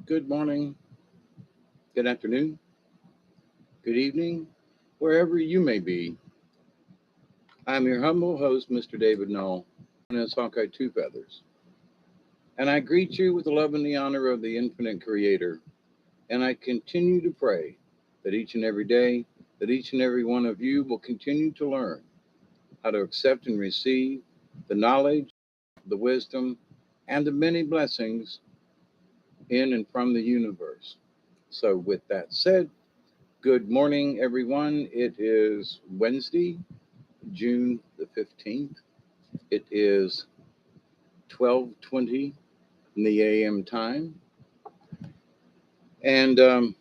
Good morning, good afternoon, good evening, wherever you may be. I'm your humble host, Mr. David Knoll, known as Hawkeye Two Feathers, and I greet you with the love and the honor of the infinite Creator. And I continue to pray that each and every day, that each and every one of you will continue to learn how to accept and receive the knowledge, the wisdom, and the many blessings in and from the universe. So, with that said, good morning, everyone. It is Wednesday, June the 15th. It is 12:20 in the AM time. And I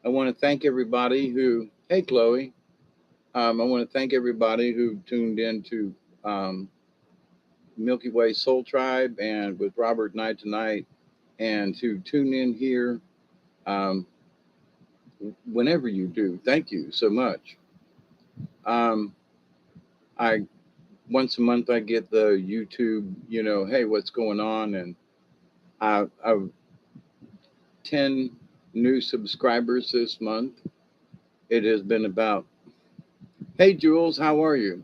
want to thank everybody hey, Chloe. I want to thank everybody who tuned in to Milky Way Soul Tribe and with Robert and I tonight, and to tune in here um, whenever you do. Thank you so much. Um, I Once a month I get the YouTube, hey, what's going on? And I've 10 new subscribers this month. It has been about, hey, Jules, how are you?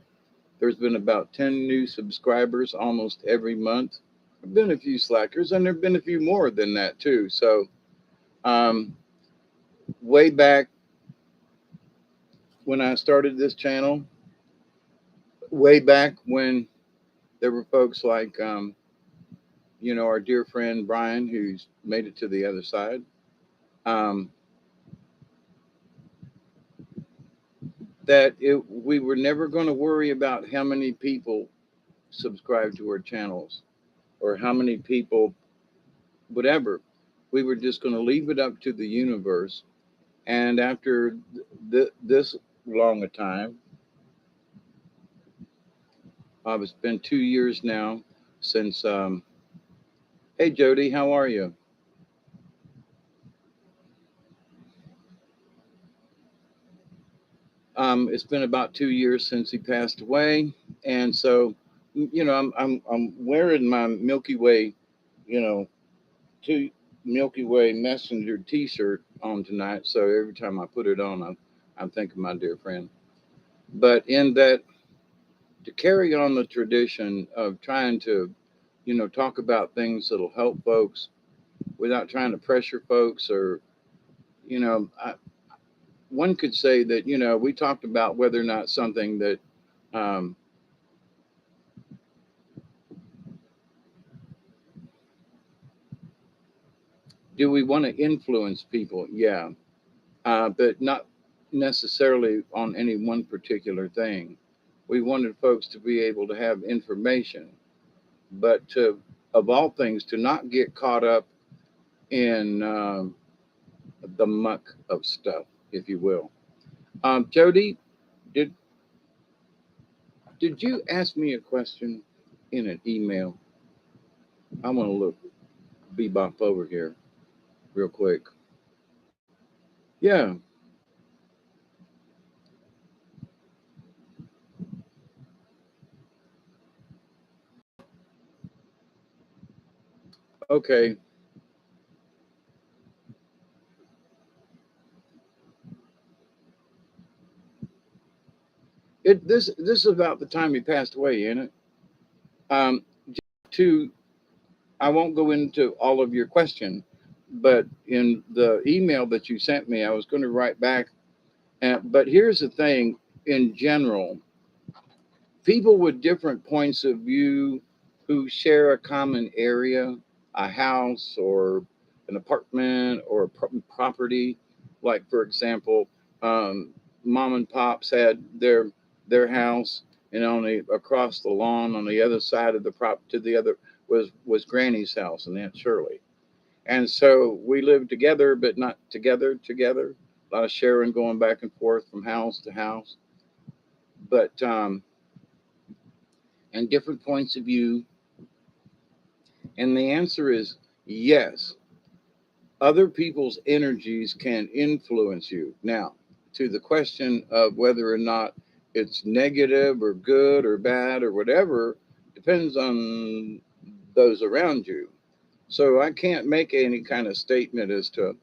There's been about 10 new subscribers almost every month. There've been a few slackers, and there've been a few more than that too. So, um, way back when I started this channel, way back when there were folks like, our dear friend Brian, who's made it to the other side. Um, we were never going to worry about how many people subscribe to our channels or how many people, whatever. We were just going to leave it up to the universe. And after this long a time, it's been 2 years now since, hey, Jody, how are you? It's been about 2 years since he passed away. And so, I'm wearing my Milky Way, you know, two Milky Way Messenger T-shirt on tonight. So every time I put it on, I'm thinking my dear friend. But in that, to carry on the tradition of trying to, talk about things that'll help folks without trying to pressure folks, or, one could say that, we talked about whether or not something that, um, do we want to influence people? Yeah, but not necessarily on any one particular thing. We wanted folks to be able to have information, but of all things, to not get caught up in the muck of stuff, if you will. Jody, did did you ask me a question in an email? I want to look bebop over here real quick. Yeah. Okay. This is about the time he passed away, ain't it? Um, to I won't go into all of your question, but in the email that you sent me, I was going to write back. But here's the thing: in general, people with different points of view who share a common area, a house or an apartment or a property, like for example, mom and pops had their house, and on the across the lawn on the other side of the prop to the other was Granny's house and Aunt Shirley. And so we lived together, but not together. A lot of sharing, going back and forth from house to house. But and different points of view. And the answer is yes. Other people's energies can influence you. Now, to the question of whether or not it's negative or good or bad or whatever, depends on those around you. So I can't make any kind of statement as to,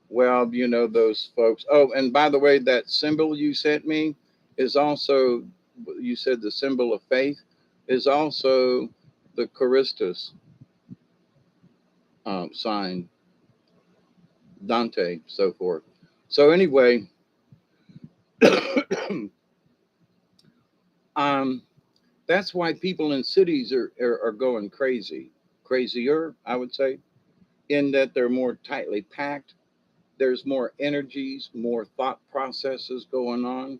well, those folks. Oh, and by the way, that symbol you sent me is also, you said the symbol of faith is also the Charistus sign, Dante, so forth. So anyway, um, that's why people in cities are going crazy, crazier, I would say, in that they're more tightly packed. There's more energies, more thought processes going on.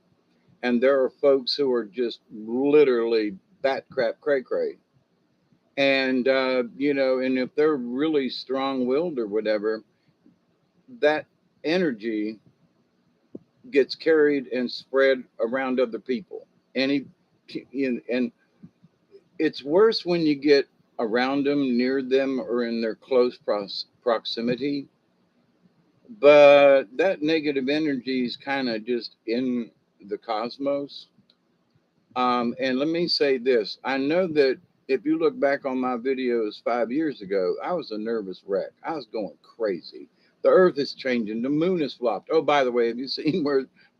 And there are folks who are just literally bat crap cray cray. And, and if they're really strong willed or whatever, that energy gets carried and spread around other people. Any, and it's worse when you get around them, near them, or in their close proximity. But that negative energy is kind of just in the cosmos. And let me say this, I know that if you look back on my videos 5 years ago, I was a nervous wreck. I was going crazy. The earth is changing. The moon is flopped. Oh, by the way, have you seen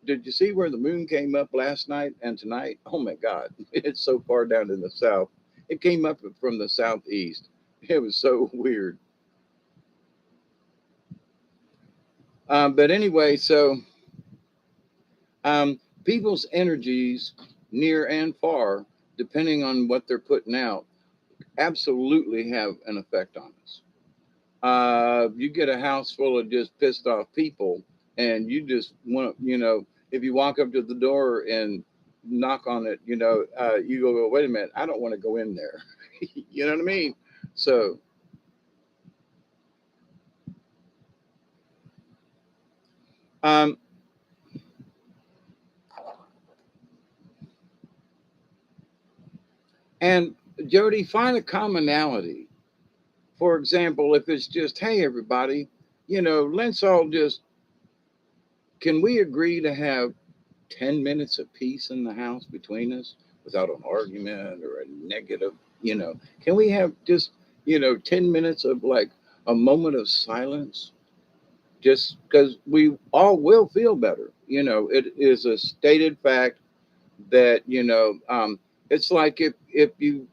did you see where the moon came up last night and tonight? Oh my God, it's so far down in the south. It came up from the southeast. It was so weird. But anyway, so people's energies, near and far, depending on what they're putting out, absolutely have an effect on us. You get a house full of just pissed off people, and you just want to, if you walk up to the door and knock on it, you go, well, wait a minute, I don't want to go in there. You know what I mean? So, um, and Jody, find a commonality. For example, if it's just, hey, everybody, let's all just, can we agree to have 10 minutes of peace in the house between us without an argument or a negative, can we have just, 10 minutes of like a moment of silence? Just because we all will feel better. It is a stated fact that, it's like if you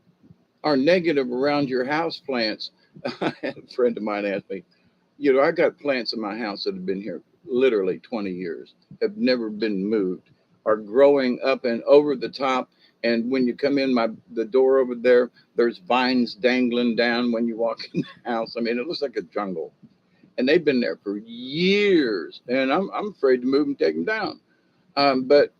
are negative around your house plants. A friend of mine asked me, I got plants in my house that have been here literally 20 years, have never been moved, are growing up and over the top. And when you come in the door over there, there's vines dangling down when you walk in the house. I mean, it looks like a jungle. And they've been there for years. And I'm afraid to move and take them down. But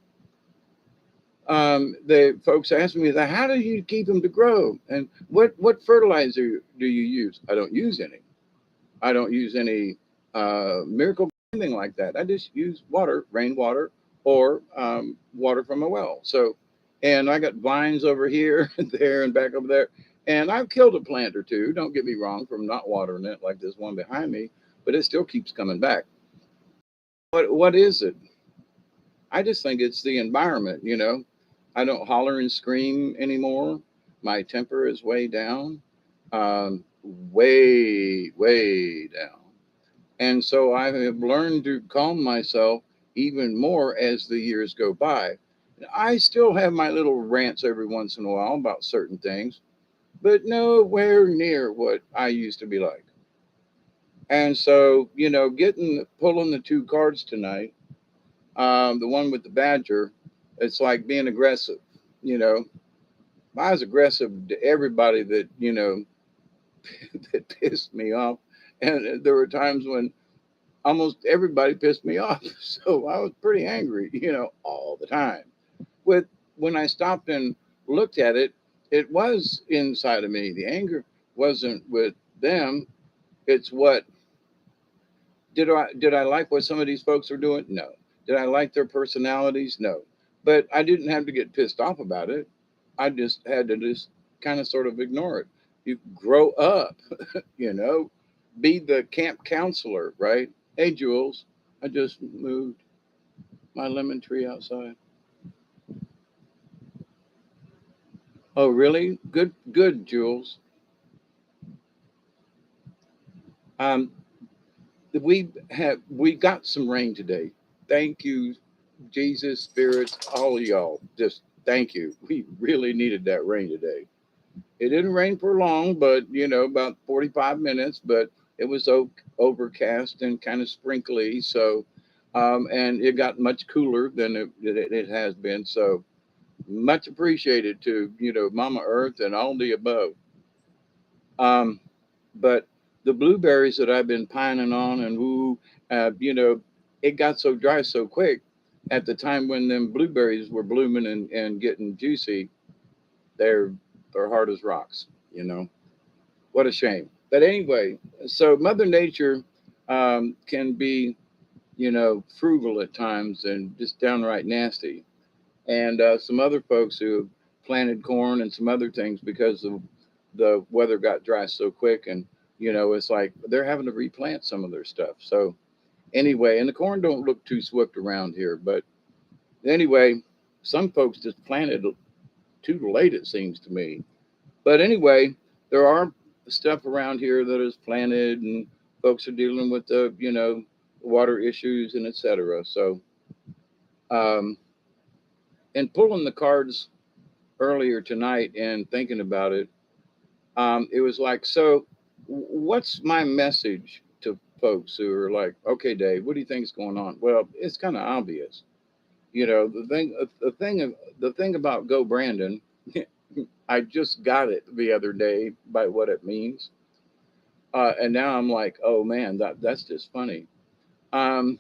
the folks asked me that, how do you keep them to grow? And what fertilizer do you use? I don't use any. I don't use any miracle, anything like that. I just use water, rainwater, or water from a well. So, and I got vines over here, there, and back over there. And I've killed a plant or two. Don't get me wrong, from not watering it, like this one behind me, but it still keeps coming back. What is it? I just think it's the environment. I don't holler and scream anymore. My temper is way down, way down. And so I have learned to calm myself even more as the years go by. I still have my little rants every once in a while about certain things, but nowhere near what I used to be like. And so, pulling the two cards tonight, the one with the badger, it's like being aggressive. You know, I was aggressive to everybody that, that pissed me off. And there were times when almost everybody pissed me off. So I was pretty angry, all the time. With When I stopped and looked at it, it was inside of me. The anger wasn't with them. It's what did I like what some of these folks were doing? No. Did I like their personalities? No. But I didn't have to get pissed off about it. I just had to just kind of sort of ignore it. You grow up, you know, be the camp counselor, right? Hey, Jules, I just moved my lemon tree outside. Oh, really? Good, Jules. Um, we got some rain today. Thank you, Jesus, spirits, all of y'all. Just thank you. We really needed that rain today. It didn't rain for long, but about 45 minutes. But it was overcast and kind of sprinkly. So, and it got much cooler than it has been. So much appreciated to Mama Earth and all the above. Um, but the blueberries that I've been pining on and it got so dry so quick. At the time when them blueberries were blooming and getting juicy, they're they're hard as rocks. You know what a shame. But anyway, so Mother Nature can be frugal at times and just downright nasty. And some other folks who have planted corn and some other things because the weather got dry so quick, and it's like they're having to replant some of their stuff. So anyway, and the corn don't look too swift around here, but anyway, some folks just planted too late, it seems to me. But anyway, there are stuff around here that is planted, and folks are dealing with the water issues and etc. So um, and pulling the cards earlier tonight and thinking about it, it was like, so what's my message to folks who are like, okay, Dave, what do you think is going on? Well, it's kind of obvious. The thing about Go Brandon, I just got it the other day by what it means. And now I'm like, oh man, that's just funny. Um,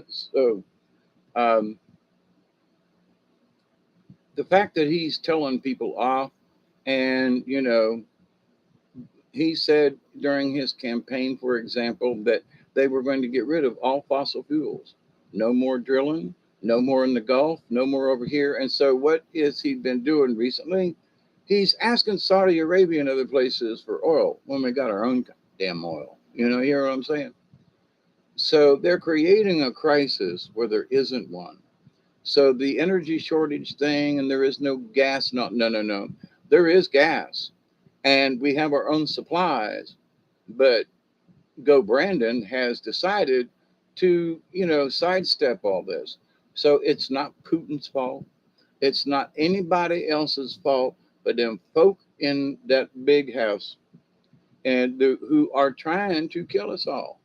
so um, the fact that he's telling people off, and he said during his campaign, for example, that they were going to get rid of all fossil fuels. No more drilling, no more in the Gulf, no more over here. And so, what is he been doing recently? He's asking Saudi Arabia and other places for oil when we got our own damn oil. You hear what I'm saying? So, they're creating a crisis where there isn't one. So, the energy shortage thing, and there is no gas, no. There is gas, and we have our own supplies, but Go Brandon has decided to, sidestep all this. So it's not Putin's fault. It's not anybody else's fault, but them folk in that big house and who are trying to kill us all.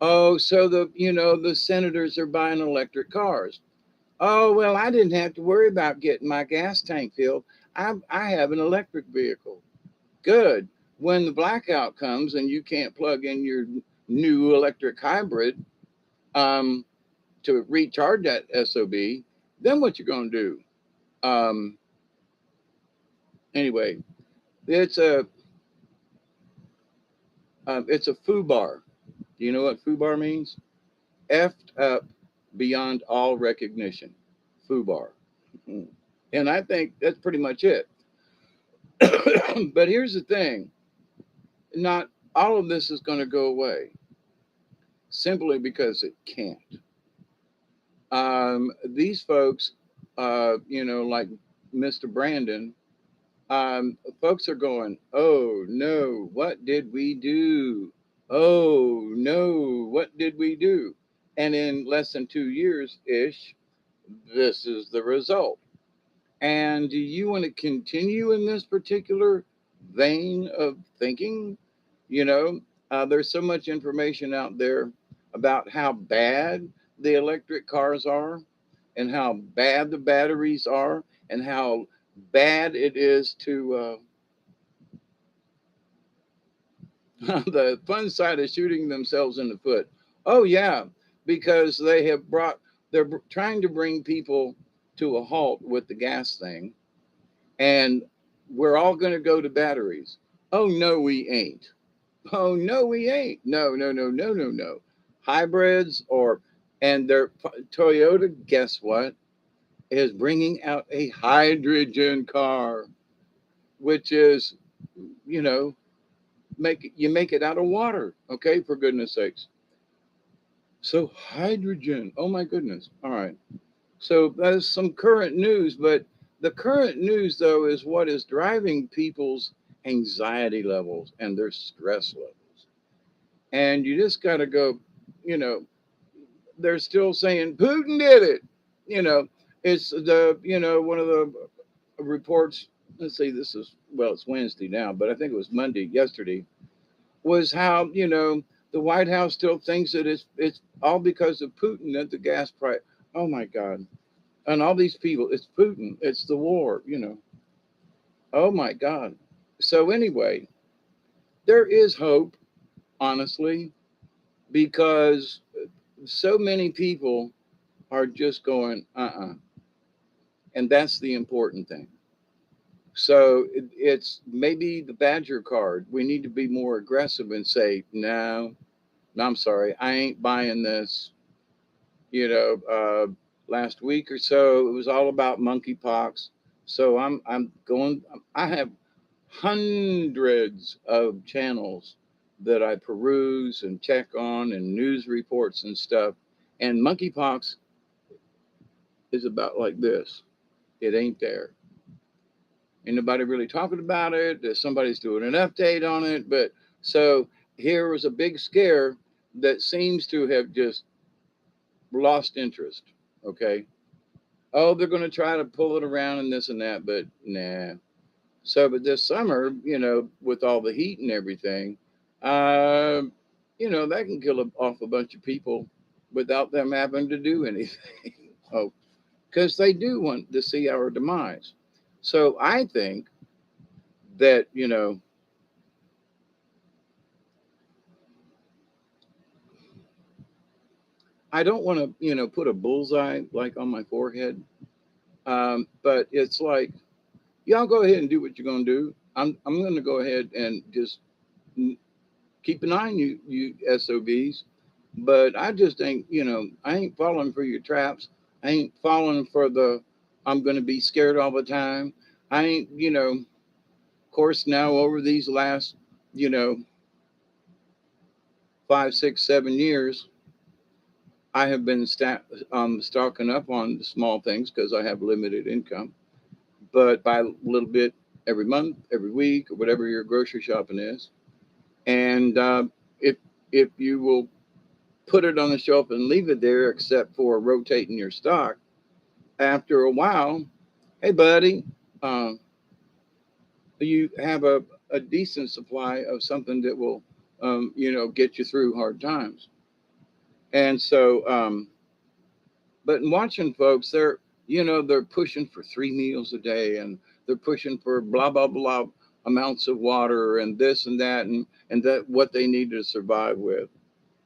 Oh, so the senators are buying electric cars. Oh well, I didn't have to worry about getting my gas tank filled. I have an electric vehicle. Good. When the blackout comes and you can't plug in your new electric hybrid um, to recharge that SOB, then what you gonna do? Um, anyway, it's a it's a foobar. Do you know what foobar means? Effed up beyond all recognition. Foobar. And I think that's pretty much it. But here's the thing: not all of this is going to go away simply because it can't. These folks, like Mr. Brandon, folks are going, oh no, what did we do? Oh no, what did we do? And in less than 2 years ish, this is the result. And do you want to continue in this particular vein of thinking? You know, there's so much information out there about how bad the electric cars are and how bad the batteries are and how bad it is to the fun side of shooting themselves in the foot. Oh, yeah, because they're trying to bring people to a halt with the gas thing, and we're all going to go to batteries. Oh, no, we ain't. Oh, no, we ain't. No. Hybrids and their Toyota, guess what, is bringing out a hydrogen car, which is, you know, make it out of water. Okay, for goodness sakes. So hydrogen. Oh my goodness. All right. So that's some current news, but the current news though is what is driving people's anxiety levels and their stress levels. And you just got to go, you know, they're still saying Putin did it. You know, it's the, one of the reports. Let's see, this is, well, it's Wednesday now, but I think it was Monday yesterday, was how, the White House still thinks that it's all because of Putin that the gas price. Oh my God. And all these people, it's Putin, it's the war, Oh my God. So anyway, there is hope, honestly, because so many people are just going, and that's the important thing. So it's maybe the Badger card. We need to be more aggressive and say, no, no, I'm sorry, I ain't buying this. You know, last week or so, it was all about monkeypox. So I'm going. I have hundreds of channels that I peruse and check on, and news reports and stuff. And monkeypox is about like this. It ain't there. Ain't nobody really talking about it. Somebody's doing an update on it. But so here was a big scare that seems to have just lost interest. Okay. Oh, they're going to try to pull it around and this and that, but nah. So, but this summer, with all the heat and everything, uh, that can kill off a bunch of people without them having to do anything. Oh, because they do want to see our demise. So I think that, I don't want to, put a bullseye like on my forehead. But it's like, y'all go ahead and do what you're going to do. I'm going to go ahead and just keep an eye on you SOBs. But I just ain't, I ain't falling for your traps. I ain't falling for the, I'm going to be scared all the time. I ain't, of course, now over these last, you know, 5, 6, 7 years, I have been stocking up on the small things because I have limited income. But by a little bit every month, every week, or whatever your grocery shopping is. And if if you will put it on the shelf and leave it there, except for rotating your stock, after a while, hey buddy, uh, you have a decent supply of something that will, get you through hard times. And so, but in watching folks, they're pushing for 3 meals a day, and they're pushing for blah blah blah amounts of water and this and that and that what they need to survive with.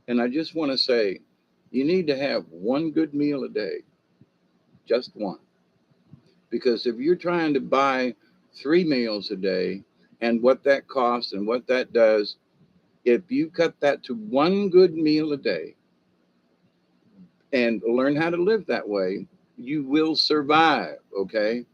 And I just want to say, you need to have one good meal a day, just one. Because if you're trying to buy 3 meals a day and what that costs and what that does, if you cut that to one good meal a day and learn how to live that way, you will survive. Okay.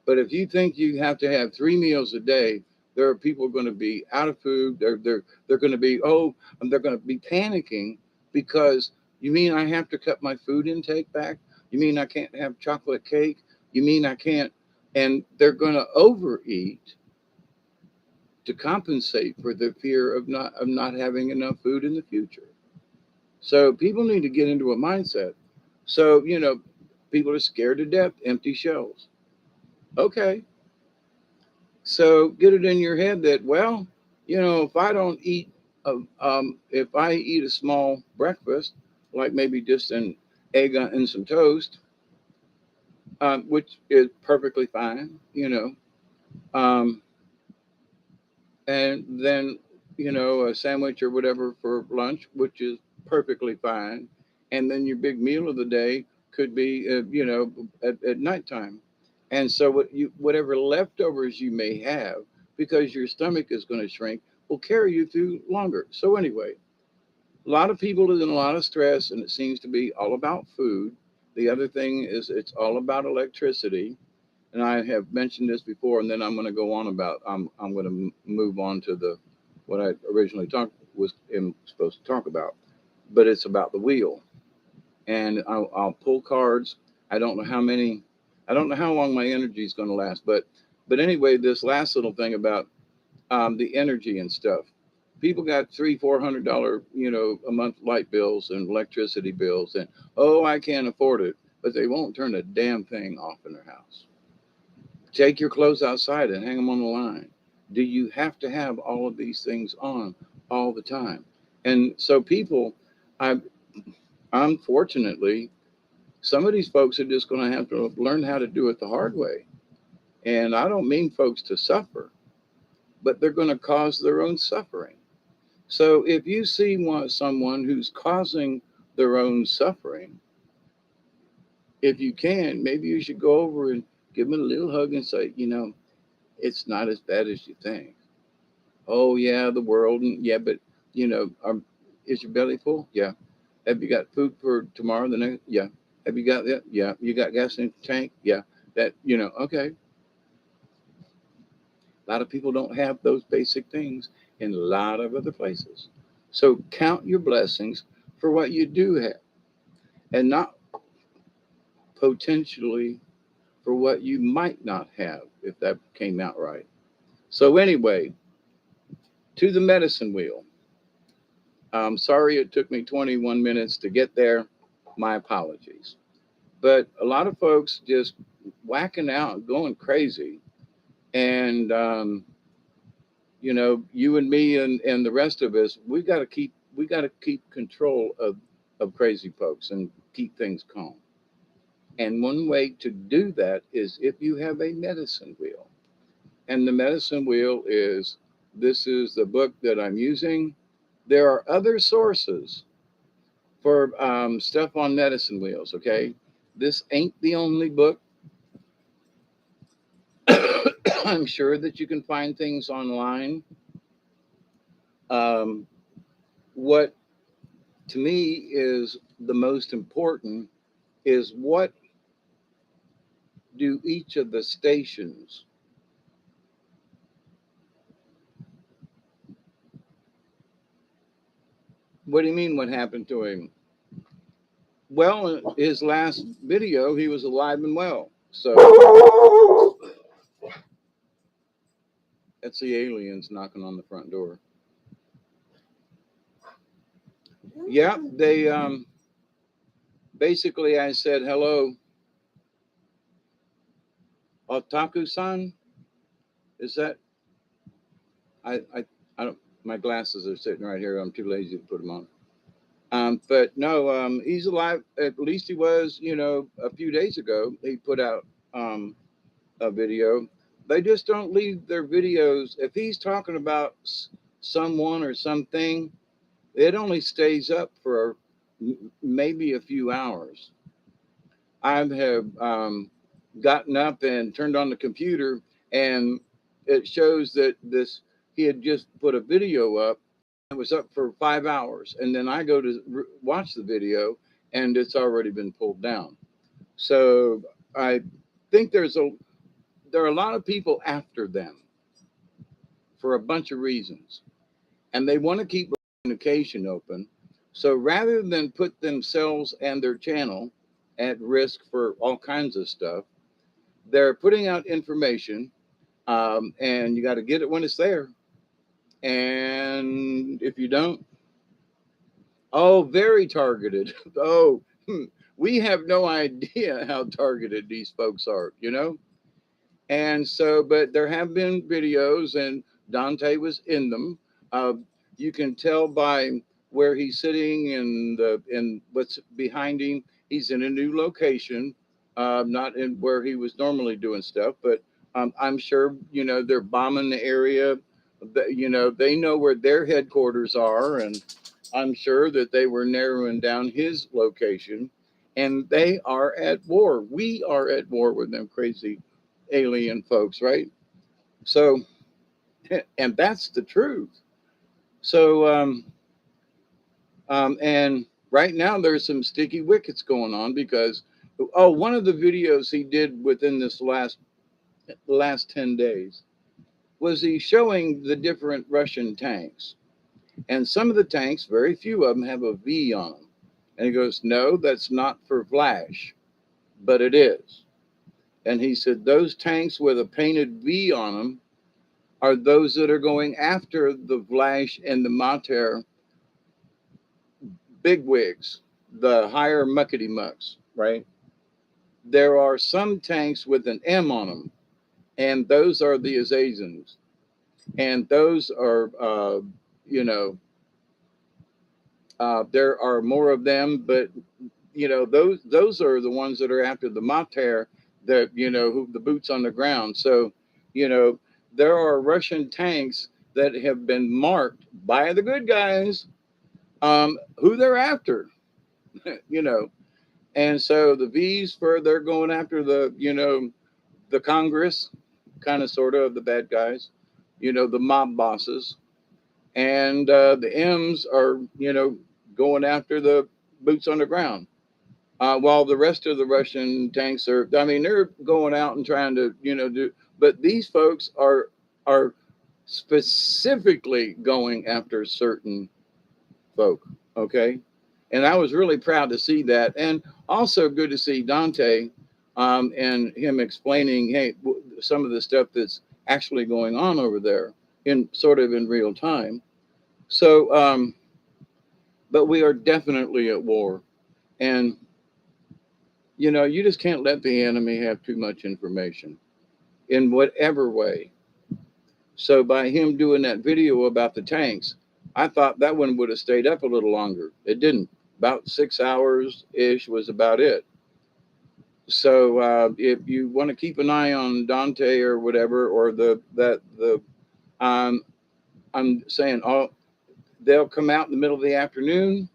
But if you think you have to have 3 meals a day, there are people going to be out of food. They're going to be, they're going to be panicking because you mean I have to cut my food intake back? You mean I can't have chocolate cake? You mean I can't? And they're going to overeat to compensate for the fear of not having enough food in the future. So people need to get into a mindset. So, people are scared to death, empty shells. Okay, so get it in your head that, well, if I don't eat, if I eat a small breakfast, like maybe just an egg and some toast, which is perfectly fine, um, and then, a sandwich or whatever for lunch, which is perfectly fine. And then your big meal of the day could be, at nighttime. And so whatever leftovers you may have, because your stomach is going to shrink, will carry you through longer. So anyway, a lot of people is in a lot of stress, and it seems to be all about food. The other thing is it's all about electricity, and I have mentioned this before, and then I'm going to go on about I'm going to move on to the what I originally talked was am supposed to talk about, but it's about the wheel, and I'll pull cards. I don't know how many, I don't know how long my energy is going to last, but anyway, this last little thing about the energy and stuff. People got $300-400, a month light bills and electricity bills, and oh, I can't afford it, but they won't turn a damn thing off in their house. Take your clothes outside and hang them on the line. Do you have to have all of these things on all the time? And so people, I unfortunately, some of these folks are just going to have to learn how to do it the hard way. And I don't mean folks to suffer, but they're going to cause their own suffering. So if you see someone who's causing their own suffering, if you can, maybe you should go over and give them a little hug and say, it's not as bad as you think. Oh yeah, the world, and yeah, but is your belly full? Yeah. Have you got food for tomorrow? The next, yeah. Have you got that? Yeah. You got gas in the tank? Yeah. That okay. A lot of people don't have those basic things in a lot of other places. So count your blessings for what you do have, and not potentially for what you might not have, if that came out right. So anyway, to the medicine wheel. I'm sorry it took me 21 minutes to get there. My apologies. But a lot of folks just whacking out, going crazy. And, you and me and the rest of us, we got to keep control of crazy folks and keep things calm. And one way to do that is if you have a medicine wheel. And the medicine wheel this is the book that I'm using. There are other sources for stuff on medicine wheels, okay? This ain't the only book. I'm sure that you can find things online. Um, what to me is the most important is what do each of the stations, what do you mean what happened to him? Well, in his last video, he was alive and well. So that's the aliens knocking on the front door. Yeah, they basically I said hello, Otaku-san. Is that I don't my glasses are sitting right here. I'm too lazy to put them on. But no, he's alive. At least he was, a few days ago. He put out a video. They just don't leave their videos. If he's talking about someone or something, it only stays up for maybe a few hours. I have gotten up and turned on the computer, and it shows that he had just put a video up. It was up for 5 hours, and then I go to watch the video, and it's already been pulled down. So I think there are a lot of people after them for a bunch of reasons, and they want to keep communication open. So rather than put themselves and their channel at risk for all kinds of stuff, they're putting out information, and you got to get it when it's there. And if you don't, oh, very targeted. Oh, we have no idea how targeted these folks are. And so, but there have been videos, and Dante was in them. Uh, you can tell by where he's sitting and what's behind him. He's in a new location, not in where he was normally doing stuff. But I'm sure they're bombing the area. They know where their headquarters are, and I'm sure that they were narrowing down his location. And they are at war. We are at war with them crazy alien folks, right? So, and that's the truth. So, and right now there's some sticky wickets going on because, oh, one of the videos he did within this last 10 days was he showing the different Russian tanks, and some of the tanks, very few of them, have a V on them, and he goes, "No, that's not for flash, but it is." And he said those tanks with a painted V on them are those that are going after the Vlash and the Mater bigwigs, the higher muckety mucks, right? There are some tanks with an M on them, and those are the Azazans. And those are, you know, there are more of them, but those are the ones that are after the Mater, that who the boots on the ground. So, you know, there are Russian tanks that have been marked by the good guys, who they're after, you know. And so the V's for they're going after the Congress, kind of sort of the bad guys, the mob bosses, and the M's are going after the boots on the ground. While the rest of the Russian tanks are, I mean, they're going out and trying to, do, but these folks are specifically going after certain folk. Okay. And I was really proud to see that. And also good to see Dante, and him explaining, hey, some of the stuff that's actually going on over there in sort of in real time. So, but we are definitely at war. And you just can't let the enemy have too much information in whatever way. So by him doing that video about the tanks, I thought that one would have stayed up a little longer. It didn't. About 6 hours ish was about it. So if you want to keep an eye on Dante or whatever, or um, I'm saying, they'll come out in the middle of the afternoon.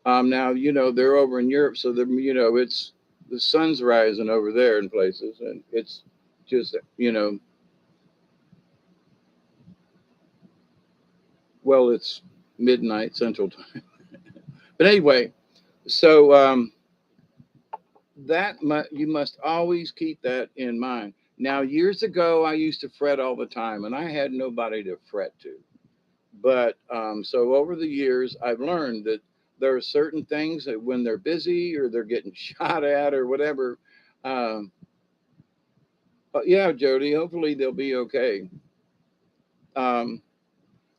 Now they're over in Europe, so it's the sun's rising over there in places, and it's just well, it's midnight Central Time. But anyway, so you must always keep that in mind. Now, years ago, I used to fret all the time, and I had nobody to fret to. But so over the years, I've learned that there are certain things that when they're busy or they're getting shot at or whatever. Um, yeah, Jody, hopefully they'll be okay. Um,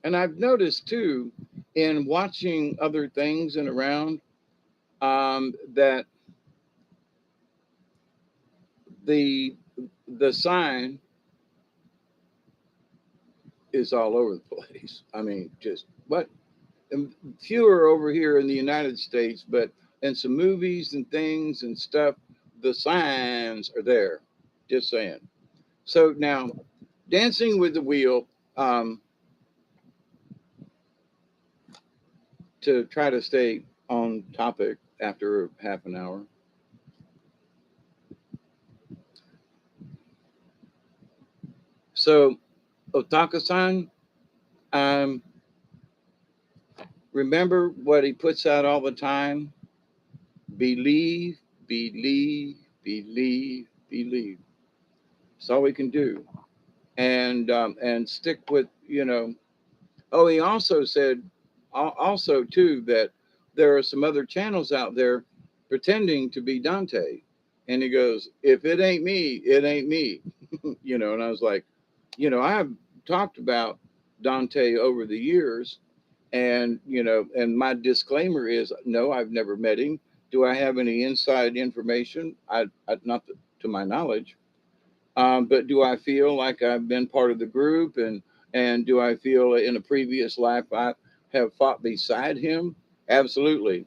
and I've noticed too, in watching other things and around, that the the sign is all over the place. I mean, just what, and fewer over here in the United States, but in some movies and things and stuff, the signs are there. Just saying. So now, Dancing with the Wheel, to try to stay on topic after half an hour. So, Otaka-san, um, remember what he puts out all the time? Believe, believe, believe, believe. That's all we can do. And stick with, Oh, he also said, also too, that there are some other channels out there pretending to be Dante, and he goes, "If it ain't me, it ain't me," And I was like, I have talked about Dante over the years, and and my disclaimer is, no, I've never met him. Do I have any inside information? I not to my knowledge. But do I feel like I've been part of the group, and do I feel in a previous life I have fought beside him? Absolutely.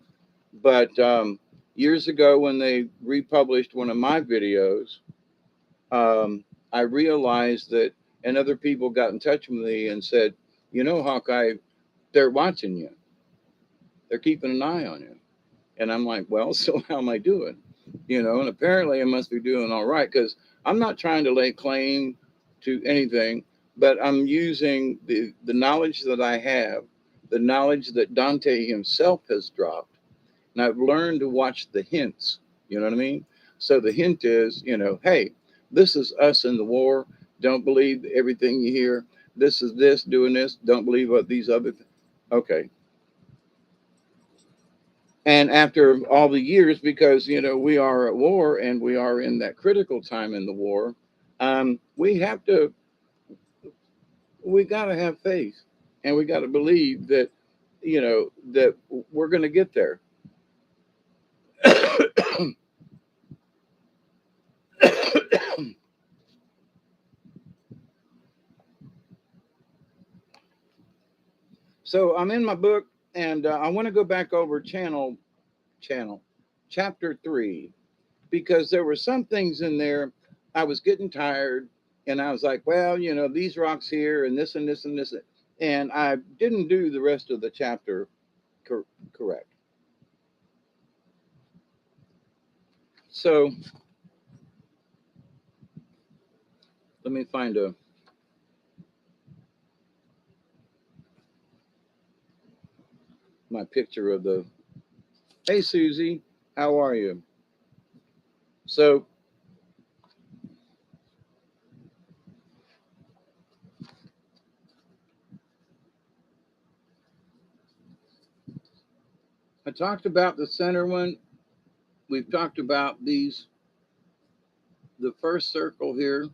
But years ago, when they republished one of my videos, I realized that, and other people got in touch with me and said, Hawkeye, they're watching you. They're keeping an eye on you. And I'm like, well, so how am I doing? And apparently I must be doing all right, because I'm not trying to lay claim to anything, but I'm using the knowledge that I have, the knowledge that Dante himself has dropped. And I've learned to watch the hints. You know what I mean? So the hint is, hey, this is us in the war. Don't believe everything you hear. This is this, doing this. Don't believe what these other things. Okay. And after all the years, because we are at war and we are in that critical time in the war, we have to we got to have faith, and we got to believe that, that we're going to get there. So I'm in my book, and I want to go back over channel chapter 3, because there were some things in there I was getting tired, and I was like, well, these rocks here, and this and this and this, and I didn't do the rest of the chapter correct. So let me find my picture of the. Hey, Susie, how are you? So I talked about the center one. We've talked about these, the first circle here.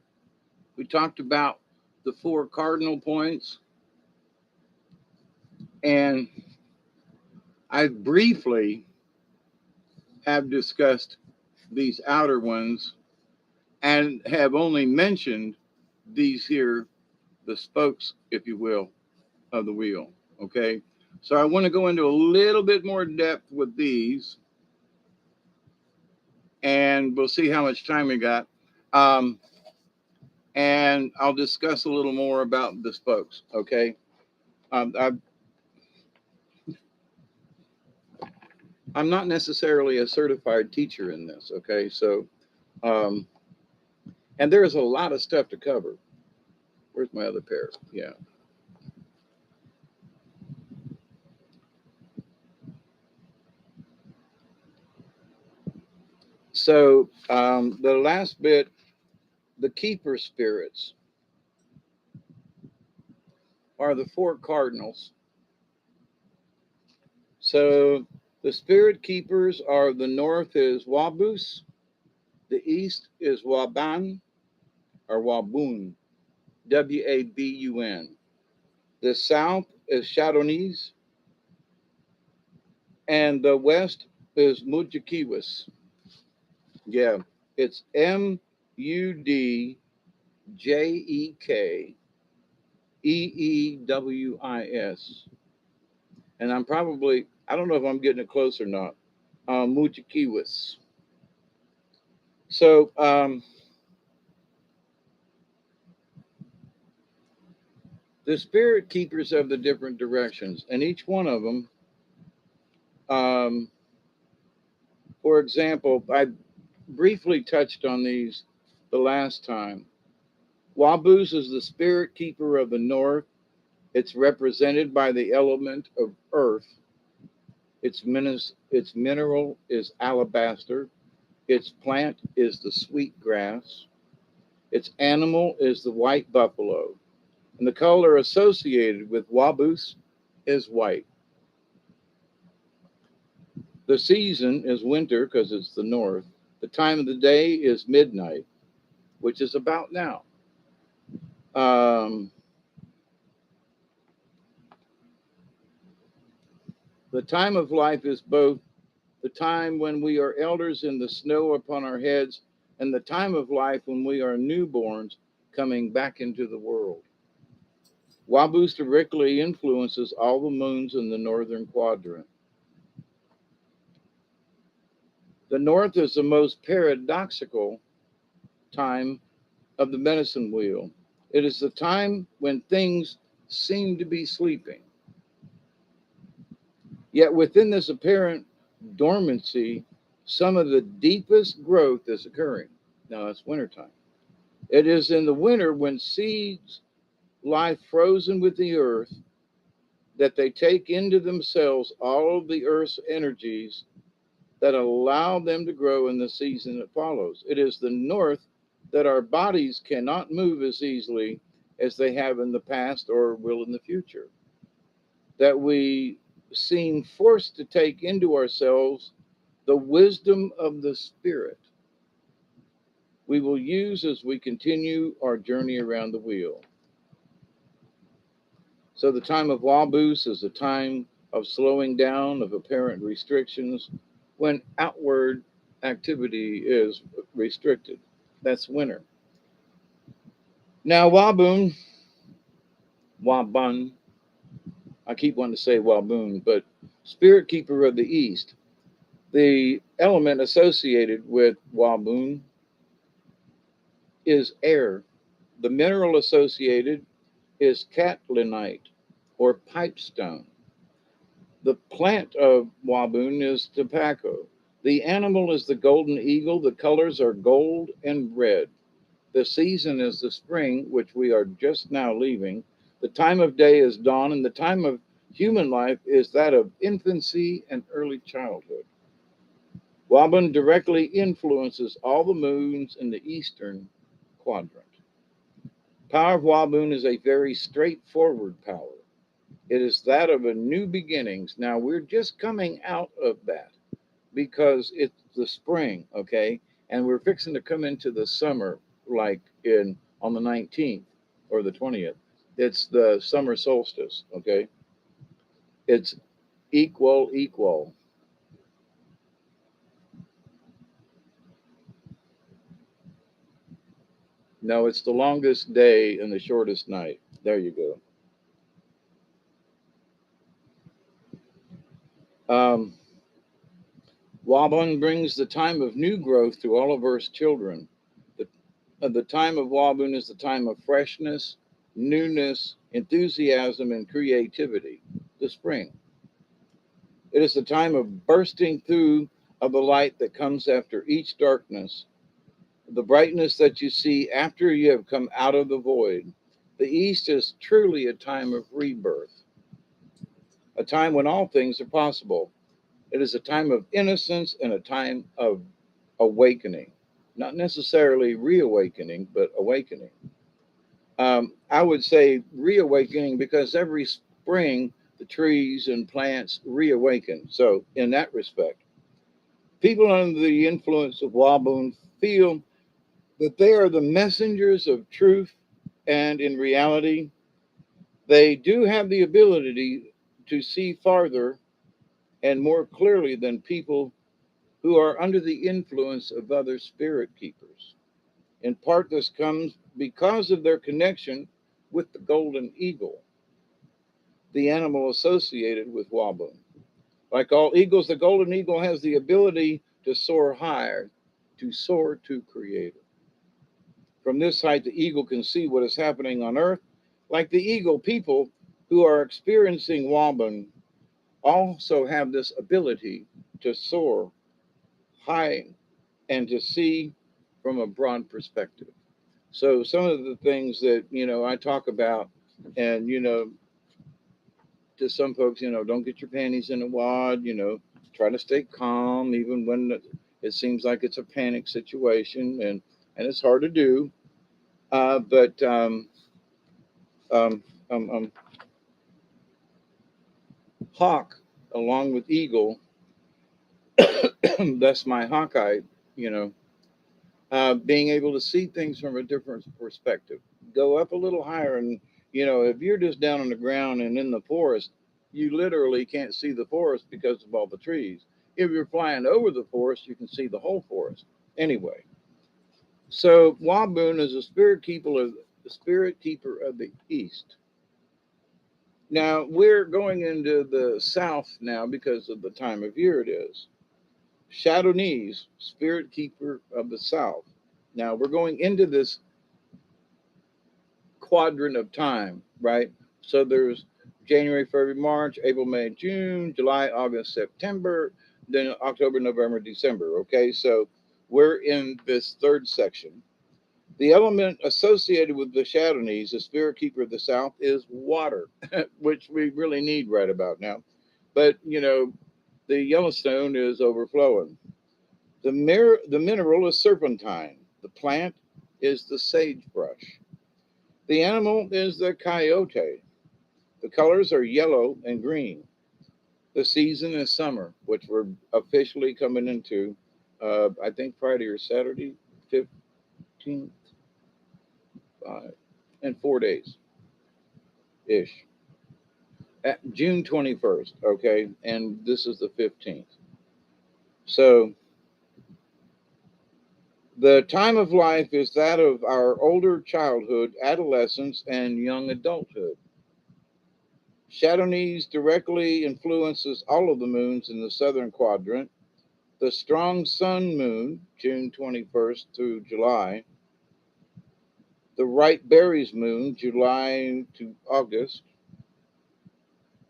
We talked about the 4 cardinal points. And I briefly have discussed these outer ones and have only mentioned these here, the spokes, if you will, of the wheel. Okay. So I want to go into a little bit more depth with these, and we'll see how much time we got. And I'll discuss a little more about the spokes. Okay. I'm not necessarily a certified teacher in this. Okay. So, and there's a lot of stuff to cover. Where's my other pair? Yeah. So the last bit, the keeper spirits are the 4 cardinals. So the spirit keepers are: the north is Waboos, the east is Waban or Waboon, Wabun. The south is Shadownees, and the west is Mujikiwis. Yeah, it's Mudjekewis. And I don't know if I'm getting it close or not. Mujikiwis. So, the spirit keepers of the different directions, and each one of them, for example, I briefly touched on these the last time. Waboos is the spirit keeper of the north. It's represented by the element of earth. Its mineral is alabaster. Its plant is the sweet grass. Its animal is the white buffalo. And the color associated with Waboos is white. The season is winter because it's the north. The time of the day is midnight, which is about now. The time of life is both the time when we are elders in the snow upon our heads and the time of life when we are newborns coming back into the world. Waboos directly influences all the moons in the northern quadrant. The north is the most paradoxical time of the medicine wheel. It is the time when things seem to be sleeping. Yet within this apparent dormancy, some of the deepest growth is occurring. Now it's wintertime. It is in the winter when seeds lie frozen with the earth that they take into themselves all of the earth's energies that allow them to grow in the season that follows. It is the north that our bodies cannot move as easily as they have in the past or will in the future, that we seem forced to take into ourselves the wisdom of the Spirit we will use as we continue our journey around the wheel. So the time of Waboos is a time of slowing down of apparent restrictions when outward activity is restricted. That's winter. Now Waboon, Wabun, I keep wanting to say Waboon, but spirit keeper of the east. The element associated with Waboon is air. The mineral associated is catlinite or pipestone. The plant of Waboon is tobacco. The animal is the golden eagle. The colors are gold and red. The season is the spring, which we are just now leaving. The time of day is dawn, and the time of human life is that of infancy and early childhood. Waboon directly influences all the moons in the eastern quadrant. Power of Waboon is a very straightforward power. It is that of a new beginnings. Now we're just coming out of that because it's the spring, okay? And we're fixing to come into the summer like in on the 19th or the 20th. It's the summer solstice, okay? It's equal. No, it's the longest day and the shortest night. There you go. Wabun brings the time of new growth to all of Earth's children. The, the time of Wabun is the time of freshness, newness, enthusiasm, and creativity, the spring. It is the time of bursting through of the light that comes after each darkness, the brightness that you see after you have come out of the void. The East is truly a time of rebirth, a time when all things are possible. It is a time of innocence and a time of awakening, not necessarily reawakening, but awakening. I would say reawakening because every spring the trees and plants reawaken. So, in that respect, people under the influence of Waboon feel that they are the messengers of truth, and in reality, they do have the ability to see farther and more clearly than people who are under the influence of other spirit keepers. In part, this comes because of their connection with the golden eagle, the animal associated with Waboon. Like all eagles, the golden eagle has the ability to soar higher, to soar to Creator. From this height, the eagle can see what is happening on earth. Like the eagle, people who are experiencing Waboon also have this ability to soar high and to see from a broad perspective. So some of the things that I talk about, and to some folks, don't get your panties in a wad. Try to stay calm even when it seems like it's a panic situation, and it's hard to do. But um, um, um, Hawk, along with Eagle, that's my Hawkeye. You know, being able to see things from a different perspective, go up a little higher, and if you're just down on the ground and in the forest, you literally can't see the forest because of all the trees. If you're flying over the forest, you can see the whole forest. Anyway, so Waboon is a spirit keeper of the east. Now we're going into the south now because of the time of year it is. Shadownese, spirit keeper of the south. Now we're going into this quadrant of time, right? So there's January, February, March, April, May, June, July, August, September, then October, November, December. Okay, so we're in this third section. The element associated with the Shadownese, the spirit keeper of the South, is water, which we really need right about now. But the Yellowstone is overflowing. The mineral is serpentine. The plant is the sagebrush. The animal is the coyote. The colors are yellow and green. The season is summer, which we're officially coming into, I think Friday or Saturday, 15th, in 4 days ish. at June 21st, okay? And this is the 15th. So the time of life is that of our older childhood, adolescence, and young adulthood. Shadownees directly influences all of the moons in the southern quadrant. The strong sun moon, June 21st through July. The right Berries moon, July to August,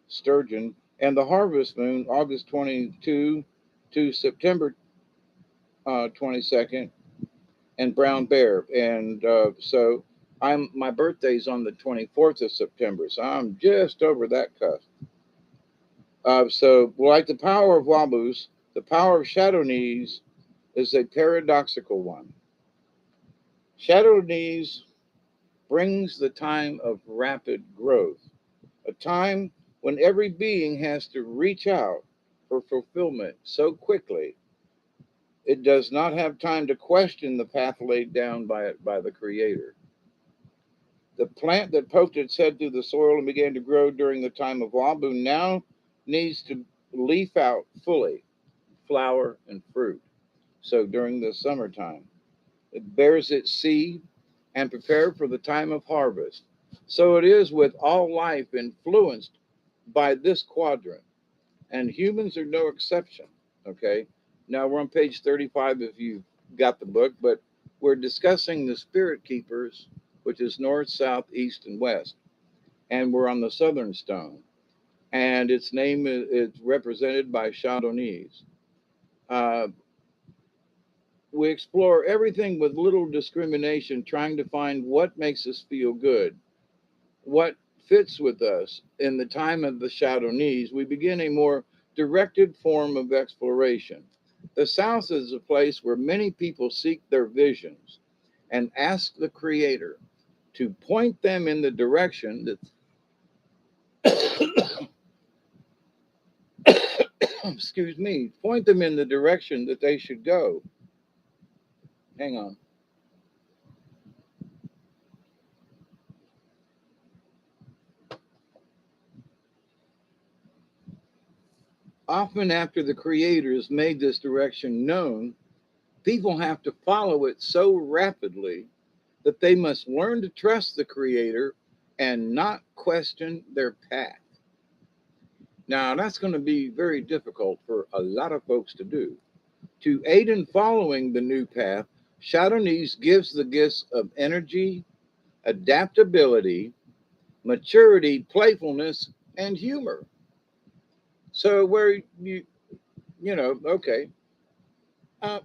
Sturgeon. And the harvest moon, August 22 to September 22nd, and Brown Bear. And so my birthday's on the 24th of September, so I'm just over that cusp. So like the power of Waboos, the power of Shadownees is a paradoxical one. Shadownees brings the time of rapid growth, a time when every being has to reach out for fulfillment so quickly it does not have time to question the path laid down by the Creator. The plant that poked its head through the soil and began to grow during the time of Waboon now needs to leaf out fully, flower and fruit. So during the summertime, it bears its seed and prepare for the time of harvest. So it is with all life influenced by this quadrant, and humans are no exception. Okay, now we're on page 35 if you've got the book, but we're discussing the spirit keepers, which is north, south, east, and west, and we're on the southern stone, and its name is represented by Shadownees. Uh, we explore everything with little discrimination, trying to find what makes us feel good, what fits with us. In the time of the Shadownees, we begin a more directed form of exploration. The South is a place where many people seek their visions and ask the Creator to point them in the direction that, excuse me, point them in the direction that they should go. Hang on. Often, after the Creator has made this direction known, people have to follow it so rapidly that they must learn to trust the Creator and not question their path. Now, that's going to be very difficult for a lot of folks to do. To aid in following the new path, Shadownees gives the gifts of energy, adaptability, maturity, playfulness, and humor. So, where okay, uh,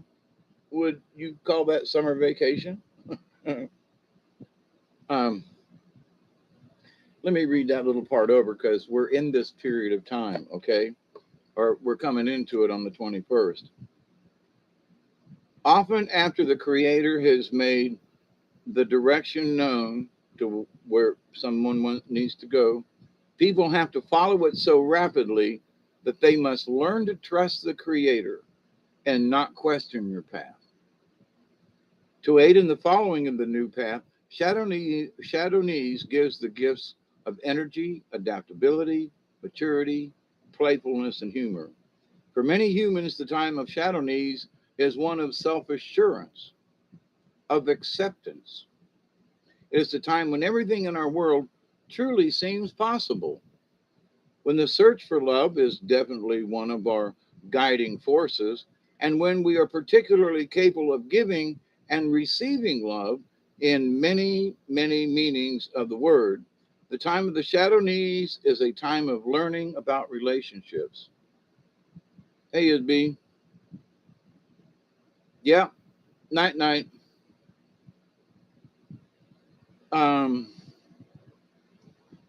would you call that summer vacation? um, Let me read that little part over because we're in this period of time, okay? Or we're coming into it on the 21st. Often after the Creator has made the direction known to where someone needs to go, people have to follow it so rapidly that they must learn to trust the Creator and not question your path. To aid in the following of the new path, Shadownees gives the gifts of energy, adaptability, maturity, playfulness, and humor. For many humans, the time of Shadownees is one of self assurance, of acceptance. It is the time when everything in our world truly seems possible. When the search for love is definitely one of our guiding forces, and when we are particularly capable of giving and receiving love in many, many meanings of the word, the time of the Shadownees is a time of learning about relationships. Hey, Isby. Yeah, night, night. Um,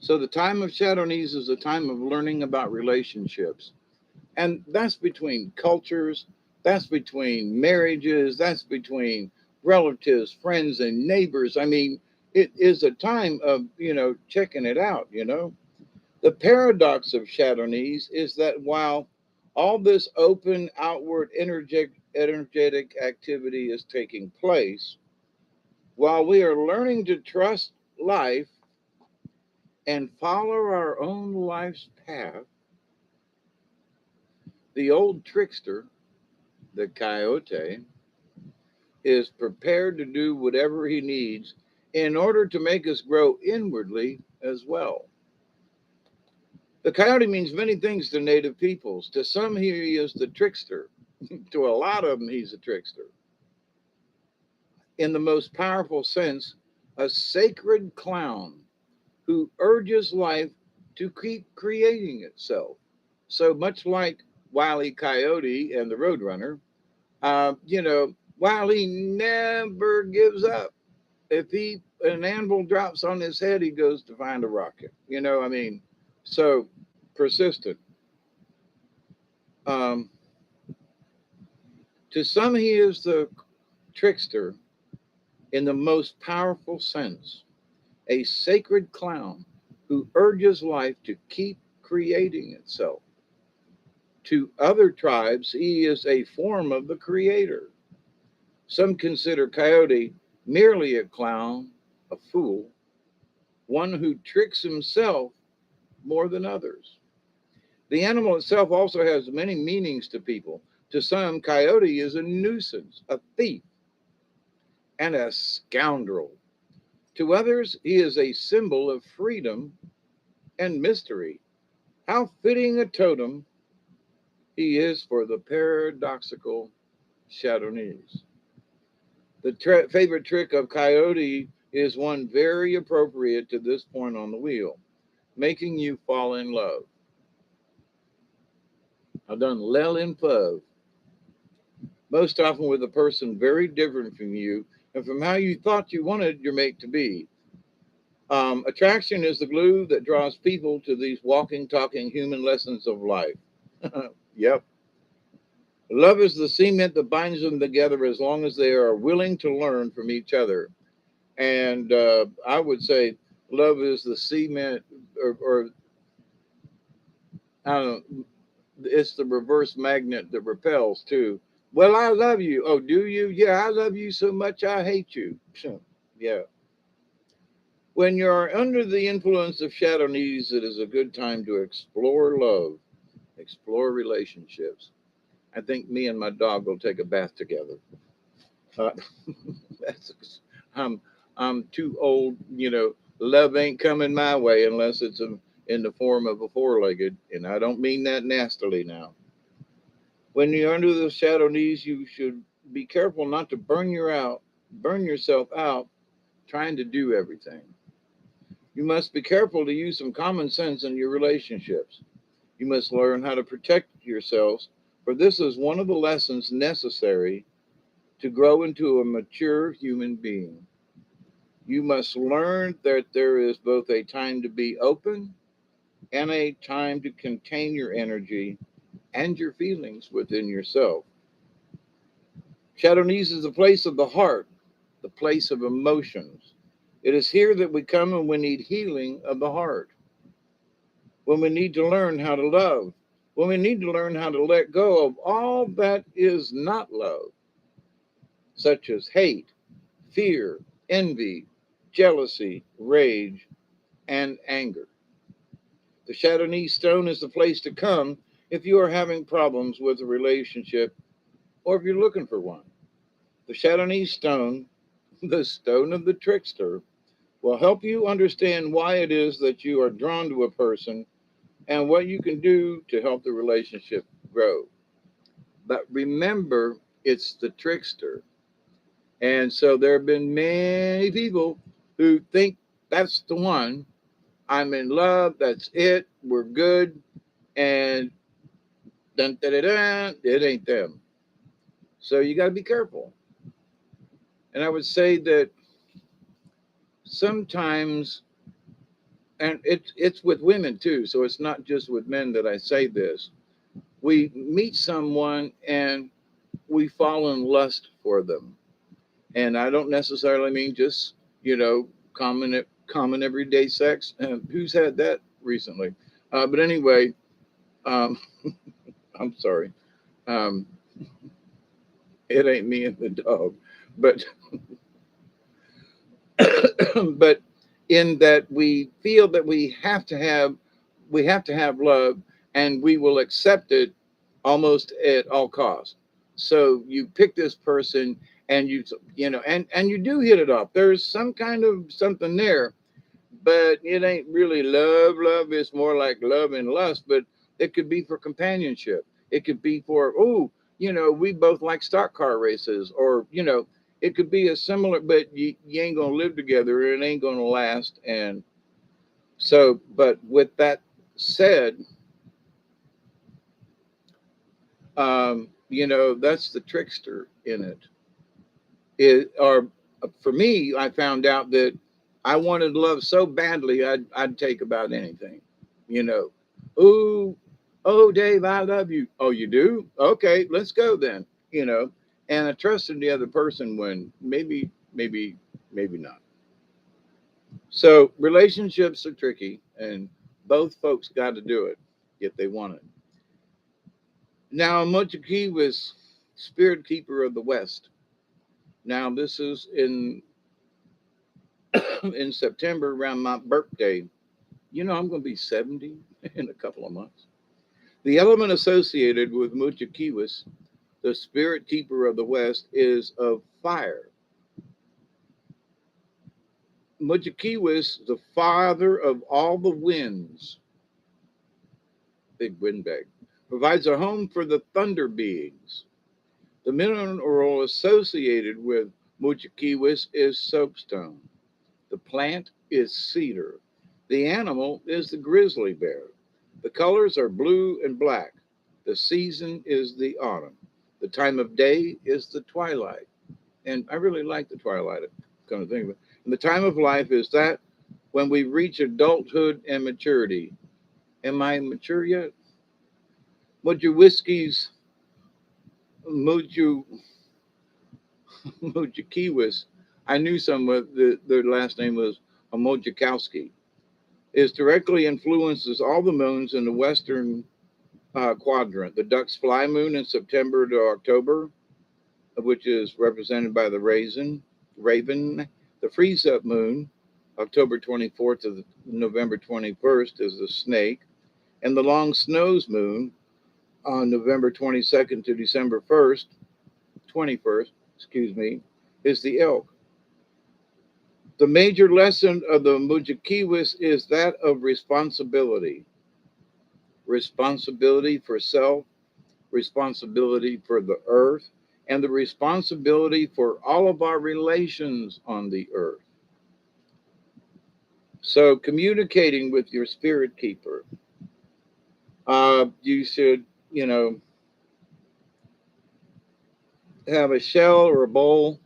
so the time of Shadownees is a time of learning about relationships. And that's between cultures, that's between marriages, that's between relatives, friends, and neighbors. I mean, it is a time of, checking it out. The paradox of Shadownees is that while all this open, outward, energetic activity is taking place, while we are learning to trust life and follow our own life's path, the old trickster, the coyote, is prepared to do whatever he needs in order to make us grow inwardly as well. The coyote means many things to native peoples. To some, he is the trickster. To a lot of them, he's a trickster. In the most powerful sense, a sacred clown who urges life to keep creating itself. So much like Wile E. Coyote and the Roadrunner, Wile E never gives up. If an anvil drops on his head, he goes to find a rocket. So persistent. Um, to some, he is the trickster in the most powerful sense, a sacred clown who urges life to keep creating itself. To other tribes, he is a form of the creator. Some consider Coyote merely a clown, a fool, one who tricks himself more than others. The animal itself also has many meanings to people. To some, Coyote is a nuisance, a thief, and a scoundrel. To others, he is a symbol of freedom and mystery. How fitting a totem he is for the paradoxical Shadownese. The favorite trick of Coyote is one very appropriate to this point on the wheel, making you fall in love. I've done lel in love, most often with a person very different from you and from how you thought you wanted your mate to be. Attraction is the glue that draws people to these walking, talking human lessons of life. Yep. Love is the cement that binds them together as long as they are willing to learn from each other. And I would say love is the cement, or I don't know, it's the reverse magnet that repels too. Well, I love you. Oh, do you? Yeah, I love you so much I hate you. Yeah. When you're under the influence of Shadownese, it is a good time to explore love, explore relationships. I think me and my dog will take a bath together. Uh, that's, I'm I'm too old. Love ain't coming my way unless it's in the form of a four-legged, and I don't mean that nastily now. When you're under the Shadownese, you should be careful not to burn yourself out trying to do everything. You must be careful to use some common sense in your relationships. You must learn how to protect yourselves, for this is one of the lessons necessary to grow into a mature human being. You must learn that there is both a time to be open and a time to contain your energy and your feelings within yourself. Shadownese is the place of the heart, the place of emotions. It is here that we come when we need healing of the heart, when we need to learn how to love, when we need to learn how to let go of all that is not love, such as hate, fear, envy, jealousy, rage, and anger. The Shadownese stone is the place to come if you are having problems with a relationship or if you're looking for one. The Shadownese stone, the stone of the trickster, will help you understand why it is that you are drawn to a person and what you can do to help the relationship grow. But remember, it's the trickster. And so there have been many people who think that's the one. I'm in love. That's it. We're good. And dun, dun, dun, dun, it ain't them. So you got to be careful. And I would say that sometimes, and it's with women too. So it's not just with men that I say this. We meet someone and we fall in lust for them. And I don't necessarily mean just, common everyday sex. Who's had that recently? But anyway, um, I'm sorry. Um, it ain't me and the dog. But but in that we feel that we have to have love, and we will accept it almost at all costs. So you pick this person, and you know, and you do hit it off. There's some kind of something there, but it ain't really love. Love is more like love and lust, but it could be for companionship. It could be for, oh, you know, we both like stock car races, or, you know, it could be a similar, but you ain't gonna live together. It ain't gonna last. And so, but with that said, you know, that's the trickster in it. It or For me, I found out that I wanted love so badly, I'd take about anything. You know, ooh, oh, Dave, I love you. Oh, you do? Okay, let's go then. You know, and I trusted the other person when maybe not. So relationships are tricky, and both folks got to do it if they want it. Now, Mochiki was spirit keeper of the West. Now, this is in in September around my birthday. You know, I'm going to be 70 in a couple of months. The element associated with Muchakiwis, the spirit keeper of the West, is of fire. Muchakiwis, the father of all the winds, big windbag, provides a home for the thunder beings. The mineral associated with Muchakiwis is soapstone. The plant is cedar. The animal is the grizzly bear. The colors are blue and black. The season is the autumn. The time of day is the twilight. And I really like the twilight, kind of thing. And the time of life is that when we reach adulthood and maturity. Am I mature yet? Moju Whiskey's Moju Mojukiwis, I knew someone, their last name was Mojakowski, is directly influences all the moons in the western quadrant. The duck's fly moon in September to October, which is represented by the raven. The freeze up moon, October 24th to November 21st, is the snake. And the long snows moon on November 22nd to December 21st, excuse me, is the elk. The major lesson of the Mujakiwis is that of responsibility. Responsibility for self, responsibility for the earth, and the responsibility for all of our relations on the earth. So, communicating with your spirit keeper, you should, you know, have a shell or a bowl,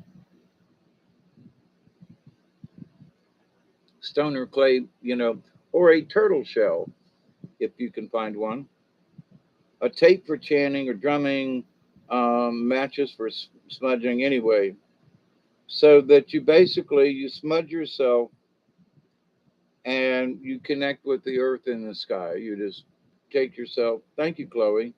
stone or clay, you know, or a turtle shell if you can find one, a tape for chanting or drumming, matches for smudging anyway, so that you basically you smudge yourself and you connect with the earth and the sky. You just take yourself. Thank you, Chloe.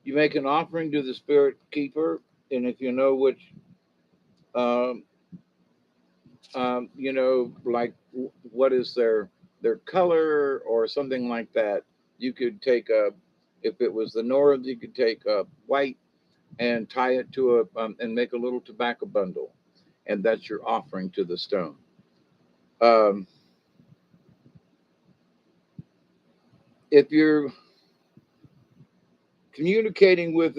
You make an offering to the spirit keeper, and if you know which, um, you know, like what is their color or something like that, you could take a. If it was the north, you could take a white and tie it to a and make a little tobacco bundle, and that's your offering to the stone. Um, if you're communicating with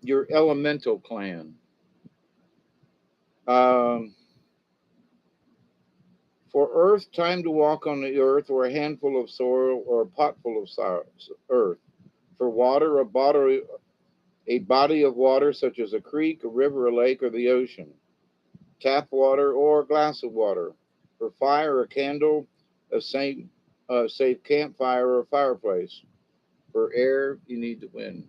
your elemental clan, um, for earth, time to walk on the earth, or a handful of soil, or a pot full of earth. For water, a body of water such as a creek, a river, a lake, or the ocean. Tap water or a glass of water. For fire, a candle, safe campfire, or a fireplace. For air, you need the wind.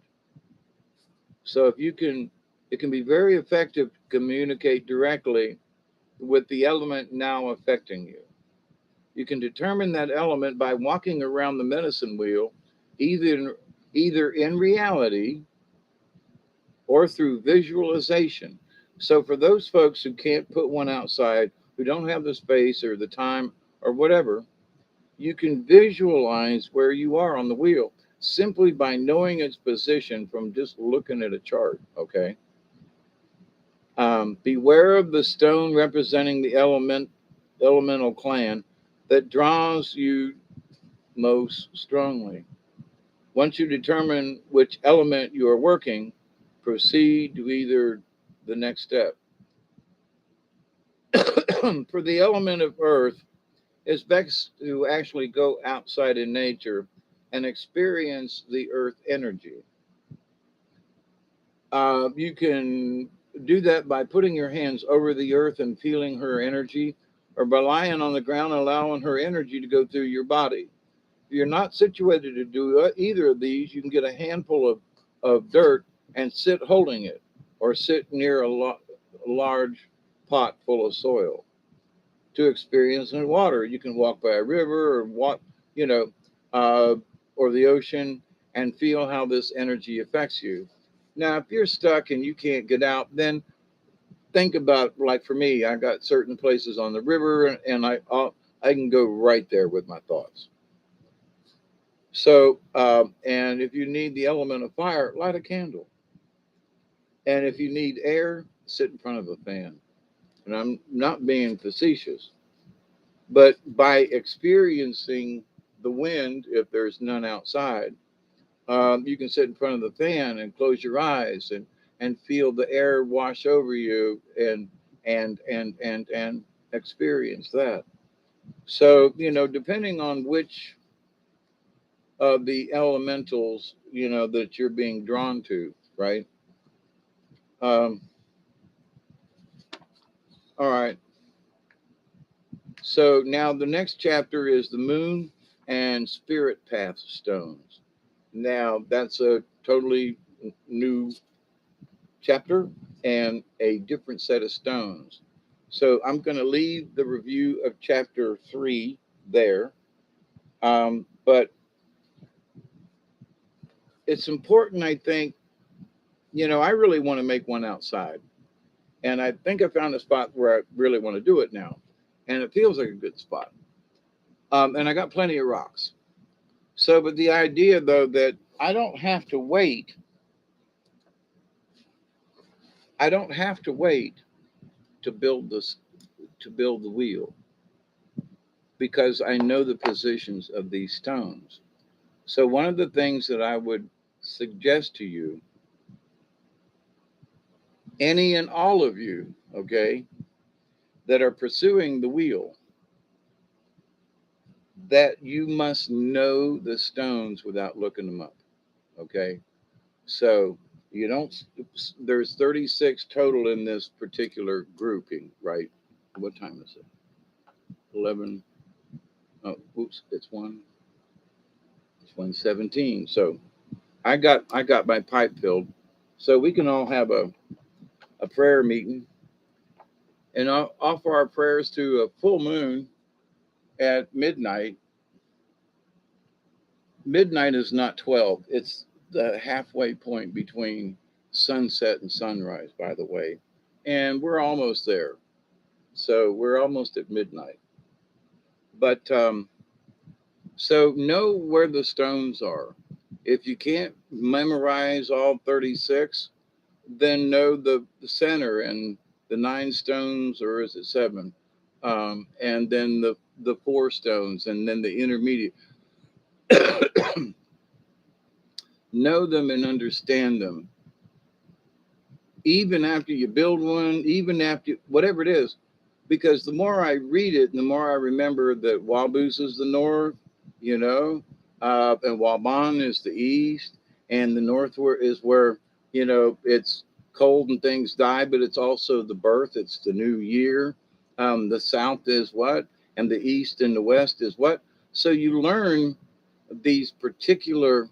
So if you can, it can be very effective to communicate directly with the element now affecting you. You can determine that element by walking around the medicine wheel, either in reality or through visualization. So for those folks who can't put one outside, who don't have the space or the time or whatever, you can visualize where you are on the wheel simply by knowing its position from just looking at a chart. Okay. Beware of the stone representing the elemental clan that draws you most strongly. Once you determine which element you are working, proceed to either the next step. For the element of earth, it's best to actually go outside in nature and experience the earth energy. You can do that by putting your hands over the earth and feeling her energy, or by lying on the ground and allowing her energy to go through your body. If you're not situated to do either of these, you can get a handful of dirt and sit holding it, or sit near a large pot full of soil to experience in water. You can walk by a river or walk, you know, uh, or the ocean and feel how this energy affects you. Now, if you're stuck and you can't get out, then think about, like for me, I got certain places on the river, and I can go right there with my thoughts. So, and if you need the element of fire, light a candle. And if you need air, sit in front of a fan. And I'm not being facetious, but by experiencing the wind, if there's none outside, you can sit in front of the fan and close your eyes and feel the air wash over you and experience that. So, depending on which of the elementals, that you're being drawn to, right? Um, all right. So now the next chapter is the moon and spirit path stones. Now that's a totally new chapter and a different set of stones. So I'm going to leave the review of chapter 3 there. But it's important, I think, I really want to make one outside. And I think I found a spot where I really want to do it now. And it feels like a good spot. And I got plenty of rocks. So, but the idea, though, that I don't have to wait to build the wheel, because I know the positions of these stones. So one of the things that I would suggest to you, any and all of you, okay, that are pursuing the wheel, that you must know the stones without looking them up. Okay. So you don't, there's 36 total in this particular grouping, right? What time is it? 11. Oh, oops, it's 1:17. So I got my pipe filled. So we can all have a prayer meeting and offer our prayers to a full moon at midnight. Midnight is not 12. It's the halfway point between sunset and sunrise, by the way. And we're almost there. So we're almost at midnight. But so know where the stones are. If you can't memorize all 36, then know the center and the 9 stones, or is it 7? And then the 4 stones, and then the intermediate. Know them and understand them. Even after you build one, even after whatever it is, because the more I read it, the more I remember that Waboos is the north, and Waboon is the east, and the north is where it's cold and things die, but it's also the birth, it's the new year. The south is what, and the east and the west is what. So you learn these particular.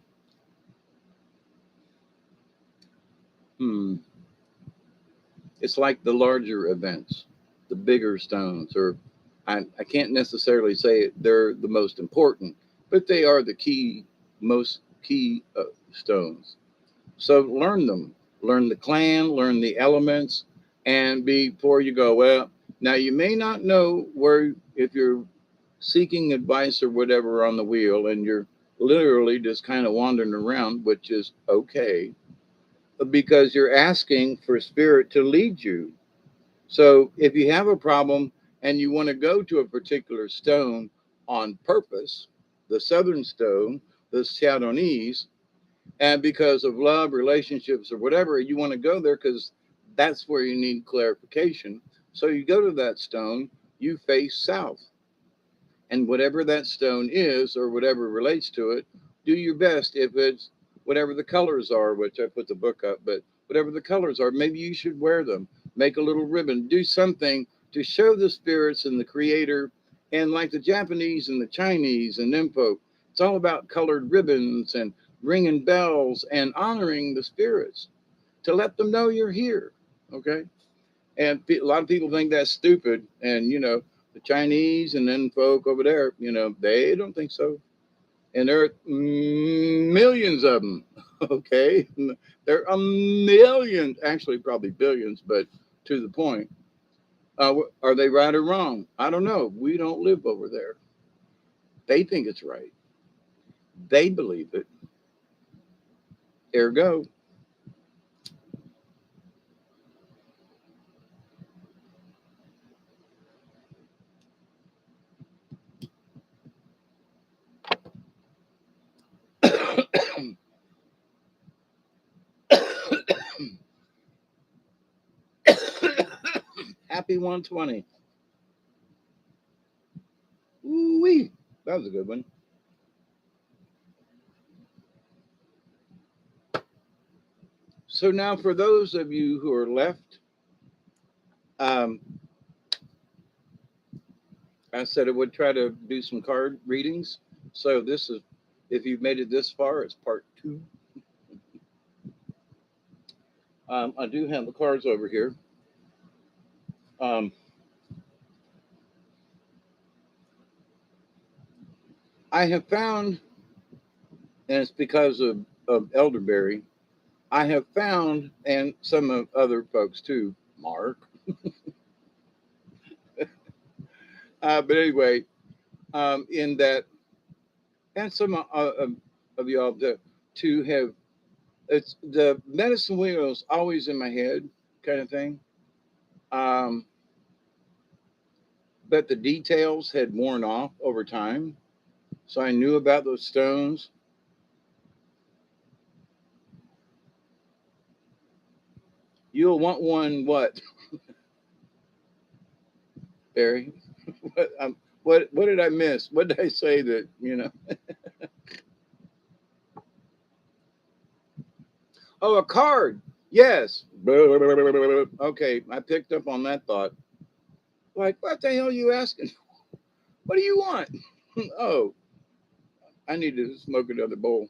It's like the larger events, the bigger stones, or I can't necessarily say they're the most important, but they are the most key stones. So learn them, learn the clan, learn the elements, And before you go, well, now you may not know where, if you're seeking advice or whatever on the wheel and you're literally just kind of wandering around, which is okay because you're asking for spirit to lead you. So if you have a problem and you want to go to a particular stone on purpose, the southern stone, the Chandonese, and because of love, relationships, or whatever, you want to go there because that's where you need clarification. So you go to that stone, you face south, and whatever that stone is or whatever relates to it, do your best. If it's whatever the colors are, which I put the book up, but whatever the colors are, maybe you should wear them. Make a little ribbon, do something to show the spirits and the creator. And like the Japanese and the Chinese and them folk, it's all about colored ribbons and ringing bells and honoring the spirits to let them know you're here. Okay. And a lot of people think that's stupid. And, the Chinese and then folk over there, they don't think so. And there are millions of them. Okay. There are millions, actually, probably billions, but to the point. Are they right or wrong? I don't know. We don't live over there. They think it's right. They believe it. Ergo. Happy 120. Ooh-wee. That was a good one. So now, for those of you who are left, um, I said I would try to do some card readings. So this is, if you've made it this far, it's part two. I do have the cards over here. Um, I have found, and it's because of elderberry, I have found, and some of other folks too, Mark. But anyway, in that, and some of y'all to have, it's the medicine wheel is always in my head, kind of thing. Um, but the details had worn off over time. So I knew about those stones. You'll want one, what, Barry? What did I miss? What did I say that? Oh, a card. Yes. Okay, I picked up on that thought. Like, what the hell are you asking? What do you want? Oh, I need to smoke another bowl.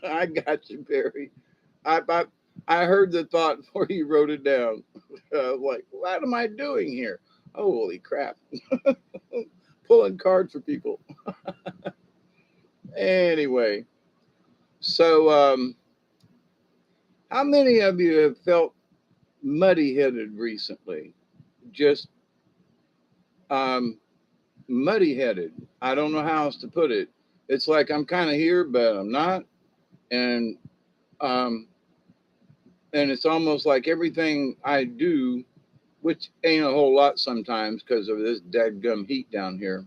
I got you, Barry. I I heard the thought before you wrote it down. Like, what am I doing here? Oh, holy crap! Pulling cards for people. Anyway, so how many of you have felt muddy-headed recently? Just um, muddy-headed. I don't know how else to put it. It's like I'm kind of here, but I'm not, and um, and it's almost like everything I do, which ain't a whole lot sometimes because of this dadgum heat down here.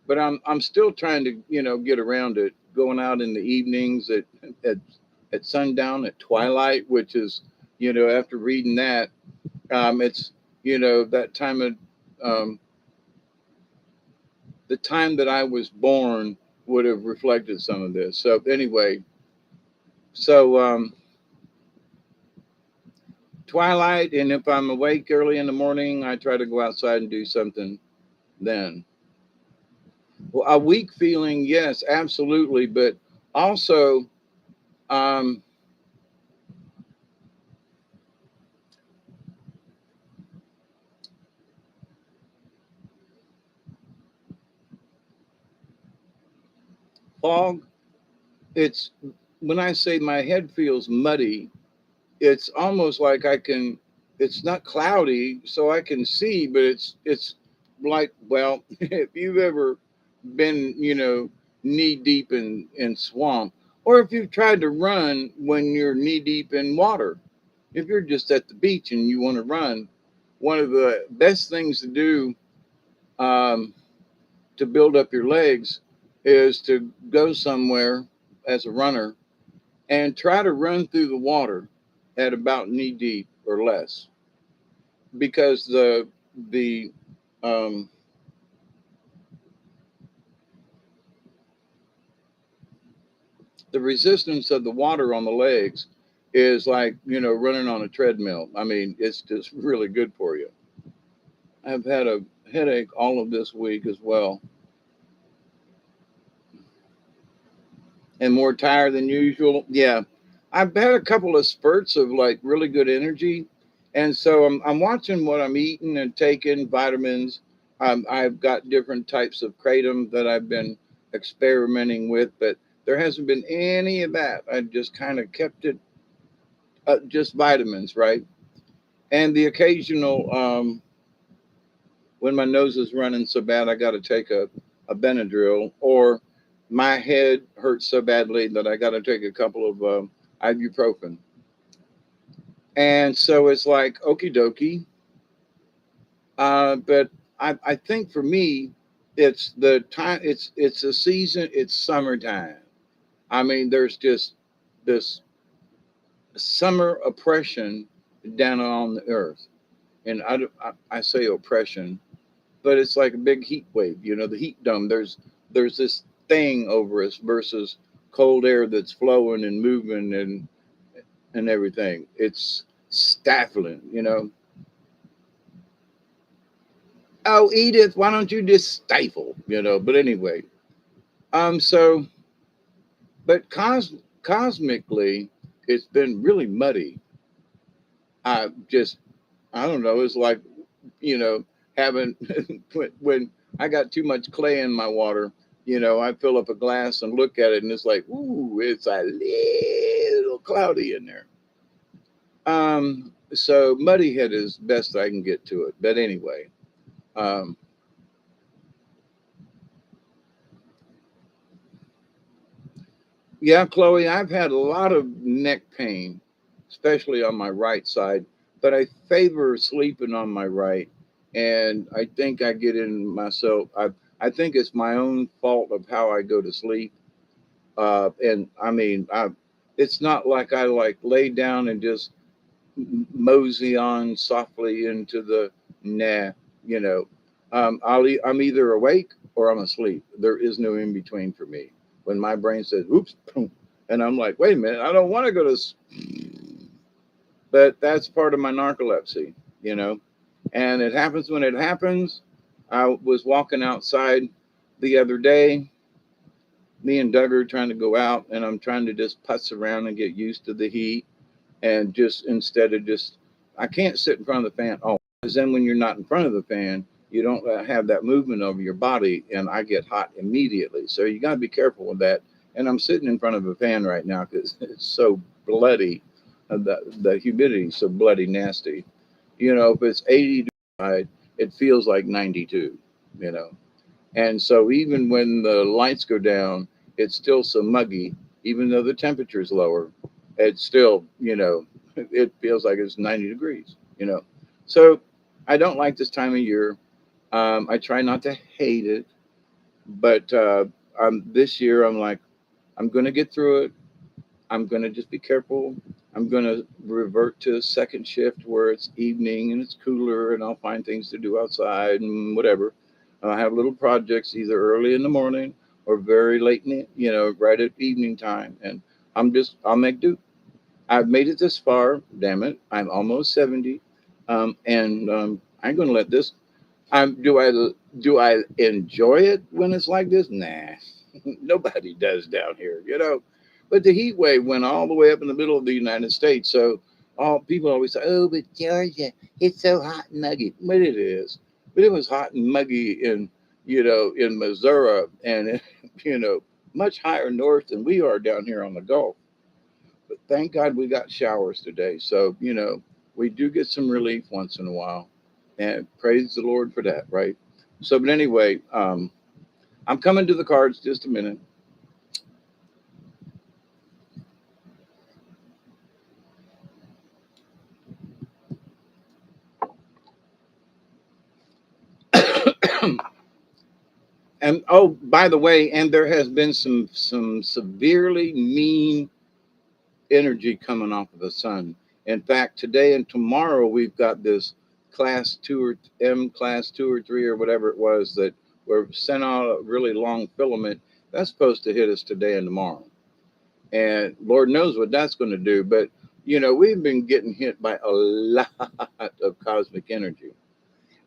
But I'm still trying to get around it, going out in the evenings at at sundown, at twilight, which is after reading that, it's that time of um, the time that I was born would have reflected some of this. So anyway, so twilight, and if I'm awake early in the morning, I try to go outside and do something then. Well, a weak feeling, yes, absolutely, but also um, fog. It's when I say my head feels muddy, it's almost like I can, it's not cloudy, so I can see, but it's like, well, if you've ever been, knee deep in swamp, or if you've tried to run when you're knee deep in water, if you're just at the beach and you want to run, one of the best things to do, um, to build up your legs is to go somewhere as a runner and try to run through the water at about knee deep or less, because the um, the resistance of the water on the legs is like, running on a treadmill. I mean, it's just really good for you. I've had a headache all of this week as well, and more tired than usual. Yeah, I've had a couple of spurts of like really good energy, and so I'm watching what I'm eating and taking vitamins. I've got different types of kratom that I've been experimenting with, but there hasn't been any of that. I just kind of kept it, just vitamins, right? And the occasional, when my nose is running so bad, I got to take a Benadryl, or my head hurts so badly that I got to take a couple of ibuprofen. And so it's like, okie dokie. But I think for me, it's the time, it's a season, it's summertime. I mean, there's just this summer oppression down on the earth. And I say oppression, but it's like a big heat wave, the heat dome. There's this thing over us versus cold air that's flowing and moving and everything. It's stifling. Oh, Edith, why don't you just stifle? But anyway, so but cosmically, it's been really muddy. I just, I don't know. It's like, you know, having when I got too much clay in my water. I fill up a glass and look at it, and it's like, ooh, it's a little cloudy in there. So muddy head is best I can get to it. But anyway, um, yeah, Chloe, I've had a lot of neck pain, especially on my right side, but I favor sleeping on my right. And I think I get in myself. I think it's my own fault of how I go to sleep. And I mean, it's not like I like lay down and just mosey on softly into the nah, you know. I'm either awake or I'm asleep. There is no in between for me. When my brain says, oops, boom, and I'm like, wait a minute, I don't want to go to but that's part of my narcolepsy. And it happens when it happens. I was walking outside the other day. Me and Doug are trying to go out, and I'm trying to just putz around and get used to the heat. And just instead of just, I can't sit in front of the fan. Oh, because then when you're not in front of the fan, you don't have that movement over your body, and I get hot immediately. So you got to be careful with that. And I'm sitting in front of a fan right now because it's so bloody. The humidity is so bloody nasty. If it's 80 degrees, it feels like 92. You know, and so even when the lights go down, it's still so muggy, even though the temperature is lower. It's still, it feels like it's 90 degrees. So I don't like this time of year. I try not to hate it, but this year I'm like, I'm going to get through it. I'm going to just be careful. I'm going to revert to second shift where it's evening and it's cooler, and I'll find things to do outside and whatever. I have little projects either early in the morning or very late right at evening time. And I'll make do. I've made it this far. Damn it. I'm almost 70. And I'm going to let this, do I enjoy it when it's like this? Nah, nobody does down here. But the heat wave went all the way up in the middle of the United States. So all people always say, "Oh, but Georgia, it's so hot and muggy." But it is. But it was hot and muggy in Missouri, and much higher north than we are down here on the Gulf. But thank God we got showers today. So, we do get some relief once in a while. And praise the Lord for that, right? So, but anyway, I'm coming to the cards just a minute. And oh, by the way, and there has been some severely mean energy coming off of the sun. In fact, today and tomorrow we've got this class 2 or 3 or whatever it was that were sent out a really long filament that's supposed to hit us today and tomorrow. And Lord knows what that's going to do. But we've been getting hit by a lot of cosmic energy.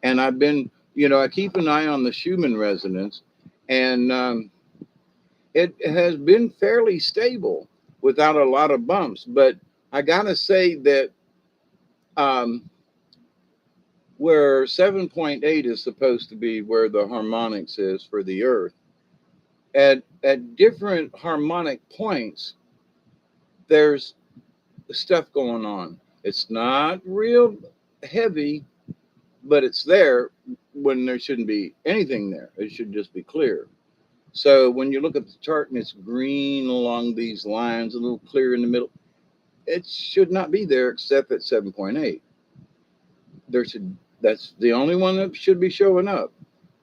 And I've been, I keep an eye on the Schumann resonance, and it has been fairly stable without a lot of bumps. But I gotta say that um, where 7.8 is supposed to be where the harmonics is for the Earth, at different harmonic points, there's stuff going on. It's not real heavy, but it's there when there shouldn't be anything there. It should just be clear. So when you look at the chart and it's green along these lines, a little clear in the middle, it should not be there except at 7.8. That's the only one that should be showing up.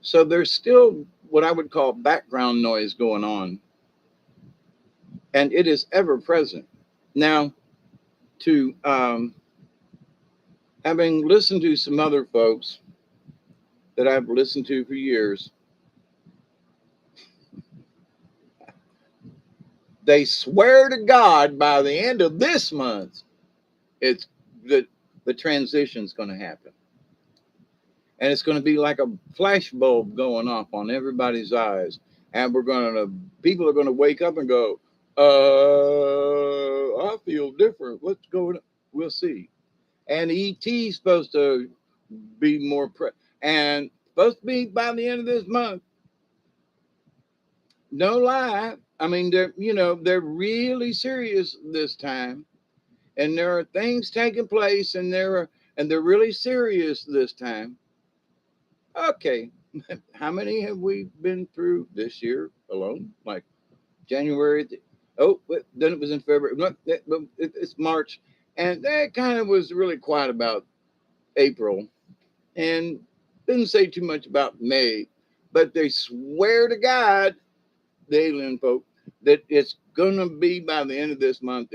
So there's still what I would call background noise going on, and it is ever present. Now, to having listened to some other folks that I've listened to for years, they swear to God by the end of this month, it's the transition's going to happen. And it's going to be like a flash bulb going off on everybody's eyes. And people are going to wake up and go, I feel different. What's going on? We'll see. And ET's supposed to be and supposed to be by the end of this month. No lie. I mean, they're really serious this time. And there are things taking place, and they're really serious this time. Okay, how many have we been through this year alone? Like January. Then it was in February. It's March, and that kind of was really quiet about April, and didn't say too much about May. But they swear to God, the alien folk, that it's gonna be by the end of this month.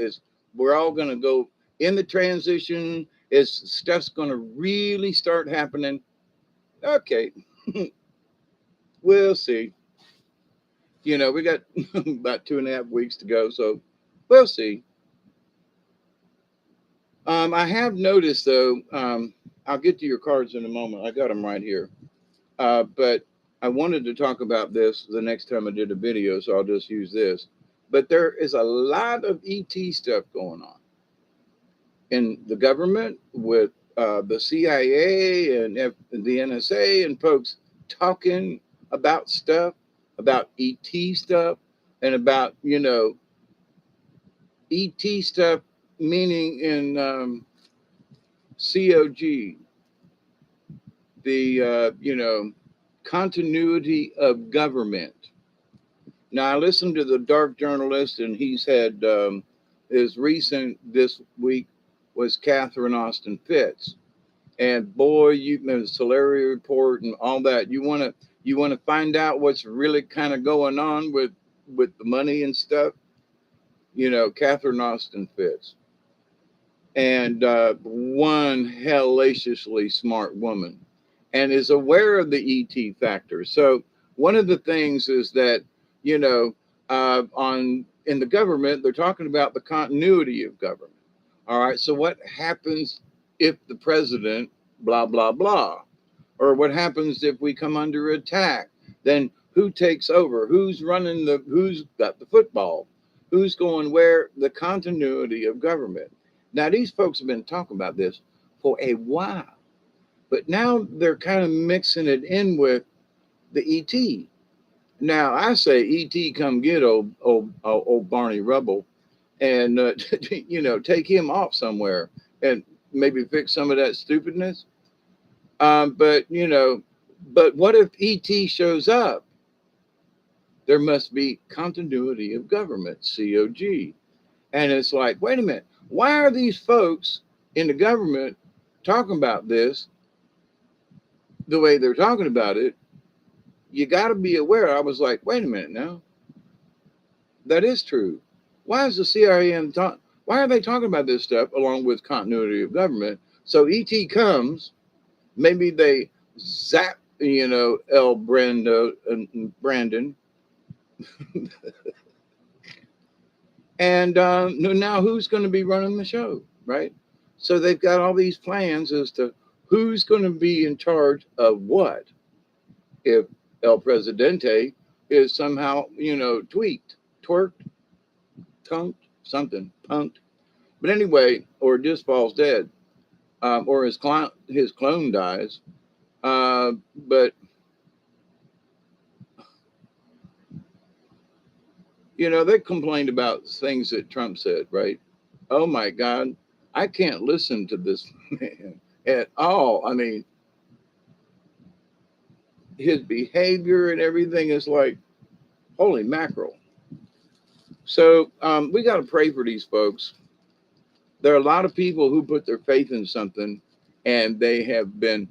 We're all gonna go in the transition. Stuff's gonna really start happening. Okay. We'll see. We got about 2.5 weeks to go, so we'll see. I have noticed, though, I'll get to your cards in a moment. I got them right here. But I wanted to talk about this the next time I did a video, so I'll just use this. But there is a lot of ET stuff going on in the government with the CIA and the NSA and folks talking about stuff, about ET stuff, and about, ET stuff, meaning in COG, the, continuity of government. Now, I listened to the Dark Journalist, and he's had his recent this week was Catherine Austin Fitts. And boy, the Solari report and all that. You want to find out what's really kind of going on with the money and stuff. Catherine Austin Fitts, and one hellaciously smart woman, and is aware of the ET factor. So one of the things is that in the government they're talking about the continuity of government. All right. So what happens if the president, blah, blah, blah, or what happens if we come under attack? Then who takes over? Who's got the football? Who's going where? The continuity of government. Now, these folks have been talking about this for a while, but now they're kind of mixing it in with the ET. Now, I say ET come get old Barney Rubble. and take him off somewhere and maybe fix some of that stupidness. But but what if ET shows up? There must be continuity of government, COG. And it's like, wait a minute, why are these folks in the government talking about this the way they're talking about it? You got to be aware. I was like, wait a minute now, that is true. Why is the CIA why are they talking about this stuff along with continuity of government? So ET comes, maybe they zap, Brandon, and now who's going to be running the show, right? So they've got all these plans as to who's going to be in charge of what if El Presidente is somehow, tweaked, twerked, tunked, something, punked. But anyway, or just falls dead, or his clone dies. But they complained about things that Trump said, right? Oh my God, I can't listen to this man at all. I mean, his behavior and everything is like, holy mackerel. So we got to pray for these folks. There are a lot of people who put their faith in something and they have been,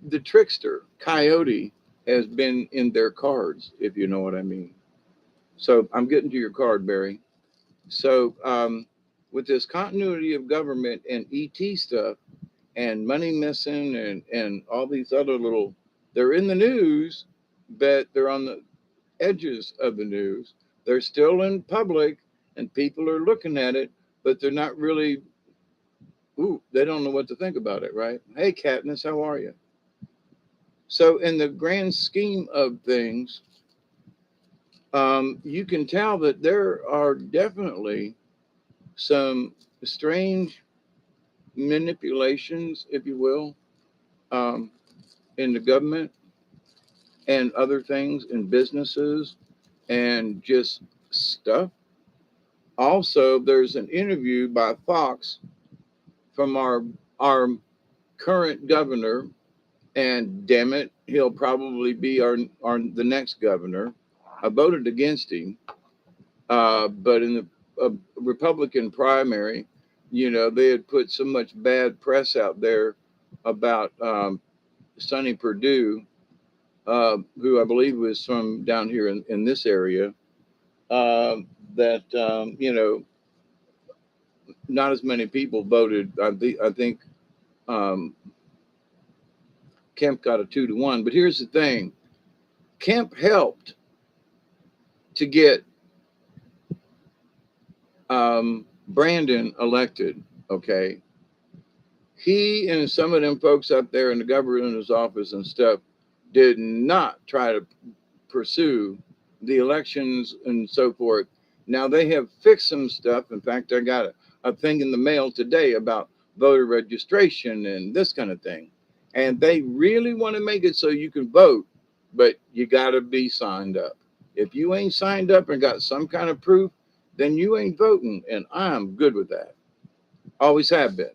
the trickster, Coyote, has been in their cards, if you know what I mean. So I'm getting to your card, Barry. So with this continuity of government and ET stuff and money missing and all these other little, they're in the news, but they're on the edges of the news. They're still in public and people are looking at it, but they're not really, they don't know what to think about it, right? Hey, Katniss, how are you? So in the grand scheme of things, you can tell that there are definitely some strange manipulations, if you will, in the government and other things in businesses and just stuff. Also, there's an interview by Fox from our current governor, and damn it, he'll probably be our the next governor. I voted against him, but in the Republican primary, they had put so much bad press out there about Sonny Perdue, who I believe was from down here in this area, that not as many people voted. I think Kemp got a 2-1. But here's the thing: Kemp helped to get Brandon elected. Okay, he and some of them folks up there in the governor's office and stuff did not try to pursue the elections and so forth. Now they have fixed some stuff. In fact, I got a thing in the mail today about voter registration and this kind of thing. And they really want to make it so you can vote, but you got to be signed up. If you ain't signed up and got some kind of proof, then you ain't voting. And I'm good with that. Always have been.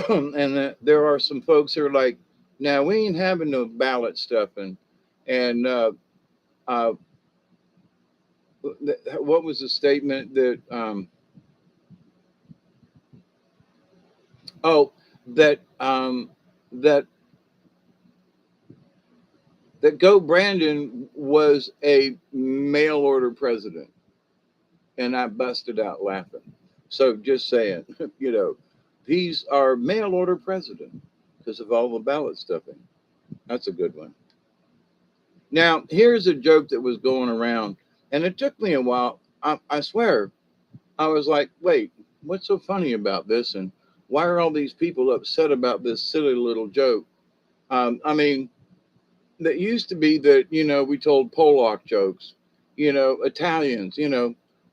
And there are some folks who are like, now we ain't having no ballot stuff. And what was the statement that, that Go Brandon was a mail order president. And I busted out laughing. So just saying, he's our mail order president because of all the ballot stuffing. That's a good one. Now, here's a joke that was going around, and it took me a while. I swear, I was like, wait, what's so funny about this? And why are all these people upset about this silly little joke? I mean, that used to be that, we told Pollock jokes, Italians,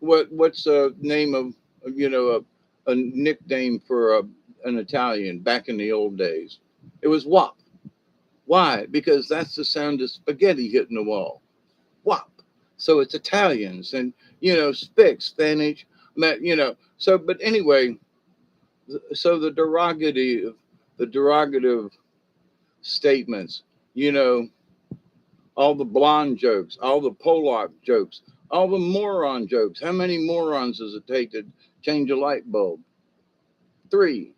what's the name of, a nickname for an Italian back in the old days? It was WAP. Why? Because that's the sound of spaghetti hitting the wall. WAP. So it's Italians and, Spick, Spanish, So, but anyway, so the derogative statements, you know, all the blonde jokes, all the Pollock jokes, all the moron jokes. How many morons does it take to change a light bulb? Three.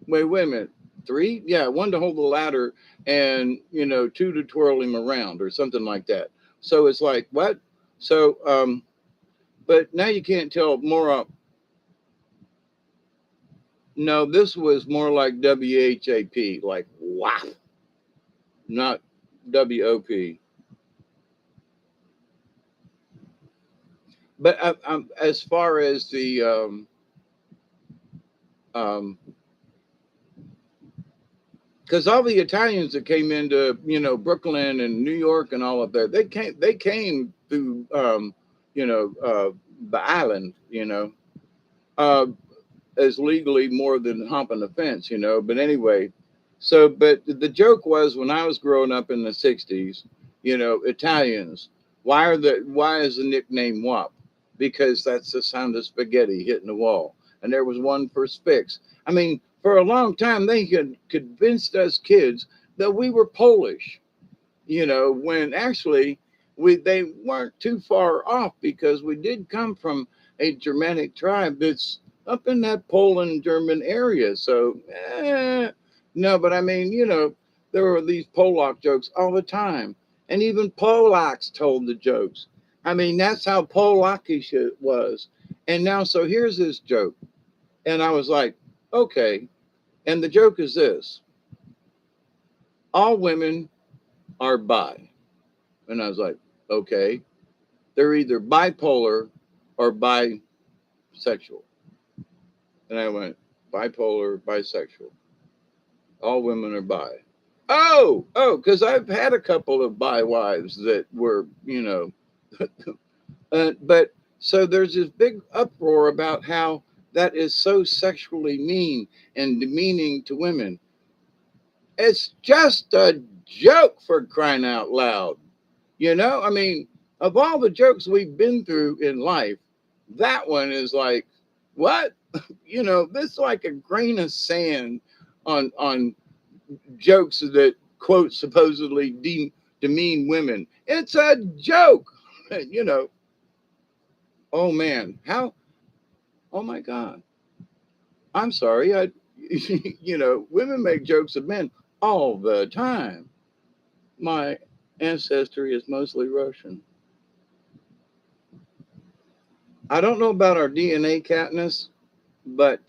Wait a minute. Three? Yeah, one to hold the ladder and, two to twirl him around or something like that. So it's like, what? So, but now you can't tell more. No, this was more like WHAP, like WAP, not WOP. But as far as the um, because all the Italians that came into Brooklyn and New York and all of that, they came through the island, uh, as legally more than humping the fence, But anyway, so but the joke was when I was growing up in the '60s, Italians. Why is the nickname WAP? Because that's the sound of spaghetti hitting the wall. And there was one for Spix. I mean, for a long time they had convinced us kids that we were Polish, when actually they weren't too far off because we did come from a Germanic tribe that's up in that Poland German area. So no, but I mean, there were these Polak jokes all the time, and even Polacks told the jokes. I mean, that's how Polakish it was. And now, so here's this joke, and I was like, okay. And the joke is this: all women are bi. And I was like, okay, they're either bipolar or bisexual. And I went, bipolar, bisexual. All women are bi. Oh, because I've had a couple of bi wives that were, but so there's this big uproar about how that is so sexually mean and demeaning to women. It's just a joke, for crying out loud. I mean, of all the jokes we've been through in life, that one is like, what? This is like a grain of sand on jokes that quote supposedly demean women. It's a joke, you know. Oh man, how? Oh my God, I'm sorry. Women make jokes of men all the time. My ancestry is mostly Russian. I don't know about our DNA, Katniss, but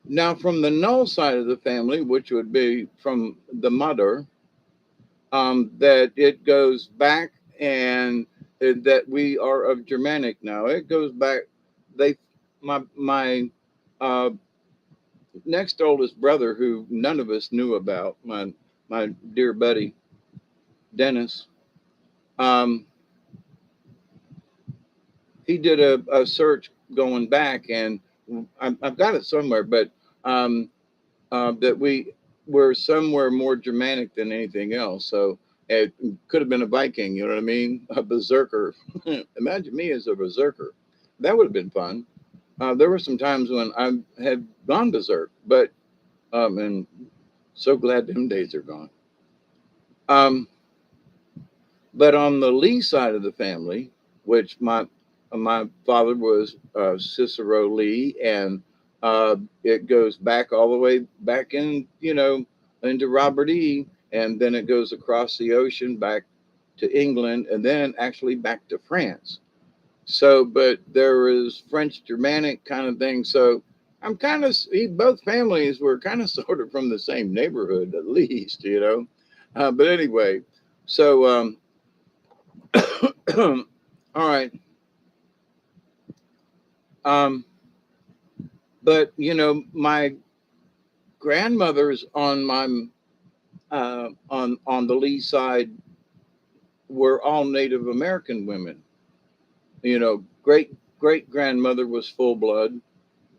now from the null side of the family, which would be from the mother, that it goes back and that we are of Germanic now. It goes back. They, my uh, next oldest brother, who none of us knew about, my dear buddy Dennis. Um, he did a search going back, and I've got it somewhere, but um, that we were somewhere more Germanic than anything else. So it could have been a Viking, you know what I mean? A berserker. Imagine me as a berserker. That would have been fun. There were some times when I had gone berserk, but and so glad them days are gone. Um, but on the Lee side of the family, which my father was Cicero Lee, and it goes back all the way back in, into Robert E. And then it goes across the ocean back to England, and then actually back to France. So, but there is French Germanic kind of thing. So I'm kind of, both families were kind of sort of from the same neighborhood, at least, But anyway, so all right. Um, but my grandmothers on my on the Lee side were all Native American women. Great grandmother was full blood.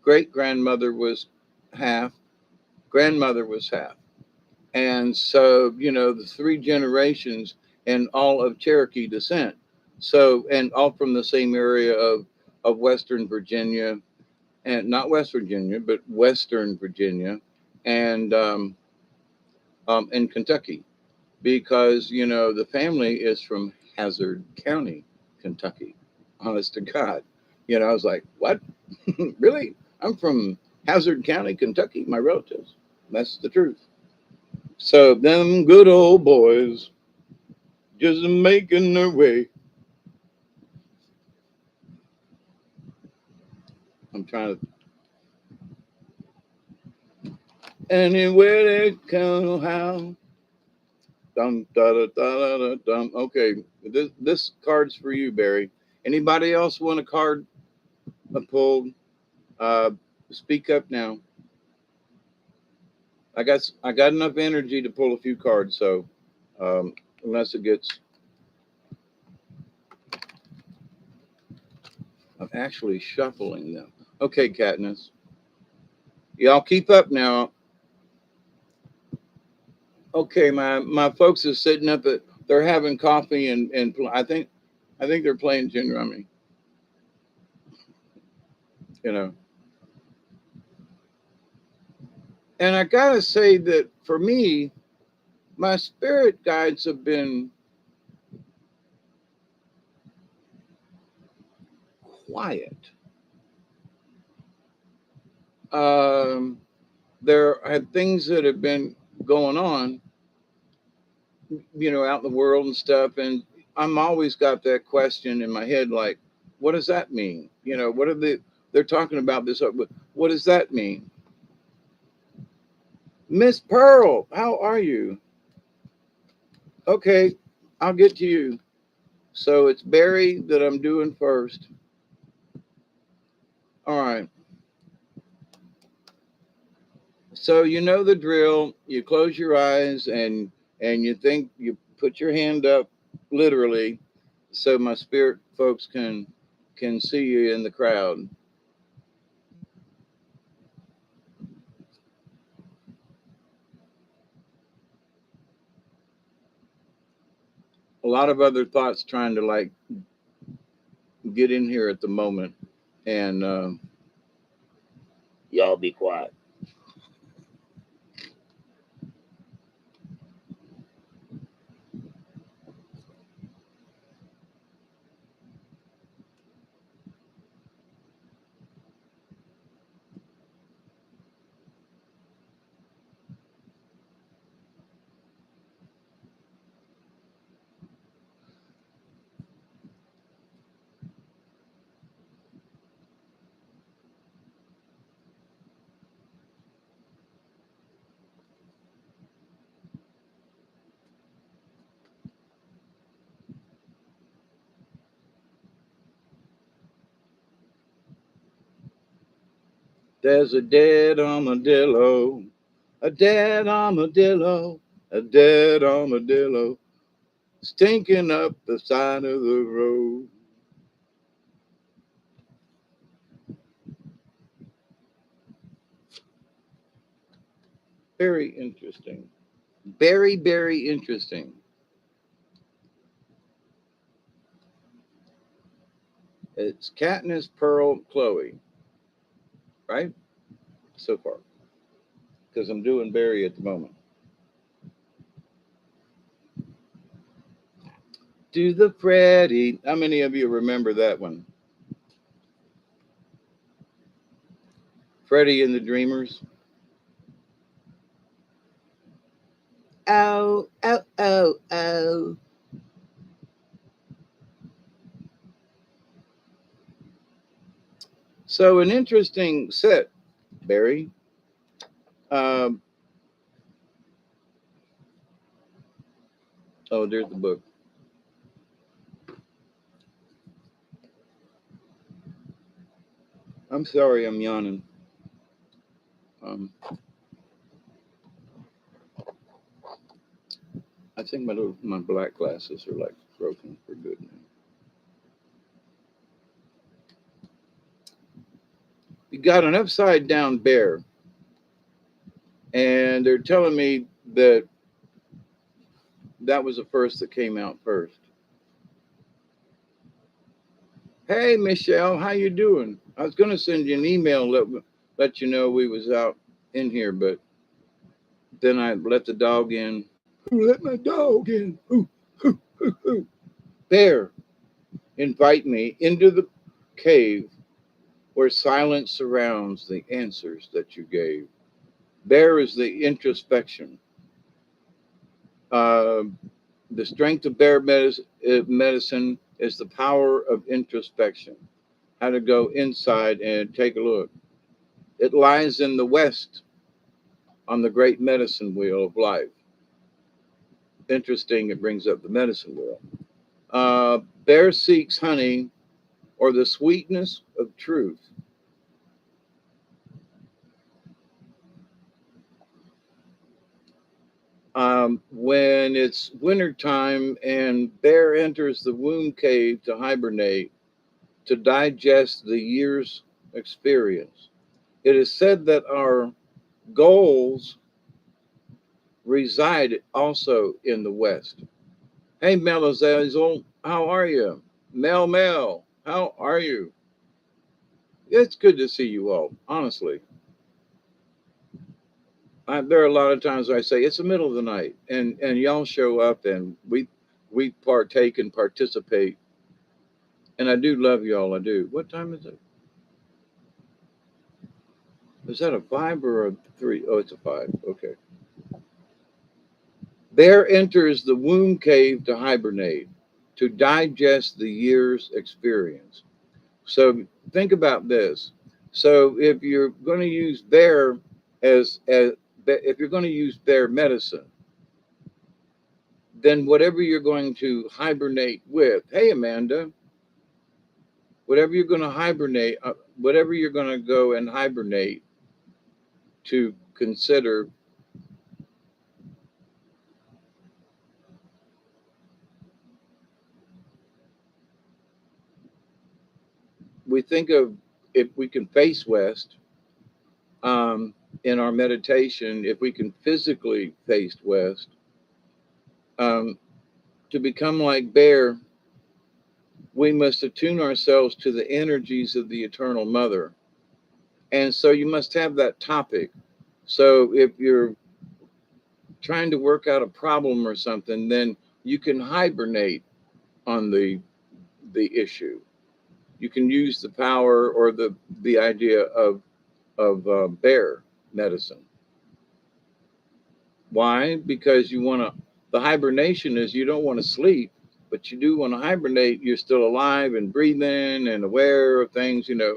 Great grandmother was half. Grandmother was half. And so the three generations and all of Cherokee descent. So, and all from the same area of Western Virginia, and not West Virginia, but Western Virginia, and in Kentucky, because the family is from Hazard County, Kentucky. Honest to God, I was like, what? Really? I'm from Hazard County, Kentucky. My relatives. That's the truth. So them good old boys just making their way. I'm trying to. Anywhere they come, how. Dum, da, da, da, da, da, dum. Okay, this card's for you, Barry. Anybody else want a card pulled? Uh, Speak up now. I got enough energy to pull a few cards, so unless it gets, I'm actually shuffling them. Okay, Katniss, y'all keep up now. Okay, my folks are sitting up at, they're having coffee and I think they're playing gin rummy. You know, and I gotta say that for me, my spirit guides have been quiet. Um, there are things that have been going on, out in the world and stuff, and I'm always got that question in my head, like, what does that mean? What are they're talking about this? What does that mean? Miss Pearl, how are you? Okay, I'll get to you. So it's Barry that I'm doing first. All right. So you know the drill. You close your eyes and you think you put your hand up literally so my spirit folks can see you in the crowd. A lot of other thoughts trying to like get in here at the moment and y'all be quiet. There's a dead armadillo, a dead armadillo, a dead armadillo, stinking up the side of the road. Very interesting. Very, very interesting. It's Katniss, Pearl, Chloe, right? So far, because I'm doing Barry at the moment. Do the Freddy. How many of you remember that one? Freddy and the Dreamers. Oh, oh, oh, oh. So an interesting set, Barry. Um, oh, there's the book. I'm sorry, I'm yawning. Um, I think my black glasses are like broken for good now. You got an upside down bear, and they're telling me that That was the first that came out first. Hey, Michelle, how you doing? I was going to send you an email, let you know we was out in here, but then I let the dog in. Who let my dog in? Who? Bear, invite me into the cave where silence surrounds the answers that you gave. Bear is the introspection. Uh, the strength of bear medicine is the power of introspection. How to go inside and take a look. It lies in the west on the great medicine wheel of life. Interesting, it brings up the medicine wheel. Bear seeks honey or the sweetness of truth. When it's wintertime and bear enters the womb cave to hibernate, to digest the year's experience. It is said that our goals reside also in the West. Hey, Melazazel, how are you? Mel, how are you? It's good to see you all, honestly. There are a lot of times I say it's the middle of the night, and y'all show up, and we partake and participate, and I do love y'all. I do. What time is it? Is that a 5 or a 3? Oh, it's a 5. Okay. Bear enters the womb cave to hibernate, to digest the year's experience. So think about this. So if you're going to use bear as if you're going to use bear medicine, then whatever you're going to hibernate with, hey Amanda, whatever you're going to hibernate, whatever you're going to go and hibernate to consider, we think of if we can face west um, in our meditation, if we can physically face west, um, to become like bear, we must attune ourselves to the energies of the eternal mother. And so you must have that topic. So if you're trying to work out a problem or something, then you can hibernate on the issue. You can use the power or the idea of bear medicine. Why? Because you want to. The hibernation is you don't want to sleep, but you do want to hibernate. You're still alive and breathing and aware of things, you know.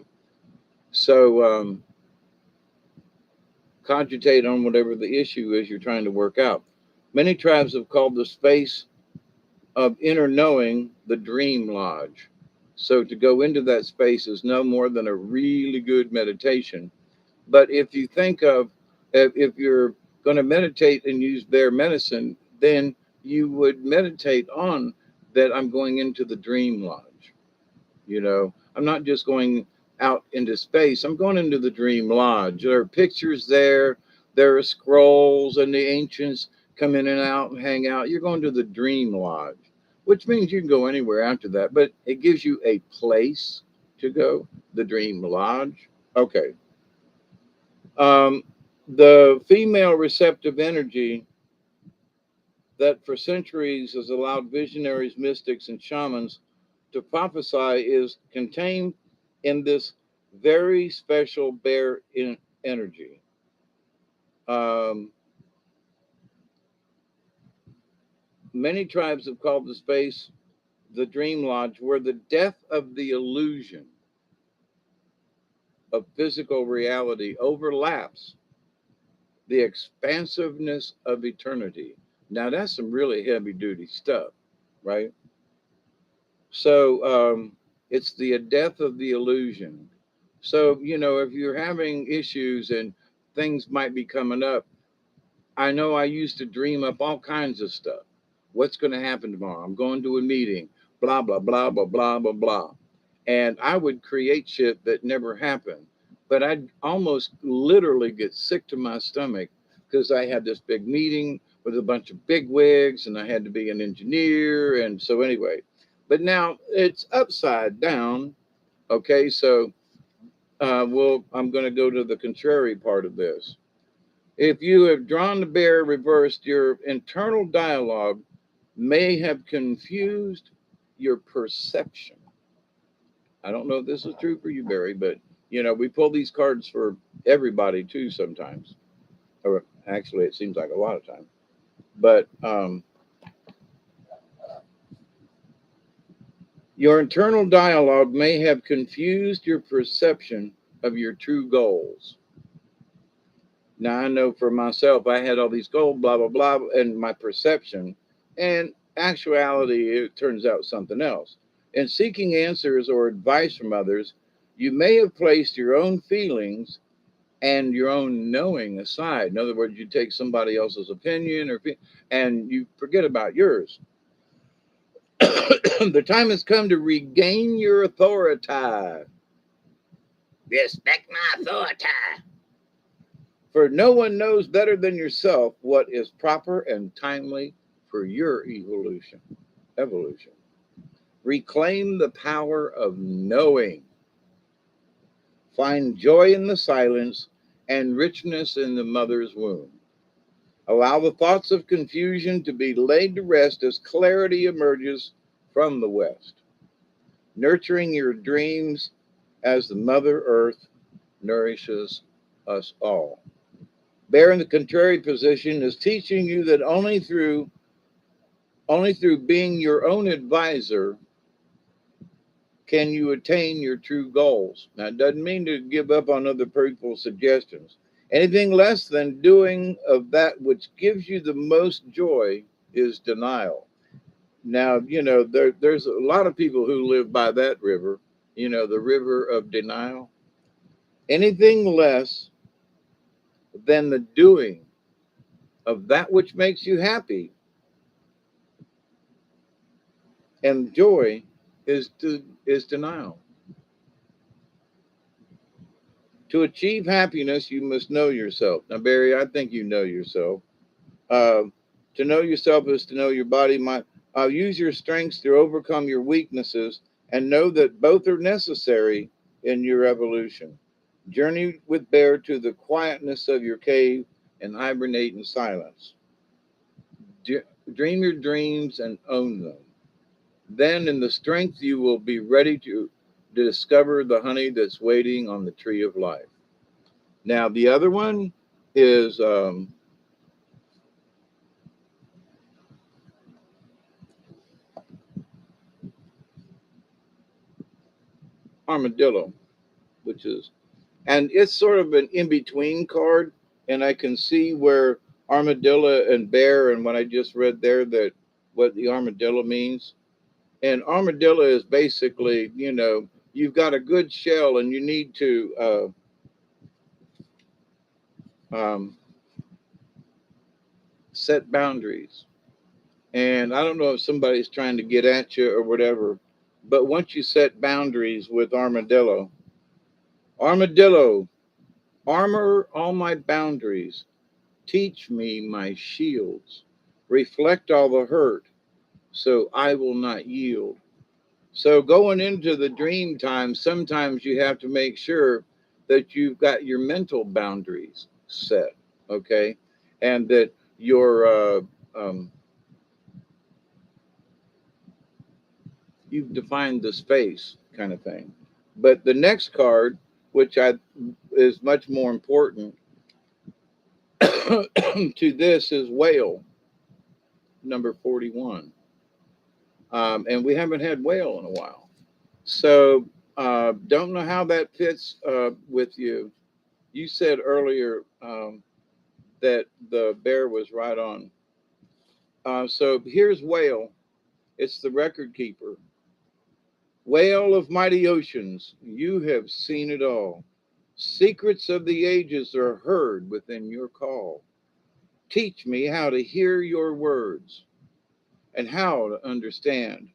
So cogitate on whatever the issue is you're trying to work out. Many tribes have called the space of inner knowing the dream lodge. So to go into that space is no more than a really good meditation. But if you think of if you're going to meditate and use their medicine, then you would meditate on that I'm going into the dream lodge. You know, I'm not just going out into space. I'm going into the dream lodge. There are pictures there. There are scrolls, and the ancients come in and out and hang out. You're going to the dream lodge, which means you can go anywhere after that, but it gives you a place to go, the dream lodge. Okay. Um, the female receptive energy that for centuries has allowed visionaries, mystics, and shamans to prophesy is contained in this very special bear energy. Um, Many tribes have called the space the dream lodge, where the death of the illusion of physical reality overlaps the expansiveness of eternity. Now, that's some really heavy duty stuff, right? So, it's the death of the illusion. So, you know, if you're having issues and things might be coming up, I know I used to dream up all kinds of stuff. What's going to happen tomorrow? I'm going to a meeting, blah, blah, blah, blah, blah, blah, blah. And I would create shit that never happened. But I'd almost literally get sick to my stomach because I had this big meeting with a bunch of big wigs, and I had to be an engineer. And so, anyway, but now it's upside down. Okay, so I'm going to go to the contrary part of this. If you have drawn the bear reversed, your internal dialogue may have confused your perception. I don't know if this is true for you, Barry, but we pull these cards for everybody too sometimes. Or actually, it seems like a lot of time. But your internal dialogue may have confused your perception of your true goals. Now, I know for myself, I had all these goals, blah, blah, blah, and my perception. And actuality, it turns out something else. In seeking answers or advice from others, you may have placed your own feelings and your own knowing aside. In other words, you take somebody else's opinion and you forget about yours. The time has come to regain your authority. Respect my authority. For no one knows better than yourself what is proper and timely for your evolution. Reclaim the power of knowing. Find joy in the silence and richness in the mother's womb. Allow the thoughts of confusion to be laid to rest as clarity emerges from the west. Nurturing your dreams as the Mother Earth nourishes us all. Bear in the contrary position is teaching you that only through being your own advisor can you attain your true goals. Now, it doesn't mean to give up on other people's suggestions. Anything less than doing of that which gives you the most joy is denial. Now, there's a lot of people who live by that river, the river of denial. Anything less than the doing of that which makes you happy and joy is denial. To achieve happiness, you must know yourself. Now, Barry, I think you know yourself. Uh, to know yourself is to know your body, mind. Use your strengths to overcome your weaknesses and know that both are necessary in your evolution. Journey with Bear to the quietness of your cave and hibernate in silence. Dream your dreams and own them. Then, in the strength, you will be ready to discover the honey that's waiting on the tree of life. Now, the other one is armadillo, and it's sort of an in between card. And I can see where armadillo and bear, and what I just read there, that what the armadillo means. And armadillo is basically, you've got a good shell and you need to set boundaries. And I don't know if somebody's trying to get at you or whatever, but once you set boundaries with armadillo, armor all my boundaries, teach me my shields, reflect all the hurt, so I will not yield. So going into the dream time, sometimes you have to make sure that you've got your mental boundaries set, okay, and that you've defined the space, kind of thing. But the next card, which is much more important to this, is whale, number 41. And we haven't had whale in a while. So don't know how that fits with you. You said earlier that the bear was right on. So here's whale. It's the record keeper. Whale of mighty oceans, you have seen it all. Secrets of the ages are heard within your call. Teach me how to hear your words and how to understand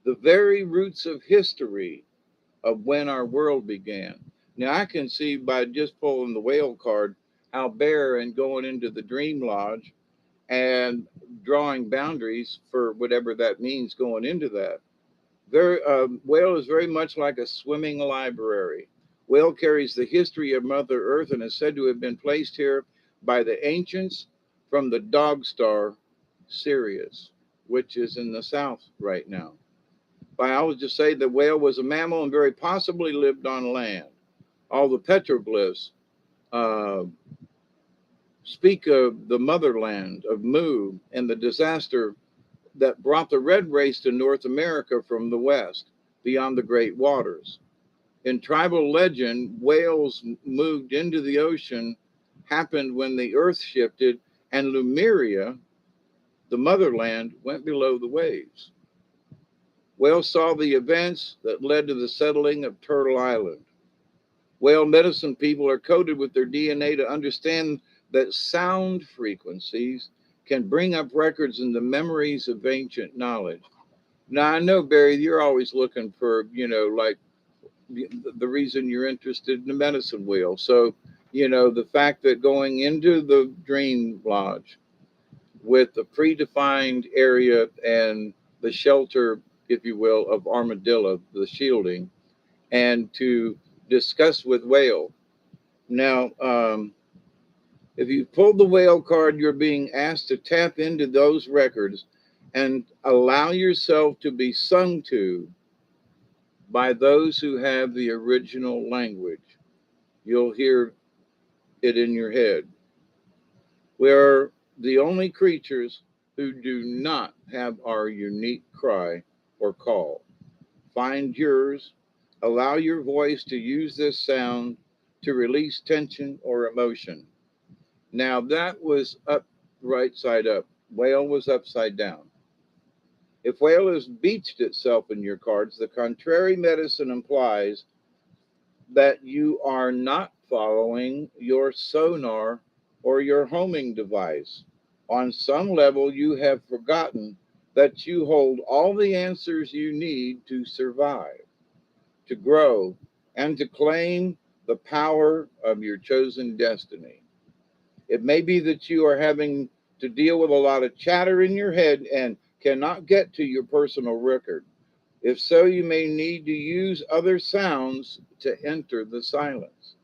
the very roots of history of when our world began. Now, I can see by just pulling the whale card how Bear and going into the Dream Lodge and drawing boundaries for whatever that means going into that. Whale is very much like a swimming library. Whale carries the history of Mother Earth and is said to have been placed here by the ancients from the dog star Sirius, which is in the south right now. Biologists say the whale was a mammal and very possibly lived on land. All the petroglyphs uh, speak of the motherland of Mu and the disaster that brought the red race to North America from the west, beyond the great waters. In tribal legend, whales moved into the ocean happened when the earth shifted and Lemuria, the motherland, went below the waves. Whales saw the events that led to the settling of Turtle Island. Whale medicine people are coded with their DNA to understand that sound frequencies can bring up records and the memories of ancient knowledge. Now, I know, Barry, you're always looking for, like the reason you're interested in the medicine wheel. So, the fact that going into the dream lodge with the predefined area and the shelter, if you will, of armadillo, the shielding, and to discuss with whale. Now, if you pull the whale card, you're being asked to tap into those records and allow yourself to be sung to by those who have the original language. You'll hear it in your head. We're the only creatures who do not have our unique cry or call. Find yours. Allow your voice to use this sound to release tension or emotion. Now, that was up, right side up. Whale was upside down. If whale has beached itself in your cards, the contrary medicine implies that you are not following your sonar or your homing device. On some level, you have forgotten that you hold all the answers you need to survive, to grow, and to claim the power of your chosen destiny. It may be that you are having to deal with a lot of chatter in your head and cannot get to your personal record. If so, you may need to use other sounds to enter the silence.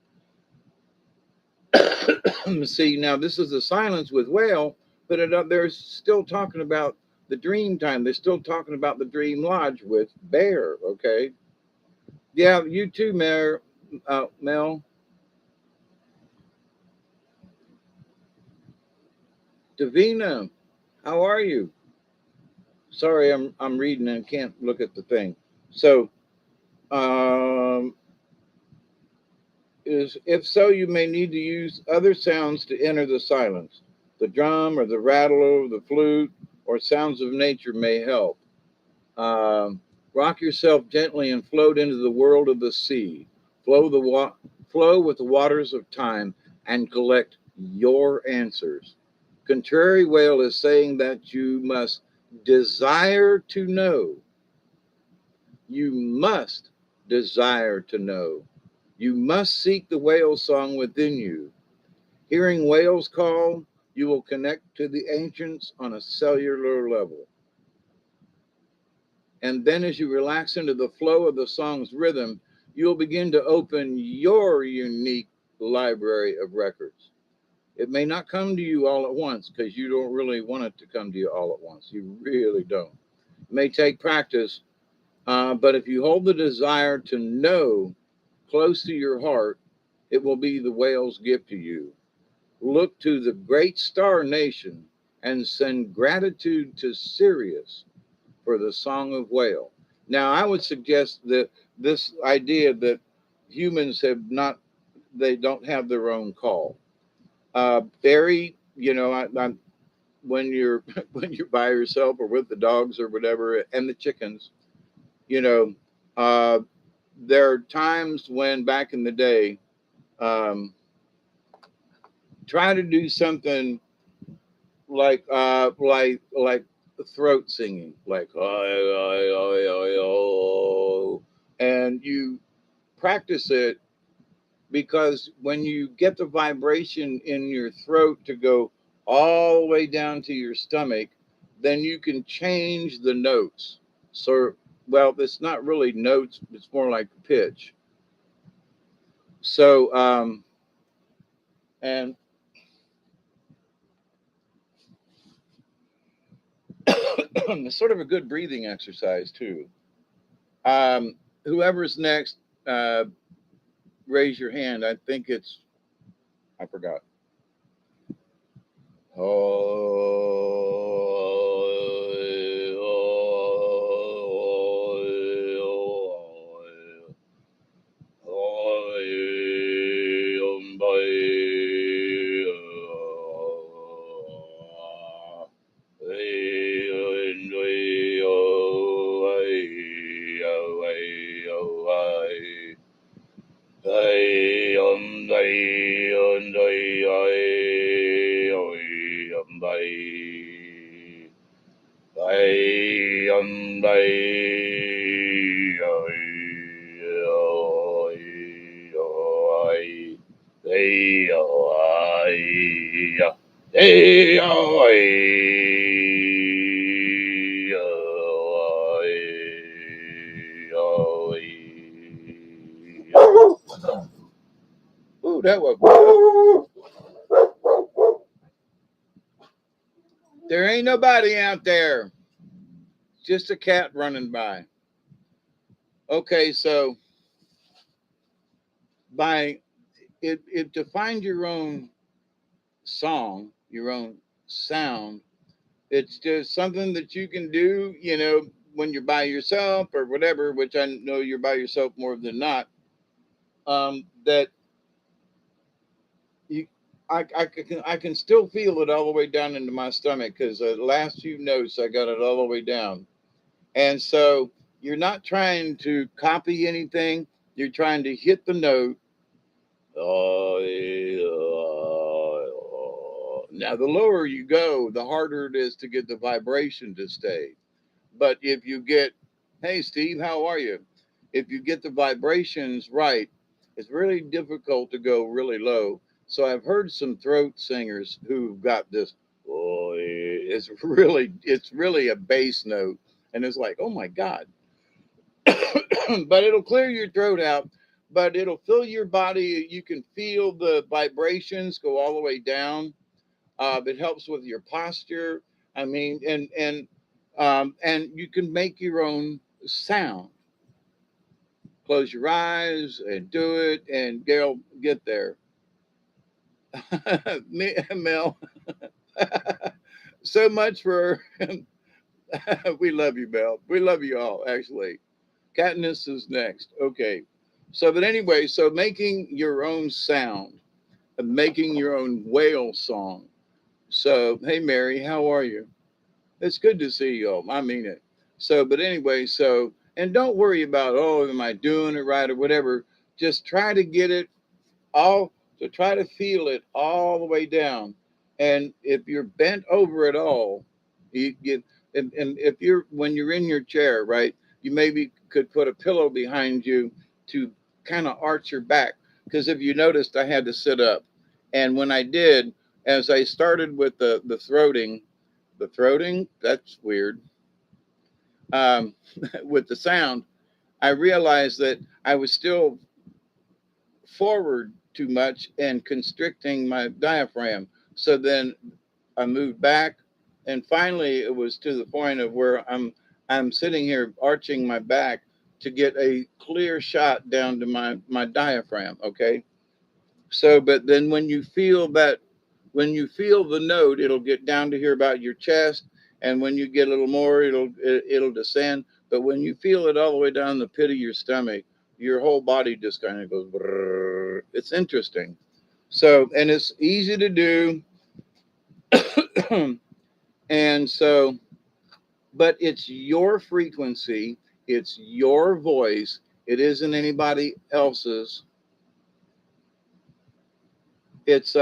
See, now this is the silence with whale, but they're still talking about the dream time. They're still talking about the dream lodge with bear. Okay. Yeah, you too, Mel. Davina, how are you? Sorry, I'm reading and can't look at the thing. So, um, is if so, you may need to use other sounds to enter the silence. The drum or the rattle or the flute or sounds of nature may help. Um, Rock yourself gently and float into the world of the sea. Flow with the waters of time and collect your answers. Contrary whale is saying that you must desire to know. You must desire to know. You must seek the whale song within you. Hearing whales call, you will connect to the ancients on a cellular level. And then, as you relax into the flow of the song's rhythm, you'll begin to open your unique library of records. It may not come to you all at once because you don't really want it to come to you all at once. You really don't. It may take practice, but if you hold the desire to know close to your heart, it will be the whale's gift to you. Look to the great star nation and send gratitude to Sirius for the Song of Whale. Now, I would suggest that this idea that humans have not, they don't have their own call. Barry, when you're when you're by yourself or with the dogs or whatever, and the chickens, you know, uh, there are times when back in the day, um, try to do something like throat singing, like oh, and you practice it because when you get the vibration in your throat to go all the way down to your stomach, then you can change the notes. So, well, it's not really notes, it's more like pitch. So, and it's sort of a good breathing exercise too. Whoever's next, uh, raise your hand. I think it's, I forgot. Ooh, that was there ain't nobody out there. Just a cat running by. Okay, so by it to find your own song, your own sound, it's just something that you can do, when you're by yourself or whatever, which I know you're by yourself more than not. That you, I can still feel it all the way down into my stomach because the last few notes I got it all the way down, and so you're not trying to copy anything. You're trying to hit the note. Now, the lower you go, the harder it is to get the vibration to stay. But if you get, hey, Steve, how are you? If you get the vibrations right, it's really difficult to go really low. So I've heard some throat singers who've got this, oh, it's really a bass note. And it's like, oh my God. But it'll clear your throat out, but it'll fill your body. You can feel the vibrations go all the way down. It helps with your posture. I mean, and you can make your own sound. Close your eyes and do it, and Gail, get there. Mel, so much for we love you, Mel. We love you all, actually. Katniss is next. Okay. So, but anyway, so making your own sound, making your own whale song. So, hey, Mary, how are you? It's good to see you all. I mean it. So, but anyway, so, and don't worry about, oh, am I doing it right or whatever. Just try to get it all, to try to feel it all the way down. And if you're bent over at all, and if you're, when you're in your chair, right, you maybe could put a pillow behind you to kind of arch your back. Because if you noticed, I had to sit up. And when I did, as I started with the throating, that's weird. Um, with the sound, I realized that I was still forward too much and constricting my diaphragm. So then I moved back, and finally it was to the point of where I'm sitting here arching my back to get a clear shot down to my diaphragm. Okay, so but then when you feel the note, it'll get down to here about your chest, and when you get a little more, it'll descend. But when you feel it all the way down the pit of your stomach, your whole body just kind of goes. Brrr. It's interesting. So, and it's easy to do, and so, but it's your frequency, it's your voice. It isn't anybody else's. It's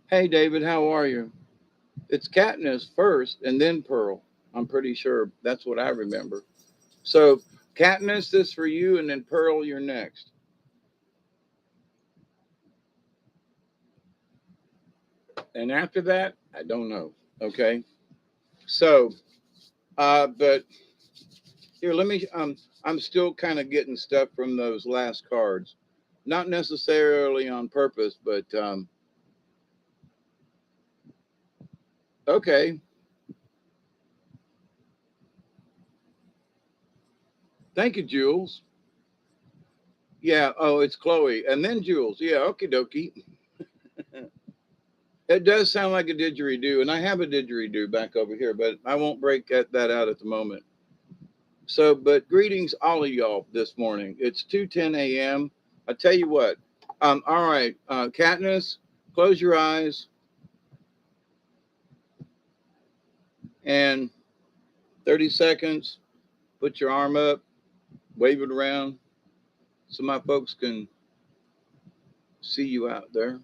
Hey David, how are you? It's Katniss first and then Pearl. I'm pretty sure that's what I remember. So Katniss, this for you, and then Pearl, you're next. And after that, I don't know. Okay. So, but here, let me, I'm still kind of getting stuff from those last cards. Not necessarily on purpose, but, okay. Thank you, Jules. Yeah. Oh, it's Chloe. And then Jules. Yeah. Okie dokie. It does sound like a didgeridoo, and I have a didgeridoo back over here, but I won't break that out at the moment. So, but greetings, all of y'all, this morning. It's 2:10 a.m. I tell you what. All right, Katniss, close your eyes and 30 seconds. Put your arm up, wave it around, so my folks can see you out there.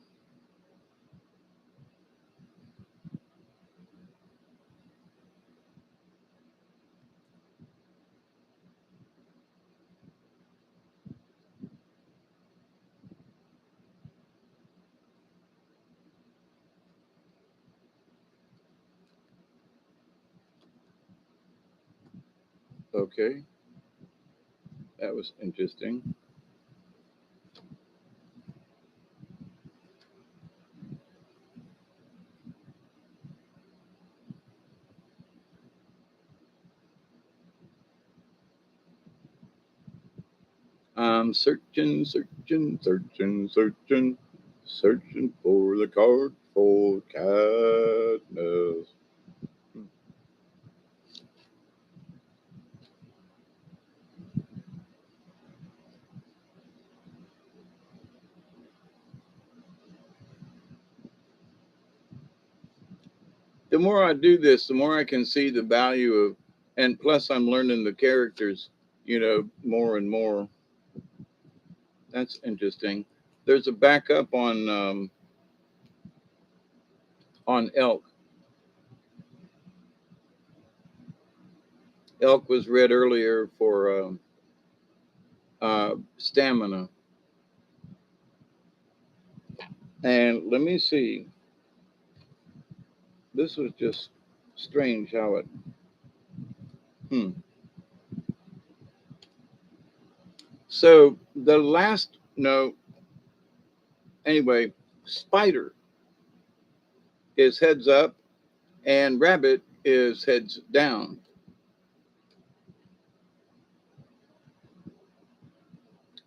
Okay, that was interesting. I'm searching, searching, searching, searching, searching for the card for Katniss. The more I do this, the more I can see the value of, and plus I'm learning the characters, more and more. That's interesting. There's a backup on elk. Elk was read earlier for stamina, and let me see. This was just strange how it. Hmm. So the last no. Anyway, spider is heads up, and rabbit is heads down.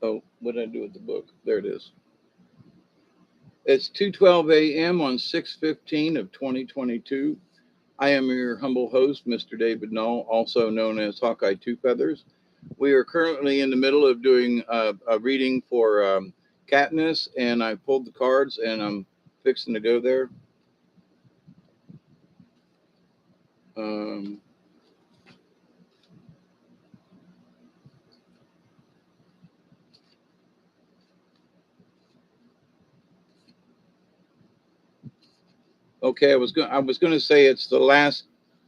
Oh, what did I do with the book? There it is. It's 2:12 a.m. on 6/15 of 2022. I am your humble host, Mr. David Null, also known as Hawkeye Two Feathers. We are currently in the middle of doing a reading for Katniss, and I pulled the cards, and I'm fixing to go there. Um, okay, I was going to say it's the last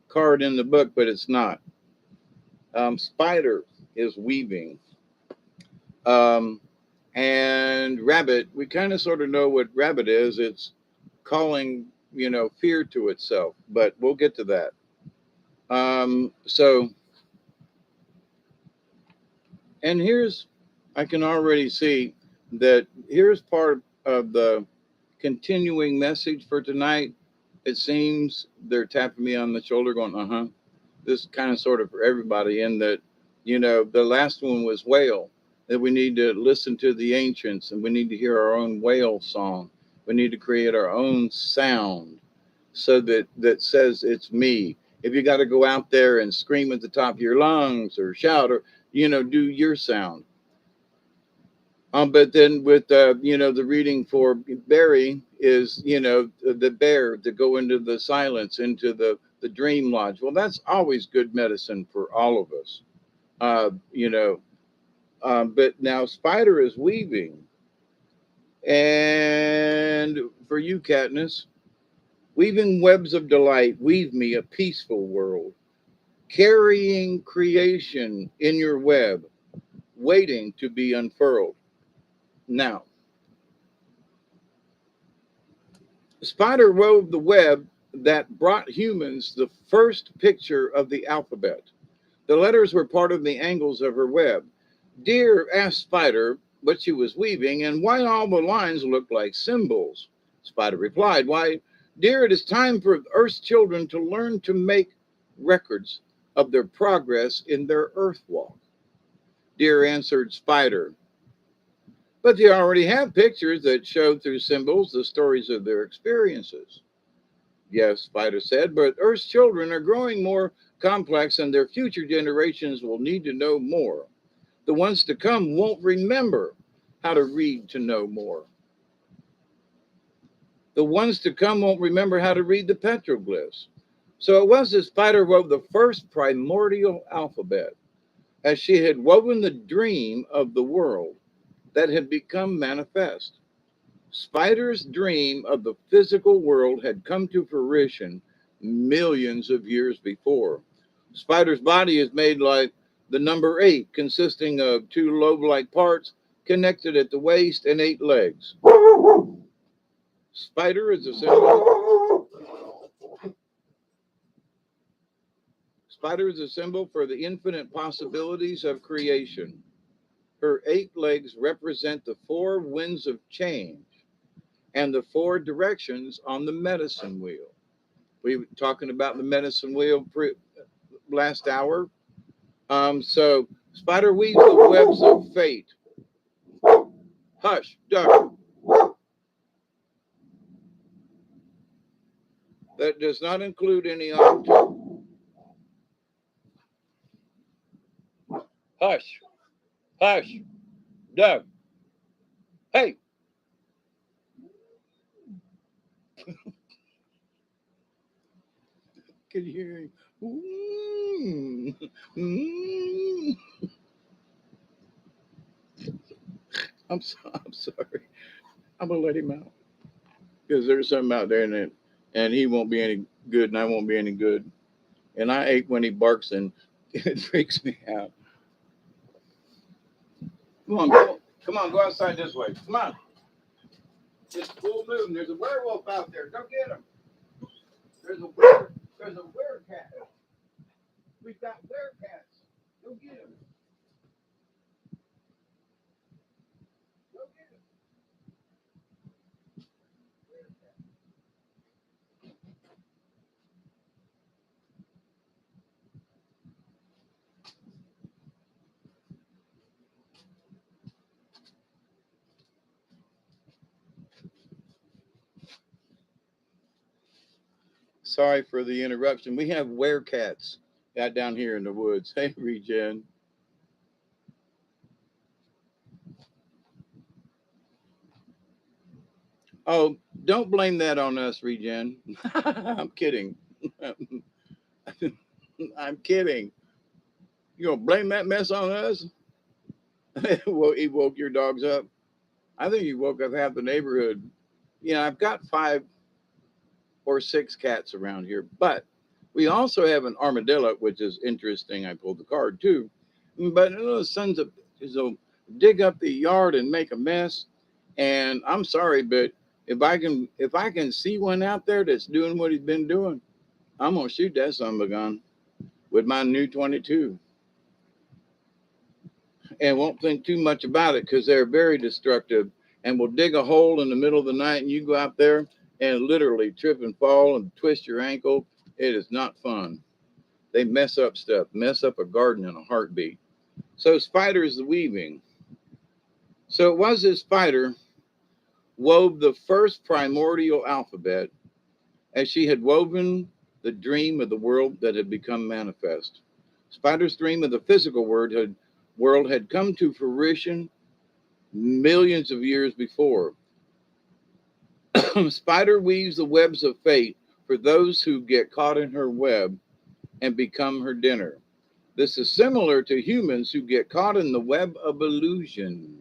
card in the book, but it's not. Spider is weaving. Um, and rabbit, we kind of sort of know what rabbit is. It's calling, fear to itself, but we'll get to that. So, and I can already see that here's part of the continuing message for tonight. It seems they're tapping me on the shoulder, going, "Uh huh." This kind of sort of for everybody, in that, the last one was whale. That we need to listen to the ancients, and we need to hear our own whale song. We need to create our own sound, so that says it's me. If you got to go out there and scream at the top of your lungs or shout, or do your sound. But then with the reading for Barry is the bear to go into the silence, into the dream lodge. Well, that's always good medicine for all of us. Uh, you know, but now Spider is weaving, and for you, Katniss, weaving webs of delight, weave me a peaceful world, carrying creation in your web, waiting to be unfurled. Now, Spider wove the web that brought humans the first picture of the alphabet. The letters were part of the angles of her web. Deer asked Spider what she was weaving and why all the lines looked like symbols. Spider replied, "Why, dear, it is time for Earth's children to learn to make records of their progress in their Earth walk." Deer answered Spider, "But they already have pictures that show through symbols the stories of their experiences." "Yes," Spider said, "but Earth's children are growing more complex and their future generations will need to know more. The ones to come won't remember how to read to know more. The ones to come won't remember how to read the petroglyphs." So it was that Spider wove the first primordial alphabet, as she had woven the dream of the world that had become manifest. Spider's dream of the physical world had come to fruition millions of years before. Spider's body is made like the number 8, consisting of 2 lobe-like parts connected at the waist and 8 legs. Spider is a symbol. Spider is a symbol for the infinite possibilities of creation. Her 8 legs represent the 4 winds of change and the 4 directions on the medicine wheel. We were talking about the medicine wheel last hour. So Spider weaves the webs of fate. Hush, duck. That does not include any Hush, hush, duck. Hey. Can you hear him? I'm sorry. I'm gonna let him out because there's something out there, and he won't be any good, and I won't be any good. And I hate when he barks, and it freaks me out. Come on, go outside this way. Come on. It's full moon. There's a werewolf out there. Go get him. There's a werecat. We've got werecats. Go get him. Go get him. Sorry for the interruption. We have werecats out down here in the woods. Hey, Regen. Oh, don't blame that on us, Regen. I'm kidding. I'm kidding. You gonna blame that mess on us? Well, he woke your dogs up. I think he woke up half the neighborhood. I've got 5 or 6 cats around here, but we also have an armadillo, which is interesting. I pulled the card too, but those sons of bitches will dig up the yard and make a mess. And I'm sorry, but if I can see one out there that's doing what he's been doing, I'm gonna shoot that son of a gun with my new 22, and won't think too much about it because they're very destructive and will dig a hole in the middle of the night, and you go out there and literally trip and fall and twist your ankle. It is not fun. They mess up stuff, mess up a garden in a heartbeat. So Spider is the weaving. So it was this Spider wove the first primordial alphabet, as she had woven the dream of the world that had become manifest. Spider's dream of the physical world had come to fruition millions of years before. Spider weaves the webs of fate for those who get caught in her web and become her dinner. This is similar to humans who get caught in the web of illusion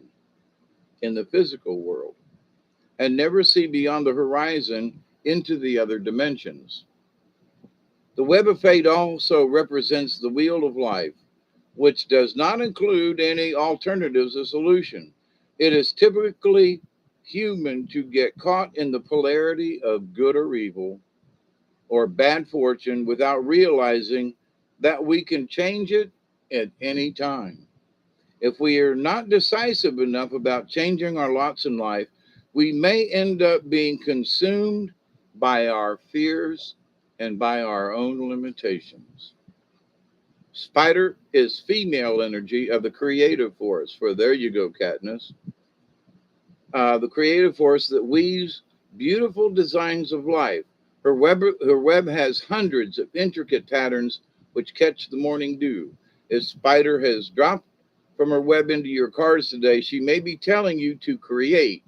in the physical world and never see beyond the horizon into the other dimensions. The web of fate also represents the wheel of life, which does not include any alternatives or solution. It is typically human to get caught in the polarity of good or evil or bad fortune without realizing that we can change it at any time. If we are not decisive enough about changing our lots in life, we may end up being consumed by our fears and by our own limitations. Spider is female energy of the creative force. For there you go, Katniss. The creative force that weaves beautiful designs of life. Her web has hundreds of intricate patterns which catch the morning dew. If Spider has dropped from her web into your cards today, she may be telling you to create,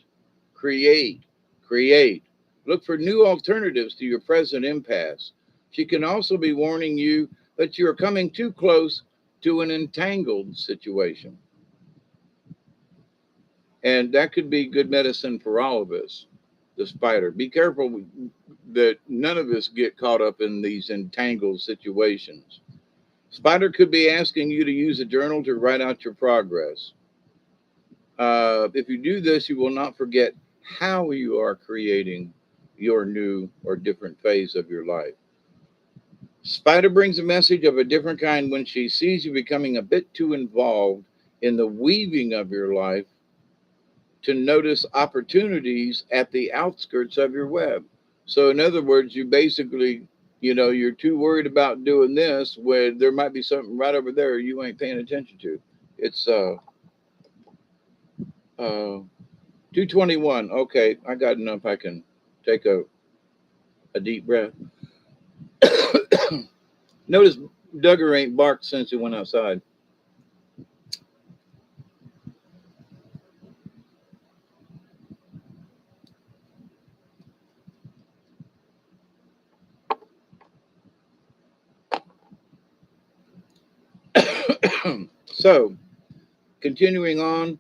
create, create. Look for new alternatives to your present impasse. She can also be warning you that you are coming too close to an entangled situation. And that could be good medicine for all of us, the spider. Be careful that none of us get caught up in these entangled situations. Spider could be asking you to use a journal to write out your progress. If you do this, you will not forget how you are creating your new or different phase of your life. Spider brings a message of a different kind when she sees you becoming a bit too involved in the weaving of your life to notice opportunities at the outskirts of your web. So, in other words, you basically, you're too worried about doing this when there might be something right over there you ain't paying attention to. It's 2:21. Okay, I got enough. I can take a deep breath. Notice Duggar ain't barked since he went outside. So, continuing on,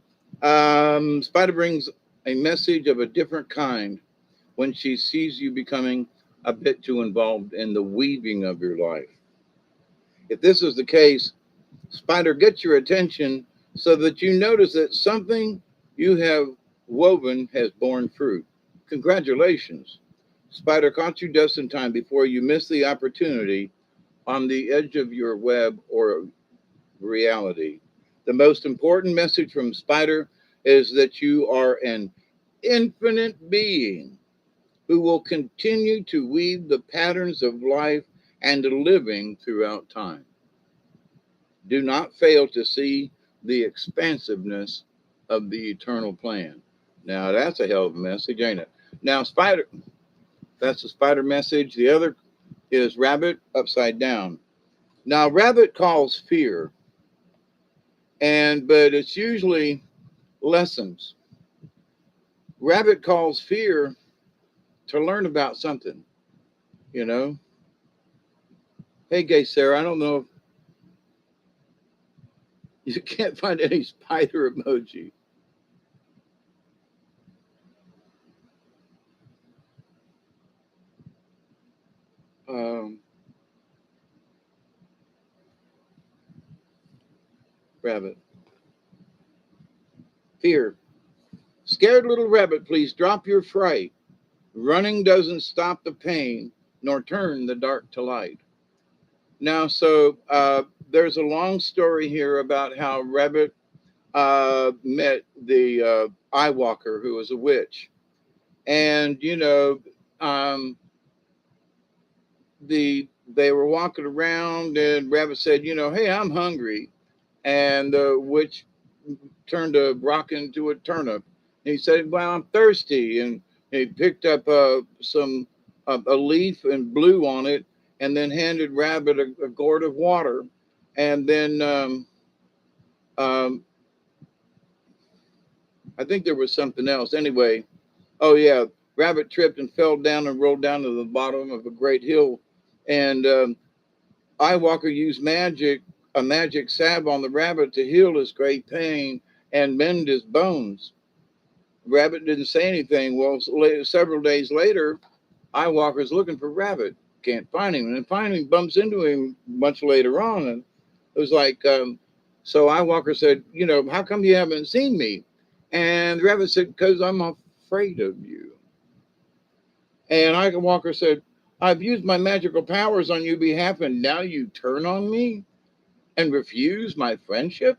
Spider brings a message of a different kind when she sees you becoming a bit too involved in the weaving of your life. If this is the case, Spider gets your attention so that you notice that something you have woven has borne fruit. Congratulations. Spider caught you just in time before you missed the opportunity on the edge of your web or reality. The most important message from Spider is that you are an infinite being who will continue to weave the patterns of life and living throughout time. Do not fail to see the expansiveness of the eternal plan. Now, that's a hell of a message, ain't it? Now, Spider, that's the Spider message. The other is Rabbit upside down. Now, Rabbit calls fear, but it's usually lessons. Rabbit calls fear to learn about something, you know. Hey, Gay Sarah, I don't know if you can't find any spider emoji. Um, Rabbit. Fear. Scared little rabbit, please drop your fright. Running doesn't stop the pain, nor turn the dark to light. Now, so there's a long story here about how Rabbit met the eye walker who was a witch. And, um, they were walking around, and Rabbit said, hey, I'm hungry. And the witch turned a rock into a turnip. And he said, well, I'm thirsty. And he picked up a leaf and blew on it, and then handed Rabbit a gourd of water. And then um, I think there was something else. Anyway, oh yeah, Rabbit tripped and fell down and rolled down to the bottom of a great hill. And Eyewalker used a magic salve on the rabbit to heal his great pain and mend his bones. Rabbit didn't say anything. Well, several days later, Eyewalker's looking for Rabbit, can't find him, and finally bumps into him much later on, and it was like, so Eyewalker said, how come you haven't seen me? And the rabbit said, because I'm afraid of you. And Ike Walker said, I've used my magical powers on your behalf, and now you turn on me and refuse my friendship?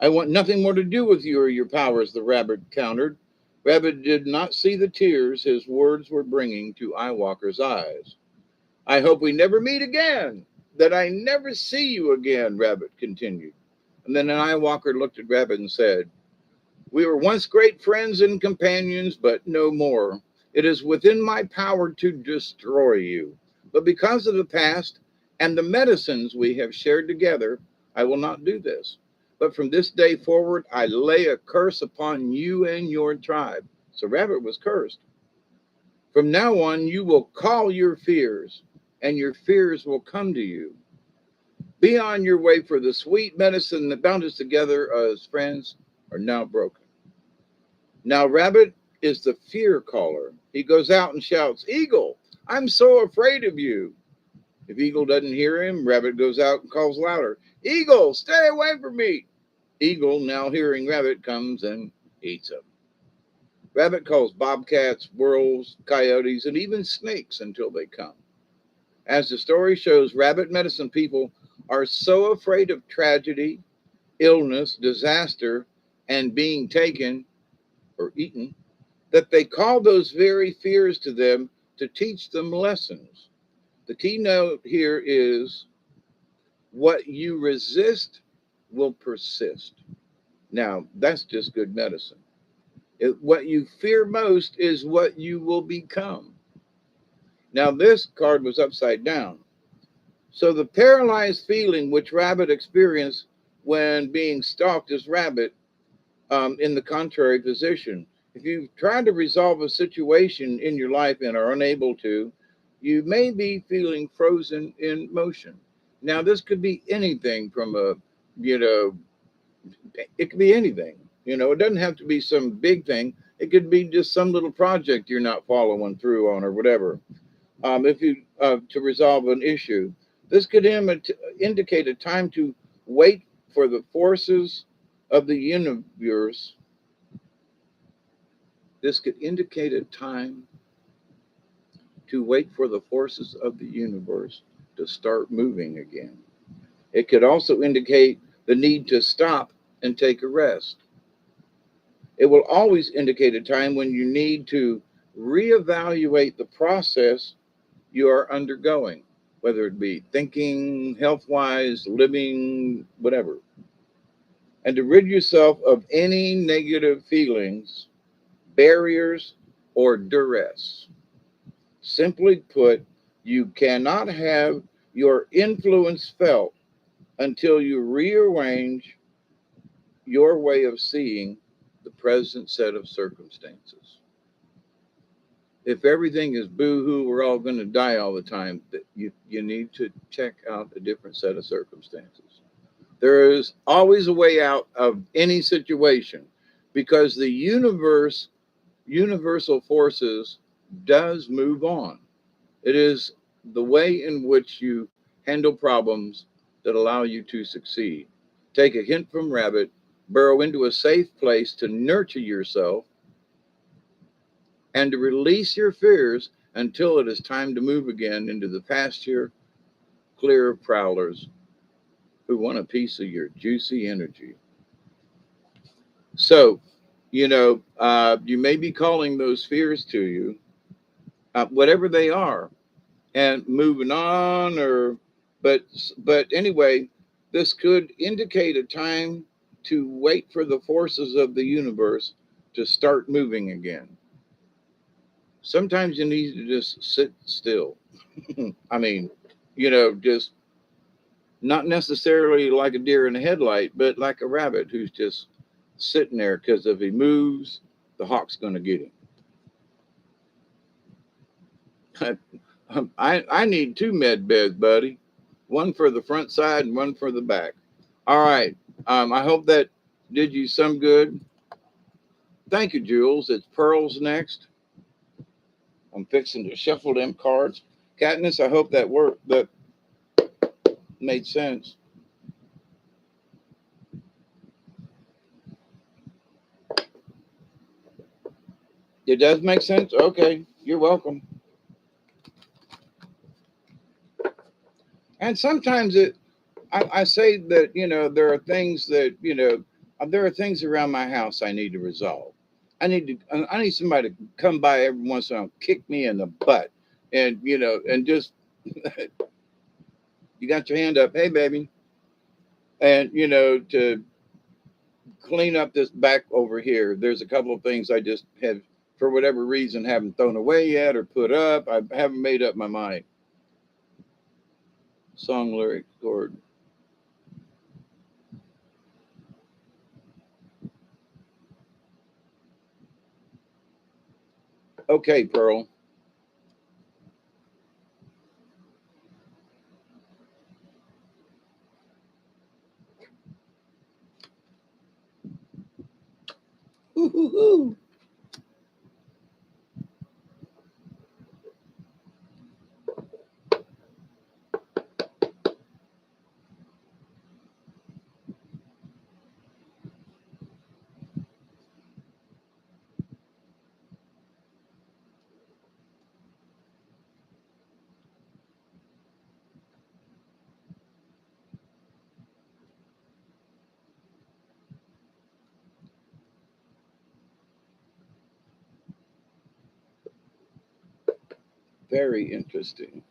I want nothing more to do with you or your powers, the rabbit countered. Rabbit did not see the tears his words were bringing to Eyewalker's eyes. I hope we never meet again, that I never see you again, Rabbit continued. And then an Eyewalker looked at Rabbit and said, we were once great friends and companions, but no more. It is within my power to destroy you. But because of the past and the medicines we have shared together, I will not do this. But from this day forward, I lay a curse upon you and your tribe. So Rabbit was cursed. From now on, you will call your fears, and your fears will come to you. Be on your way, for the sweet medicine that bound us together as friends are now broken. Now, Rabbit is the fear caller. He goes out and shouts, Eagle, I'm so afraid of you. If Eagle doesn't hear him, Rabbit goes out and calls louder, Eagle, stay away from me. Eagle, now hearing Rabbit, comes and eats him. Rabbit calls bobcats, squirrels, coyotes, and even snakes until they come. As the story shows, rabbit medicine people are so afraid of tragedy, illness, disaster, and being taken or eaten that they call those very fears to them to teach them lessons. The keynote here is what you resist will persist. Now, that's just good medicine. What you fear most is what you will become. Now, this card was upside down. So the paralyzed feeling which Rabbit experienced when being stalked is Rabbit in the contrary position. If you've tried to resolve a situation in your life and are unable to, you may be feeling frozen in motion. Now, this could be anything from it could be anything. It doesn't have to be some big thing. It could be just some little project you're not following through on or whatever. If you to resolve an issue, this could indicate a time to wait for the forces of the universe. This could indicate a time to wait for the forces of the universe to start moving again. It could also indicate the need to stop and take a rest. It will always indicate a time when you need to reevaluate the process you are undergoing, whether it be thinking, health-wise, living, whatever, and to rid yourself of any negative feelings, barriers, or duress. Simply put, you cannot have your influence felt until you rearrange your way of seeing the present set of circumstances. If everything is boo-hoo, we're all going to die all the time, you need to check out a different set of circumstances. There is always a way out of any situation because the universal forces does move on. It is the way in which you handle problems that allow you to succeed. Take a hint from Rabbit, burrow into a safe place to nurture yourself and to release your fears until it is time to move again into the pasture clear of prowlers who want a piece of your juicy energy. So, you may be calling those fears to you, whatever they are, and moving on, but anyway, this could indicate a time to wait for the forces of the universe to start moving again. Sometimes you need to just sit still. I mean, just not necessarily like a deer in a headlight, but like a rabbit who's just sitting there because if he moves, the hawk's going to get him. I need 2 med beds, buddy. One for the front side and one for the back. All right. I hope that did you some good. Thank you, Jules. It's Pearl's next. I'm fixing to shuffle them cards. Katniss, I hope that worked. That made sense. It does make sense? Okay, you're welcome. And sometimes I say that, there are things that, there are things around my house I need to resolve. I need somebody to come by every once in a while, kick me in the butt, and and just you got your hand up, hey baby, and to clean up this back over here. There's a couple of things I just have, for whatever reason, haven't thrown away yet or put up. I haven't made up my mind. Song lyric chord. Okay, Pearl. Ooh, very interesting.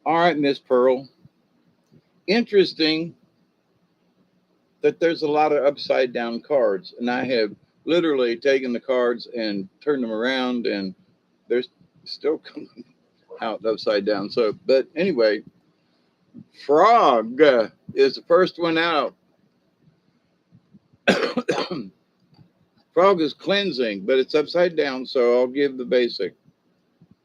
All right, Miss Pearl. Interesting that there's a lot of upside down cards, and I have literally taken the cards and turned them around, and they're still coming out upside down. So, but anyway, frog is the first one out. Frog is cleansing, but it's upside down, so I'll give the basic.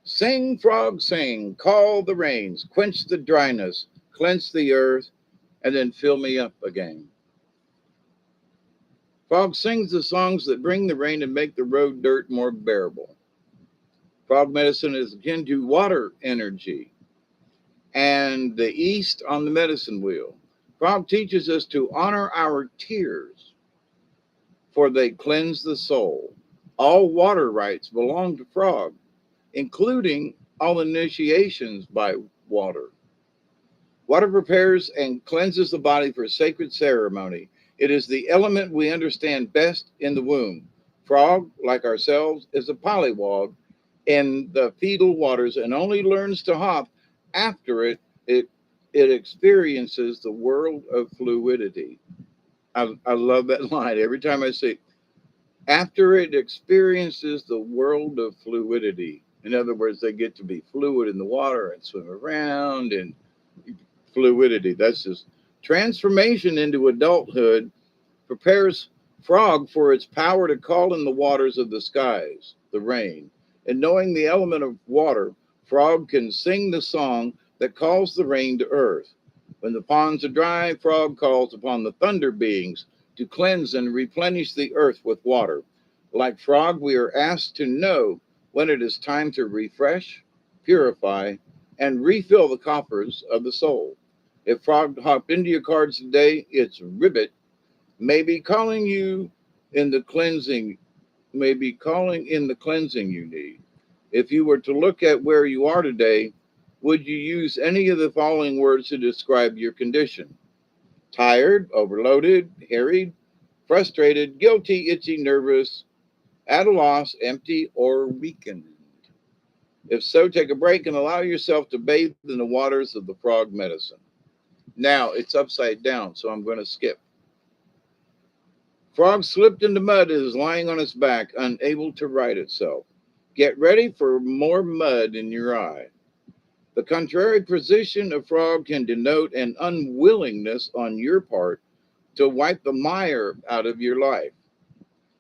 Sing, frog, sing, call the rains, quench the dryness, cleanse the earth, and then fill me up again. Frog sings the songs that bring the rain and make the road dirt more bearable. Frog medicine is akin to water energy and the east on the medicine wheel. Frog teaches us to honor our tears, for they cleanse the soul. All water rites belong to Frog, including all initiations by water. Water prepares and cleanses the body for sacred ceremony. It is the element we understand best in the womb. Frog, like ourselves, is a polywog in the fetal waters and only learns to hop after it experiences the world of fluidity. I love that line every time I see it. After it experiences the world of fluidity. In other words, they get to be fluid in the water and swim around and fluidity. That's just transformation into adulthood prepares Frog for its power to call in the waters of the skies, the rain. And knowing the element of water, Frog can sing the song that calls the rain to earth. When the ponds are dry, Frog calls upon the thunder beings to cleanse and replenish the earth with water. Like Frog, we are asked to know when it is time to refresh, purify, and refill the coffers of the soul. If Frog hopped into your cards today, it's ribbit may be calling you in the cleansing, may be calling in the cleansing you need. If you were to look at where you are today, would you use any of the following words to describe your condition? Tired, overloaded, harried, frustrated, guilty, itchy, nervous, at a loss, empty, or weakened. If so, take a break and allow yourself to bathe in the waters of the frog medicine. Now it's upside down, so I'm going to skip. Frog slipped into mud and is lying on its back, unable to right itself. Get ready for more mud in your eye. The contrary position of frog can denote an unwillingness on your part to wipe the mire out of your life.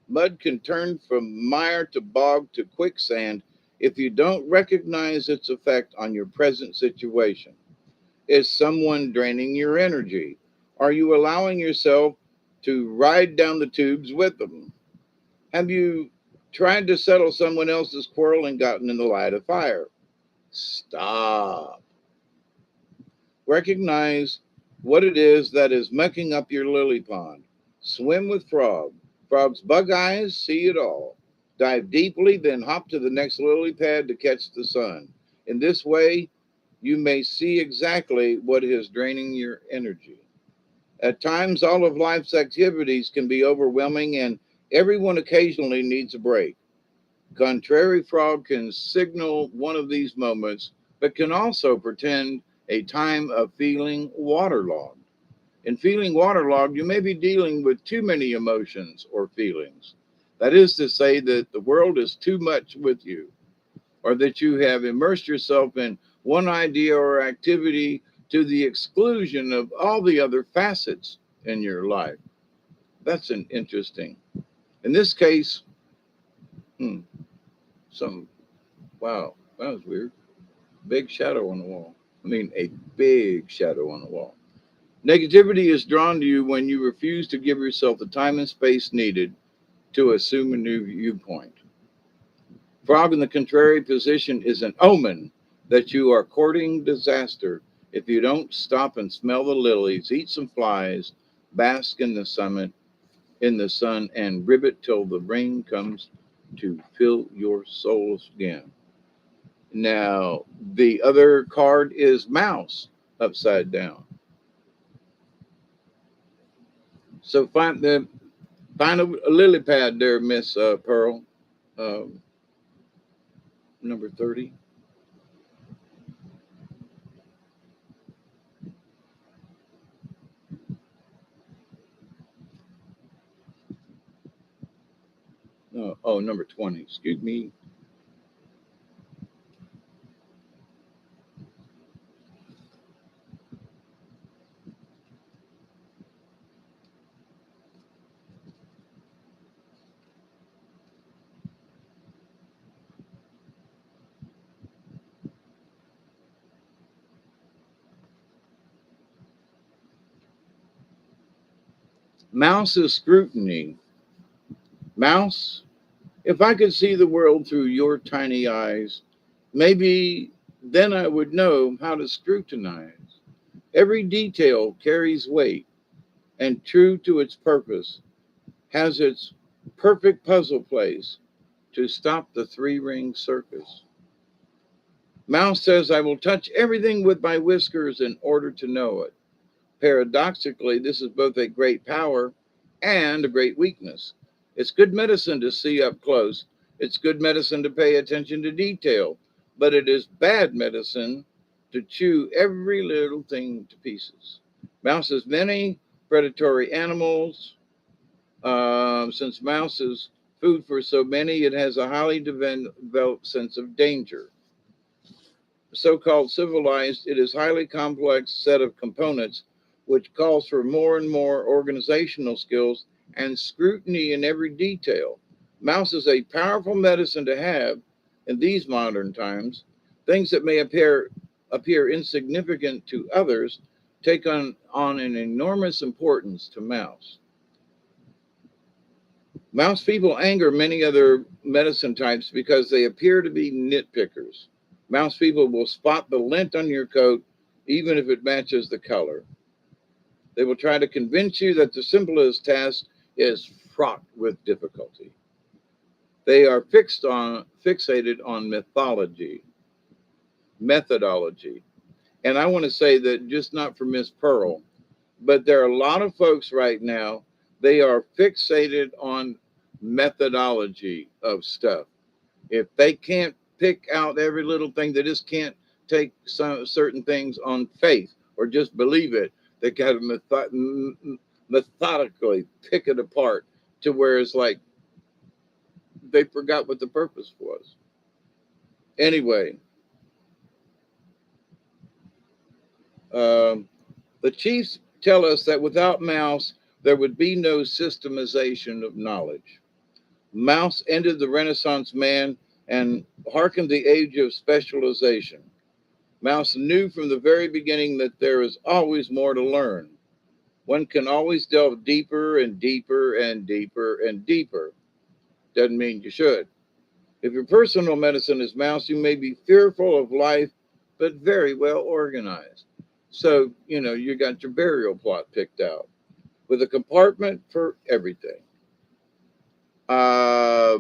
Mud can turn from mire to bog to quicksand if you don't recognize its effect on your present situation. Is someone draining your energy? Are you allowing yourself to ride down the tubes with them? Have you tried to settle someone else's quarrel and gotten in the light of fire? Stop. Recognize what it is that is mucking up your lily pond. Swim with frog. Frog's bug eyes see it all. Dive deeply, then hop to the next lily pad to catch the sun. In this way, you may see exactly what is draining your energy. At times, all of life's activities can be overwhelming, and everyone occasionally needs a break. Contrary frog can signal one of these moments, but can also pretend a time of feeling waterlogged. In feeling waterlogged, you may be dealing with too many emotions or feelings. That is to say, that the world is too much with you, or that you have immersed yourself in one idea or activity to the exclusion of all the other facets in your life. That's an interesting. In this case, hmm, some, wow, that was weird. Big shadow on the wall. I mean, a big shadow on the wall. Negativity is drawn to you when you refuse to give yourself the time and space needed to assume a new viewpoint. Frog in the contrary position is an omen that you are courting disaster if you don't stop and smell the lilies, eat some flies, bask in the summit in the sun, and ribbit till the rain comes to fill your souls again. Now, the other card is mouse upside down. So find a lily pad there, Miss Pearl, um, number 30. No, oh, number 20. Excuse me. Mouse is scrutiny. Mouse, if I could see the world through your tiny eyes, maybe then I would know how to scrutinize. Every detail carries weight, and true to its purpose, has its perfect puzzle place to stop the three ring circus. Mouse says, I will touch everything with my whiskers in order to know it. Paradoxically, this is both a great power and a great weakness. It's good medicine to see up close, it's good medicine to pay attention to detail, but it is bad medicine to chew every little thing to pieces. Mouse has many predatory animals. Since mouse is food for so many, it has a highly developed sense of danger. So-called civilized, it is highly complex set of components which calls for more and more organizational skills and scrutiny in every detail. Mouse is a powerful medicine to have in these modern times. Things that may appear insignificant to others take on an enormous importance to mouse. Mouse people anger many other medicine types because they appear to be nitpickers. Mouse people will spot the lint on your coat even if it matches the color. They will try to convince you that the simplest task is fraught with difficulty. They are fixated on methodology. And I want to say that just not for Miss Pearl, but there are a lot of folks right now, they are fixated on methodology of stuff. If they can't pick out every little thing, they just can't take some certain things on faith or just believe it. They got to methodically pick it apart to where it's like they forgot what the purpose was. Anyway, um, the chiefs tell us that without Mouse, there would be no systemization of knowledge. Mouse ended the Renaissance man and hearkened the age of specialization. Mouse knew from the very beginning that there is always more to learn. One can always delve deeper and deeper and deeper and deeper. Doesn't mean you should. If your personal medicine is mouse, you may be fearful of life, but very well organized. So, you got your burial plot picked out with a compartment for everything. Uh,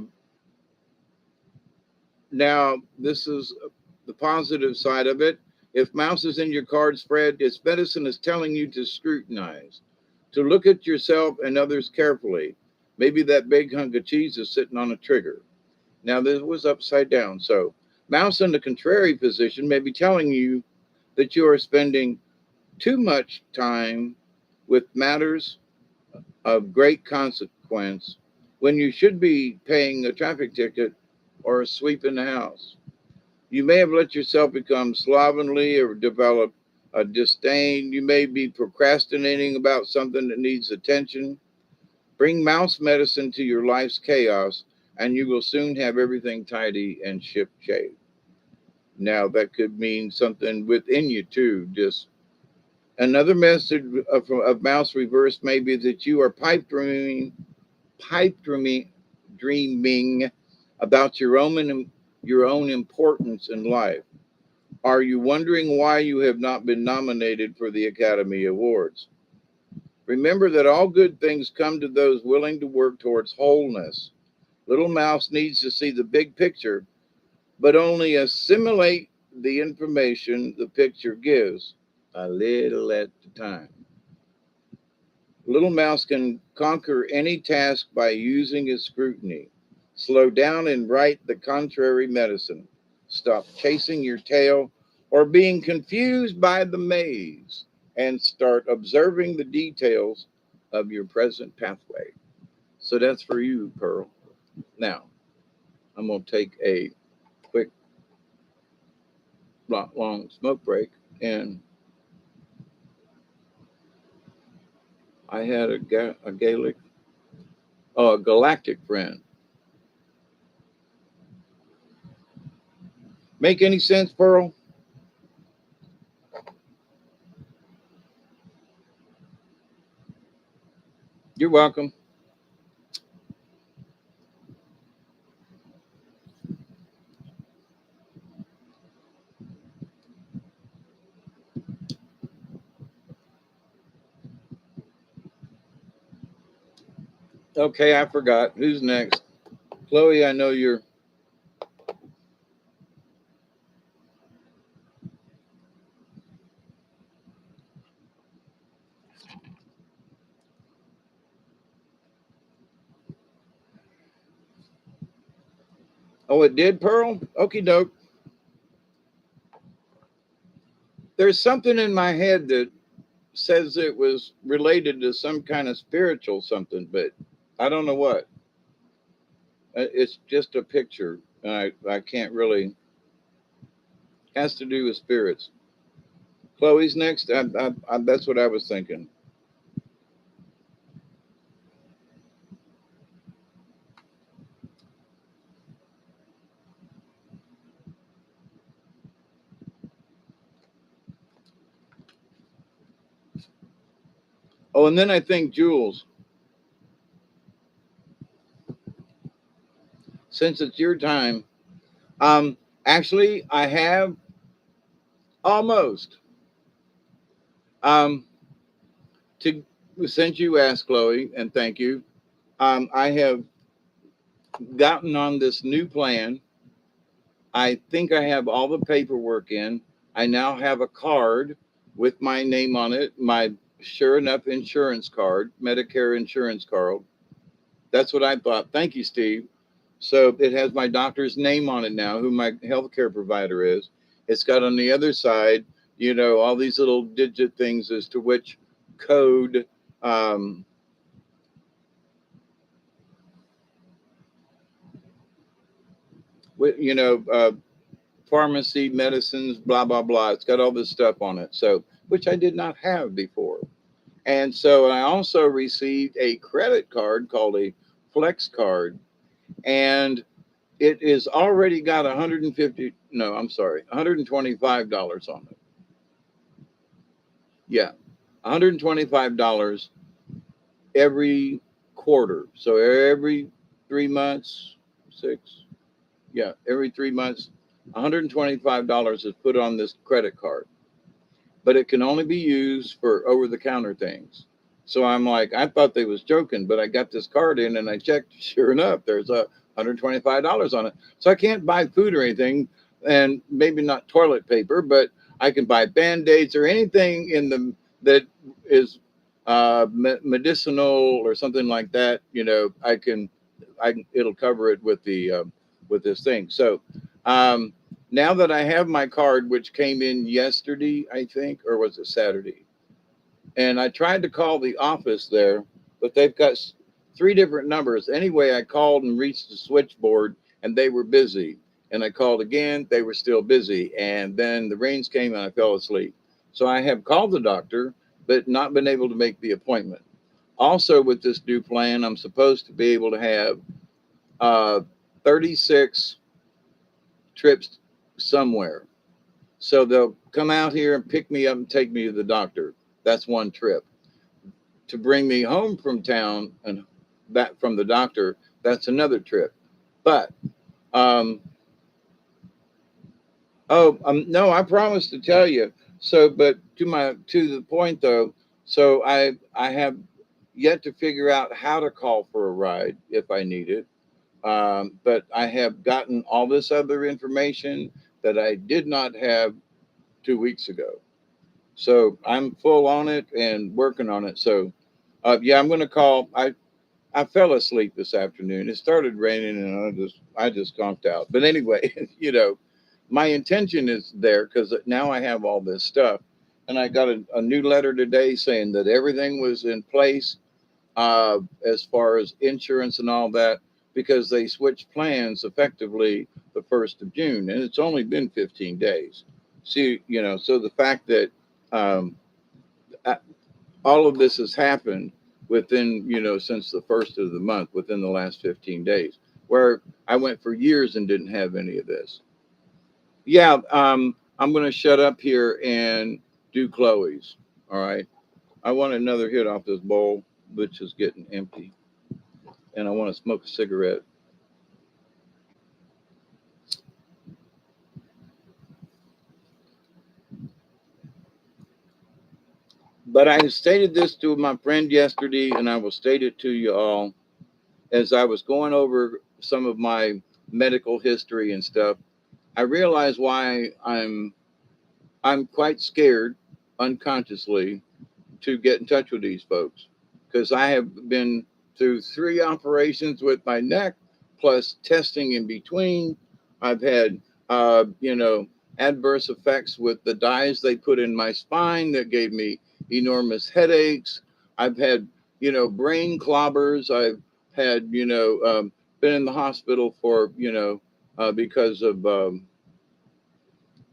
Now, this is the positive side of it. If mouse is in your card spread, its medicine is telling you to scrutinize, to look at yourself and others carefully. Maybe that big hunk of cheese is sitting on a trigger. Now, this was upside down. So, mouse in the contrary position may be telling you that you are spending too much time with matters of great consequence when you should be paying a traffic ticket or sweeping the house. You may have let yourself become slovenly or develop a disdain. You may be procrastinating about something that needs attention. Bring mouse medicine to your life's chaos, and you will soon have everything tidy and ship shape. Now, that could mean something within you, too. Just another message of mouse reverse may be that you are pipe dreaming about your own importance in life. Are you wondering why you have not been nominated for the Academy Awards? Remember that all good things come to those willing to work towards wholeness. Little Mouse needs to see the big picture, but only assimilate the information the picture gives a little at a time. Little Mouse can conquer any task by using his scrutiny. Slow down and write the contrary medicine. Stop chasing your tail or being confused by the maze and start observing the details of your present pathway. So that's for you, Pearl. Now, I'm going to take a quick, long smoke break. And I had a galactic friend. Make any sense, Pearl? You're welcome. Okay, I forgot. Who's next? Chloe, I know you're. Oh, it did, Pearl? Okie doke. There's something in my head that says it was related to some kind of spiritual something, but I don't know what. It's just a picture. I can't really. Has to do with spirits. Chloe's next. That's what I was thinking. Oh, and then I think Jules, since it's your time, um, actually I have almost um to since you asked Chloe, and thank you. I have gotten on this new plan. I think I have all the paperwork in. I now have a card with my name on it, my sure enough insurance card, Medicare insurance card. That's what I thought. Thank you, Steve. So it has my doctor's name on it now, who my healthcare provider is. It's got on the other side, all these little digit things as to which code, um, pharmacy, medicines, blah, blah, blah. It's got all this stuff on it. So, which I did not have before. And so I also received a credit card called a Flex card. And it is already got 150, no, I'm sorry, $125 on it. Yeah, $125 every quarter. So every 3 months, six, yeah, every 3 months, $125 is put on this credit card. but it can only be used for over the counter things. So I'm like, I thought they was joking, but I got this card in and I checked. Sure enough, there's $125 on it. So I can't buy food or anything, and maybe not toilet paper, but I can buy band-aids or anything in the that is medicinal or something like that. It'll cover it with the with this thing. So um, now that I have my card, which came in yesterday, I think, or was it Saturday? And I tried to call the office there, but they've got three different numbers. Anyway, I called and reached the switchboard, and they were busy. And I called again, they were still busy. And then the rains came and I fell asleep. So I have called the doctor, but not been able to make the appointment. Also, with this new plan, I'm supposed to be able to have uh, 36 trips somewhere. So they'll come out here and pick me up and take me to the doctor. That's one trip. To bring me home from town and back from the doctor, that's another trip. But um, no, I promised to tell you. So, but to the point though. So I have yet to figure out how to call for a ride if I need it. But I have gotten all this other information that I did not have 2 weeks ago. So I'm full on it and working on it. So yeah, I'm going to call. I fell asleep this afternoon. It started raining and I just conked out. But anyway, my intention is there because now I have all this stuff. And I got a new letter today saying that everything was in place as far as insurance and all that, because they switched plans effectively the 1st of June, and it's only been 15 days. See, so the fact that um, all of this has happened within, since the first of the month, within the last 15 days, where I went for years and didn't have any of this. Yeah, I'm going to shut up here and do Chloe's. All right. I want another hit off this bowl, which is getting empty, and I want to smoke a cigarette. But I stated this to my friend yesterday, and I will state it to you all as I was going over some of my medical history and stuff. I realized why I'm quite scared unconsciously to get in touch with these folks, because I have been through 3 operations with my neck plus testing in between. I've had adverse effects with the dyes they put in my spine that gave me enormous headaches. I've had brain clobbers. I've had been in the hospital for because of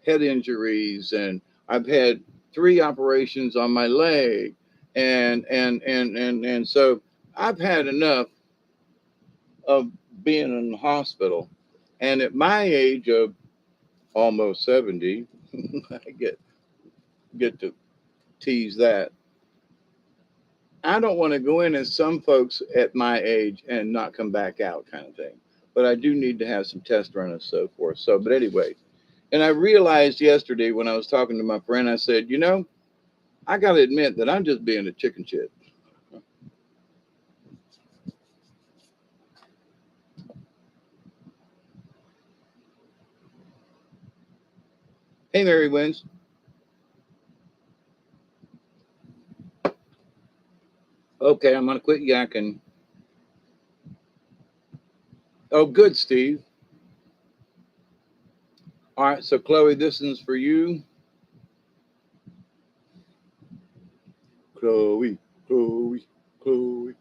head injuries, and I've had 3 operations on my leg, and so I've had enough of being in the hospital. And at my age of almost 70, I get to tease that. I don't want to go in as some folks at my age and not come back out, kind of thing. But I do need to have some test run and so forth. So, but anyway, and I realized yesterday when I was talking to my friend, I said, I got to admit that I'm just being a chicken shit. Hey, Mary Wins. Okay, I'm going to quit yakking. Oh, good, Steve. All right, so Chloe, this one's for you. Chloe, Chloe, Chloe.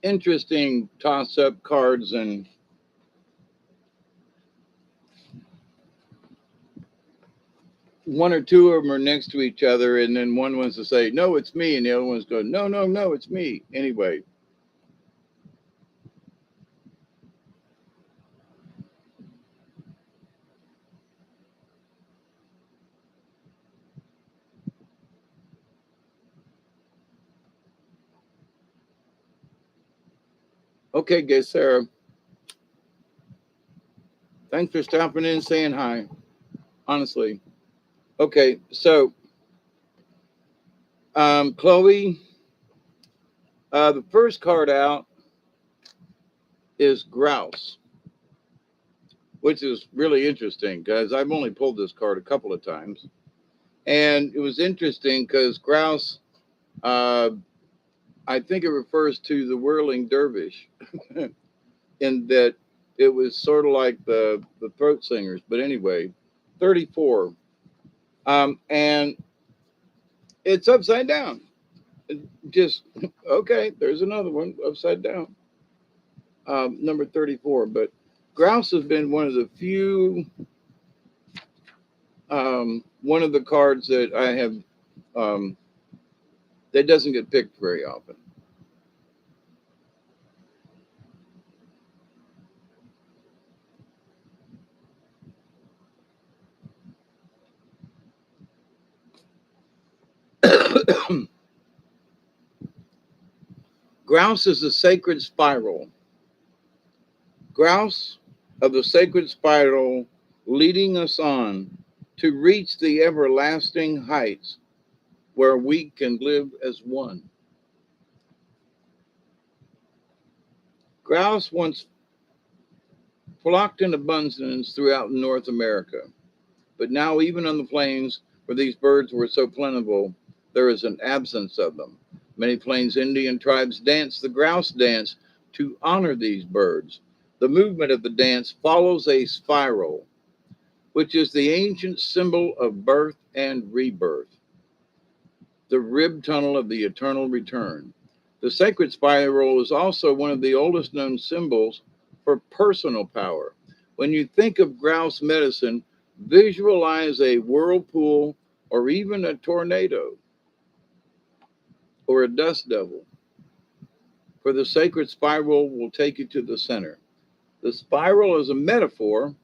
interesting toss-up cards, and one or two of them are next to each other, and then one wants to say, no, it's me, and the other one's going, no, no, no, it's me. Anyway. Okay, guys, Sarah. Thanks for stopping in and saying hi. Honestly. Okay, so Chloe, the first card out is grouse, which is really interesting because I've only pulled this card a couple of times. And it was interesting because grouse, I think it refers to the whirling dervish in that it was sort of like the throat singers. But anyway, 34. And it's upside down. Just, okay, there's another one upside down. Number 34. But grouse has been one of the few, one of the cards that I have that doesn't get picked very often. Grouse is the sacred spiral. Grouse of the sacred spiral leading us on to reach the everlasting heights where we can live as one. Grouse once flocked in abundance throughout North America, but now even on the plains where these birds were so plentiful, there is an absence of them. Many Plains Indian tribes dance the grouse dance to honor these birds. The movement of the dance follows a spiral, which is the ancient symbol of birth and rebirth, the rib tunnel of the eternal return. The sacred spiral is also one of the oldest known symbols for personal power. When you think of grouse medicine, visualize a whirlpool or even a tornado or a dust devil, for the sacred spiral will take you to the center. The spiral is a metaphor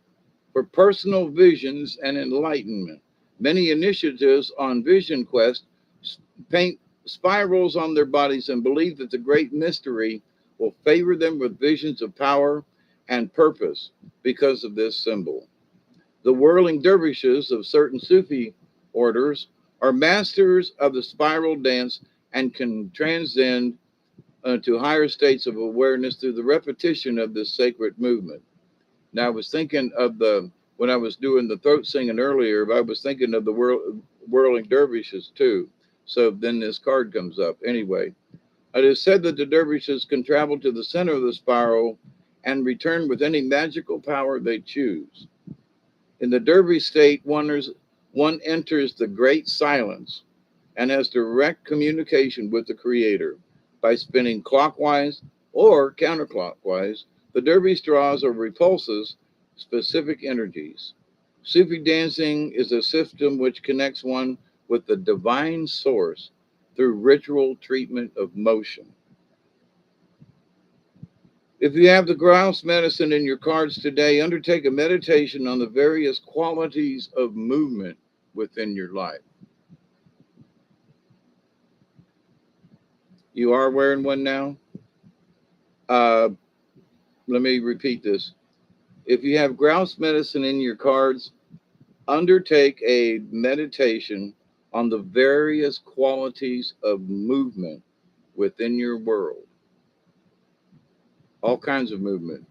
for personal visions and enlightenment. Many initiatives on Vision Quest paint spirals on their bodies and believe that the great mystery will favor them with visions of power and purpose because of this symbol. The whirling dervishes of certain Sufi orders are masters of the spiral dance and can transcend to higher states of awareness through the repetition of this sacred movement. Now, I was thinking of when I was doing the throat singing earlier, I was thinking of the whirling dervishes too. So then this card comes up. Anyway, it is said that the dervishes can travel to the center of the spiral and return with any magical power they choose. In the dervish state, one enters the great silence and has direct communication with the Creator by spinning clockwise or counterclockwise. The dervish draws or repulses specific energies. Sufi dancing is a system which connects one with the divine source through ritual treatment of motion. If you have the grouse medicine in your cards today, undertake a meditation on the various qualities of movement within your life. You are wearing one now? Let me repeat this. If you have grouse medicine in your cards, undertake a meditation on the various qualities of movement within your world. All kinds of movement.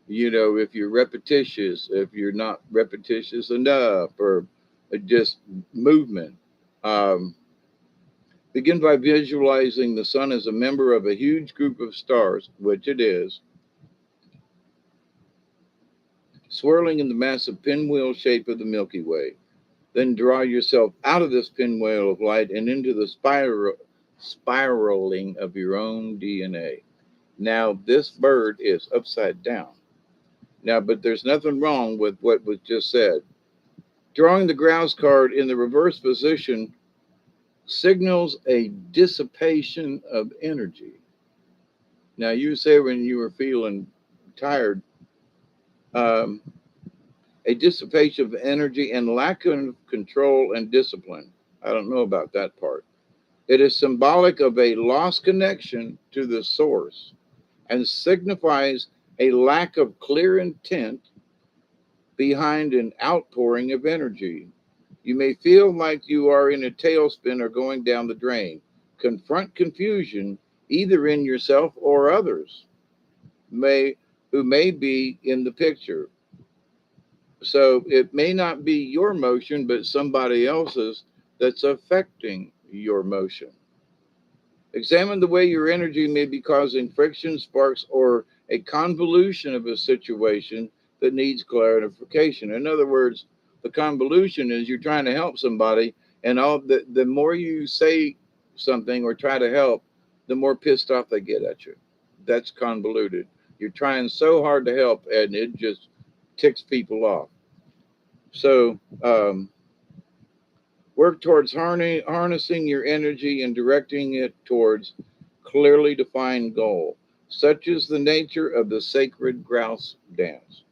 You know, if you're repetitious, if you're not repetitious enough, or just movement. Begin by visualizing the sun as a member of a huge group of stars, which it is, swirling in the massive pinwheel shape of the Milky Way. Then draw yourself out of this pinwheel of light and into the spiraling of your own DNA. Now this bird is upside down. Now, but there's nothing wrong with what was just said. Drawing the grouse card in the reverse position signals a dissipation of energy. Now, you say when you were feeling tired, um, a dissipation of energy and lack of control and discipline. I don't know about that part. It is symbolic of a lost connection to the source and signifies a lack of clear intent behind an outpouring of energy. You may feel like you are in a tailspin or going down the drain. Confront confusion either in yourself or others may who may be in the picture. So it may not be your motion, but somebody else's that's affecting your motion. Examine the way your energy may be causing friction, sparks, or a convolution of a situation that needs clarification. In other words, the convolution is you're trying to help somebody, and the more you say something or try to help, the more pissed off they get at you. That's convoluted. You're trying so hard to help, and it just ticks people off. So, work towards harnessing your energy and directing it towards clearly defined goal, such as the nature of the sacred grouse dance.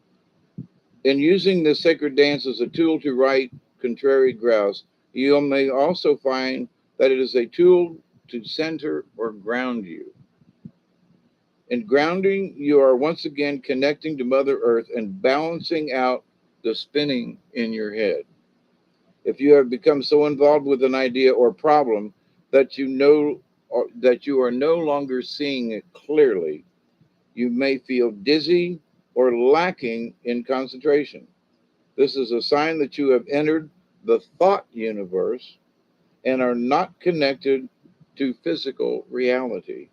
In using the sacred dance as a tool to right contrary grouse, you may also find that it is a tool to center or ground you. In grounding, you are once again connecting to Mother Earth and balancing out the spinning in your head. If you have become so involved with an idea or problem that you know or that you are no longer seeing it clearly, you may feel dizzy or lacking in concentration. This is a sign that you have entered the thought universe and are not connected to physical reality.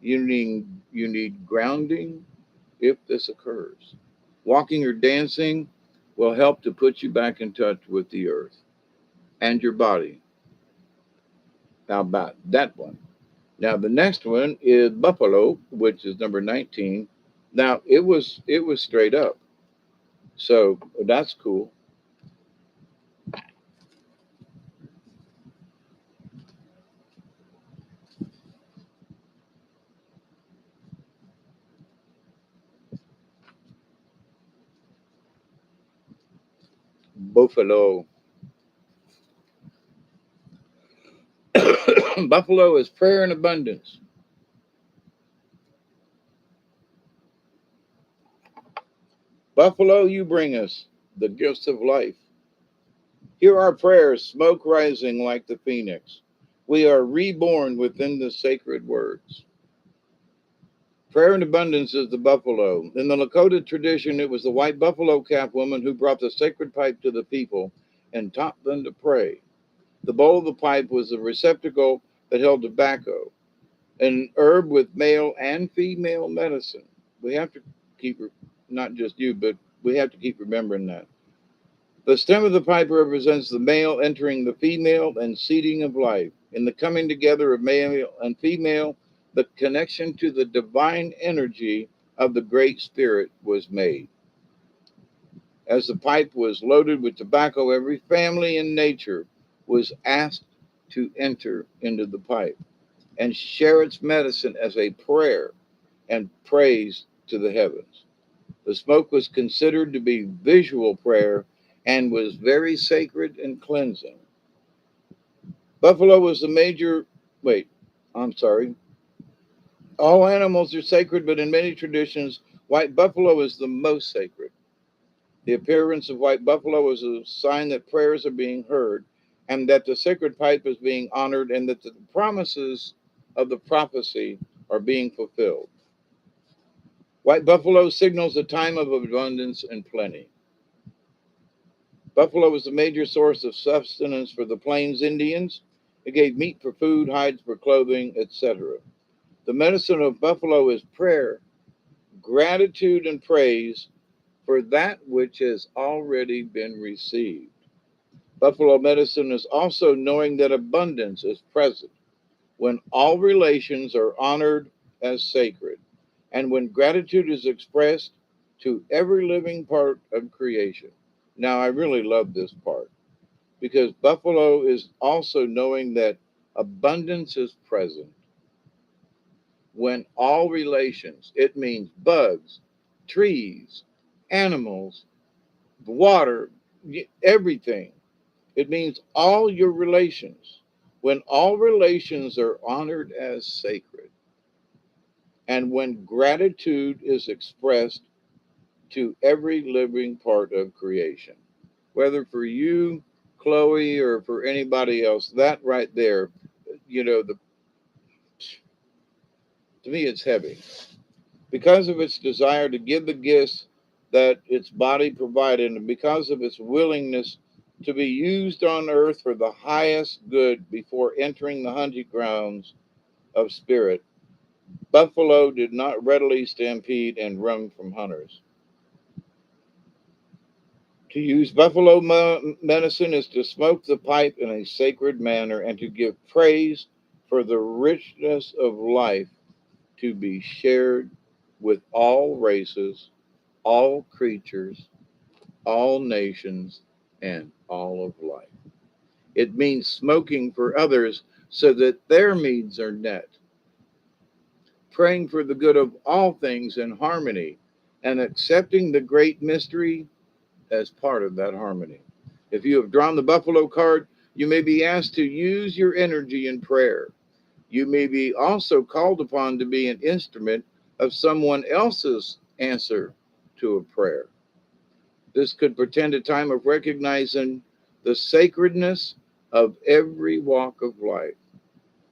You need grounding if this occurs. Walking or dancing will help to put you back in touch with the earth and your body. How about that one? Now the next one is buffalo, which is number 19. Now it was straight up, so that's cool. Buffalo. Buffalo is prayer and abundance. Buffalo, you bring us the gifts of life. Hear our prayers, smoke rising like the phoenix. We are reborn within the sacred words. Prayer and abundance is the buffalo. In the Lakota tradition, it was the white buffalo calf woman who brought the sacred pipe to the people and taught them to pray. The bowl of the pipe was a receptacle that held tobacco, an herb with male and female medicine. We have to keep, not just you, but we have to keep remembering that. The stem of the pipe represents the male entering the female and seeding of life. In the coming together of male and female, the connection to the divine energy of the Great Spirit was made. As the pipe was loaded with tobacco, every family in nature was asked to enter into the pipe and share its medicine as a prayer and praise to the heavens. The smoke was considered to be visual prayer and was very sacred and cleansing. Buffalo was the major, wait, I'm sorry. All animals are sacred, but in many traditions, white buffalo is the most sacred. The appearance of white buffalo is a sign that prayers are being heard and that the sacred pipe is being honored and that the promises of the prophecy are being fulfilled. White buffalo signals a time of abundance and plenty. Buffalo was the major source of sustenance for the Plains Indians. It gave meat for food, hides for clothing, etc. The medicine of buffalo is prayer, gratitude, and praise for that which has already been received. Buffalo medicine is also knowing that abundance is present when all relations are honored as sacred. and when gratitude is expressed to every living part of creation. Now, I really love this part because buffalo is also knowing that abundance is present when all relations, it means bugs, trees, animals, water, everything. It means all your relations. When all relations are honored as sacred, and when gratitude is expressed to every living part of creation, whether for you, Chloe, or for anybody else, that right there, to me, it's heavy because of its desire to give the gifts that its body provided, and because of its willingness to be used on earth for the highest good before entering the hunting grounds of spirit. Buffalo did not readily stampede and run from hunters. To use buffalo medicine is to smoke the pipe in a sacred manner and to give praise for the richness of life to be shared with all races, all creatures, all nations, and all of life. It means smoking for others so that their needs are met, praying for the good of all things in harmony, and accepting the great mystery as part of that harmony. If you have drawn the buffalo card, you may be asked to use your energy in prayer. You may be also called upon to be an instrument of someone else's answer to a prayer. This could portend a time of recognizing the sacredness of every walk of life,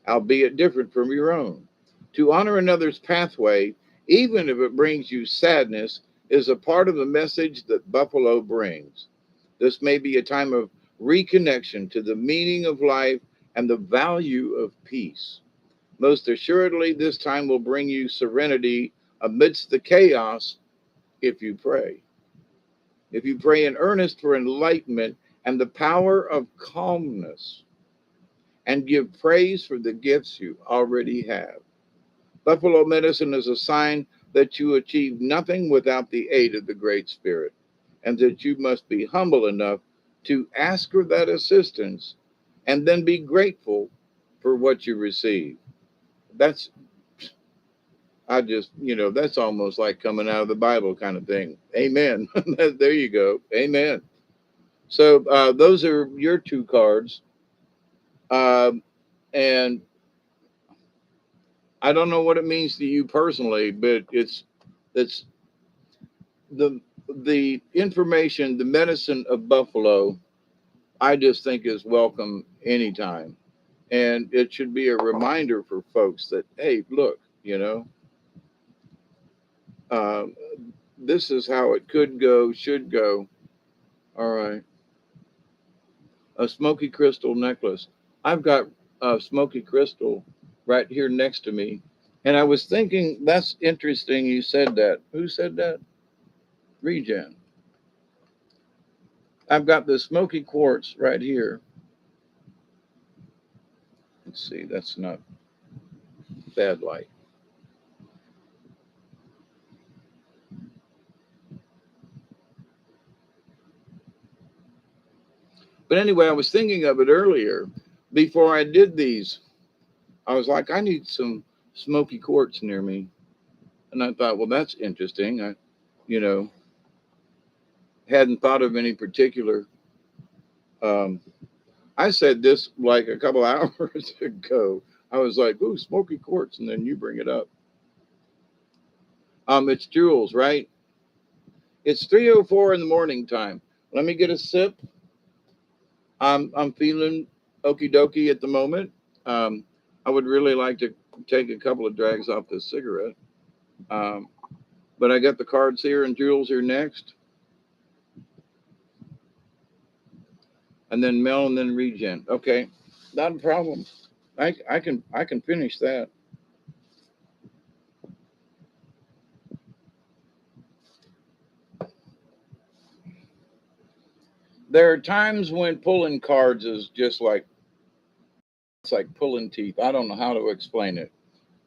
albeit different from your own. To honor another's pathway, even if it brings you sadness, is a part of the message that Buffalo brings. This may be a time of reconnection to the meaning of life and the value of peace. Most assuredly, this time will bring you serenity amidst the chaos if you pray. If you pray in earnest for enlightenment and the power of calmness, and give praise for the gifts you already have. Buffalo medicine is a sign that you achieve nothing without the aid of the Great Spirit, and that you must be humble enough to ask for that assistance and then be grateful for what you receive. That's, that's almost like coming out of the Bible kind of thing. Amen. There you go. Amen. So those are your two cards. And I don't know what it means to you personally, but it's the the information, the medicine of buffalo. I just think is welcome anytime, and it should be a reminder for folks that hey, look, uh, this is how it could go, should go. All right, a smoky crystal necklace. I've got a smoky crystal right here next to me, and I was thinking that's interesting. You said that. Who said that? Regen. I've got the smoky quartz right here. Let's see, that's not bad light. But anyway, I was thinking of it earlier before I did these. I was like, I need some smoky quartz near me. And I thought, well, that's interesting. You know, hadn't thought of any particular. Um, I said this like a couple hours ago. I was like, ooh, smoky quartz. And then you bring it up. It's Jules, right? It's 3:04 in the morning time. Let me get a sip. I'm feeling okie dokie at the moment. I would really like to take a couple of drags off this cigarette. Um, but I got the cards here and Jules here next. And then Mel and then Regen. Okay. Not a problem. I can finish that. There are times when pulling cards is just like it's like pulling teeth. I don't know how to explain it,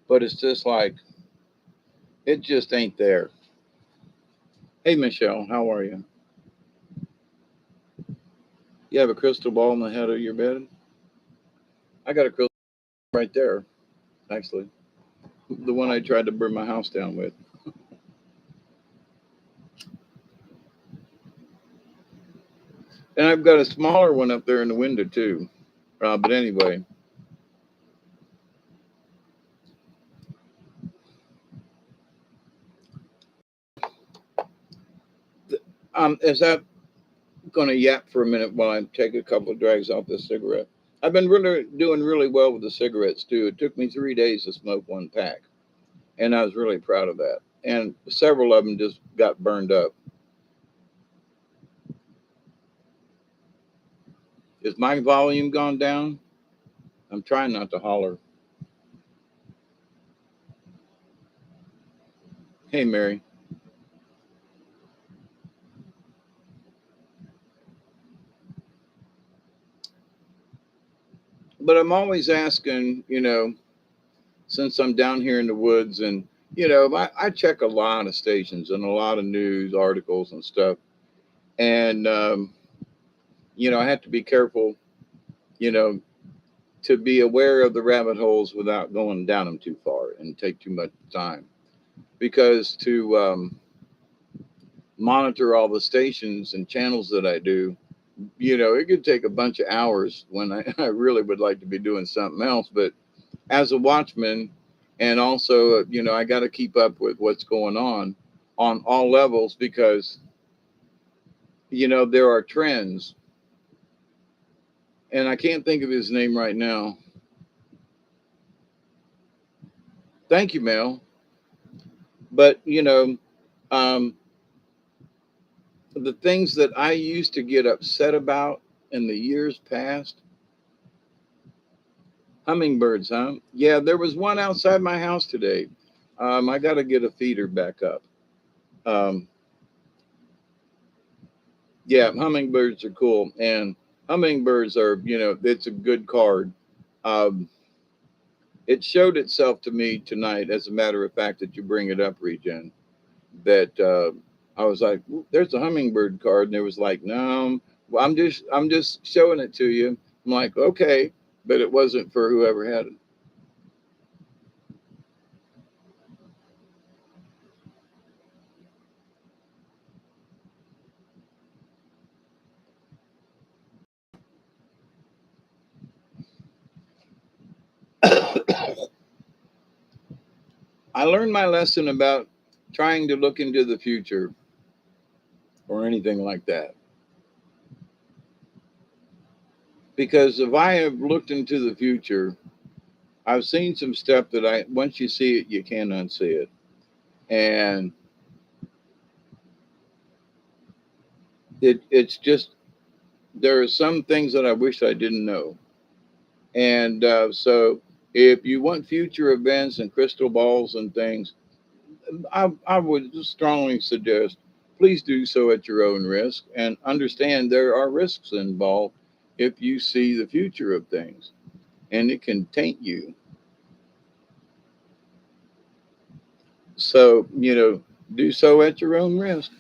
but it's just like It just ain't there. Hey, Michelle, how are you? You have a crystal ball on the head of your bed? I got a crystal right there, actually. The one I tried to burn my house down with. And I've got a smaller one up there in the window, too. But anyway, is that going to yap for a minute while I take a couple of drags off this cigarette? I've been really doing really well with the cigarettes, too. It took me 3 days to smoke one pack, and I was really proud of that. And several of them just got burned up. Is my volume gone down? I'm trying not to holler. Hey, Mary. But I'm always asking, since I'm down here in the woods and, I check a lot of stations and a lot of news articles and stuff. And, I have to be careful, you know, to be aware of the rabbit holes without going down them too far and take too much time. Because to monitor all the stations and channels that I do, it could take a bunch of hours when I really would like to be doing something else. But as a watchman, and also, I got to keep up with what's going on all levels because, there are trends. And I can't think of his name right now. Thank you, Mel. But, um, the things that I used to get upset about in the years past, hummingbirds, huh? Yeah, there was one outside my house today. I got to get a feeder back up. Um, yeah, hummingbirds are cool. And hummingbirds are, it's a good card. Um, it showed itself to me tonight, as a matter of fact, that you bring it up, Regen, that I was like, there's a hummingbird card. And it was like, no, well, I'm just showing it to you. I'm like, okay, but it wasn't for whoever had it. I learned my lesson about trying to look into the future or anything like that. Because if I have looked into the future, I've seen some stuff that once you see it, you can't unsee it. And it's just, there are some things that I wish I didn't know. And so if you want future events and crystal balls and things, I would strongly suggest please do so at your own risk and understand there are risks involved if you see the future of things and it can taint you. So, do so at your own risk.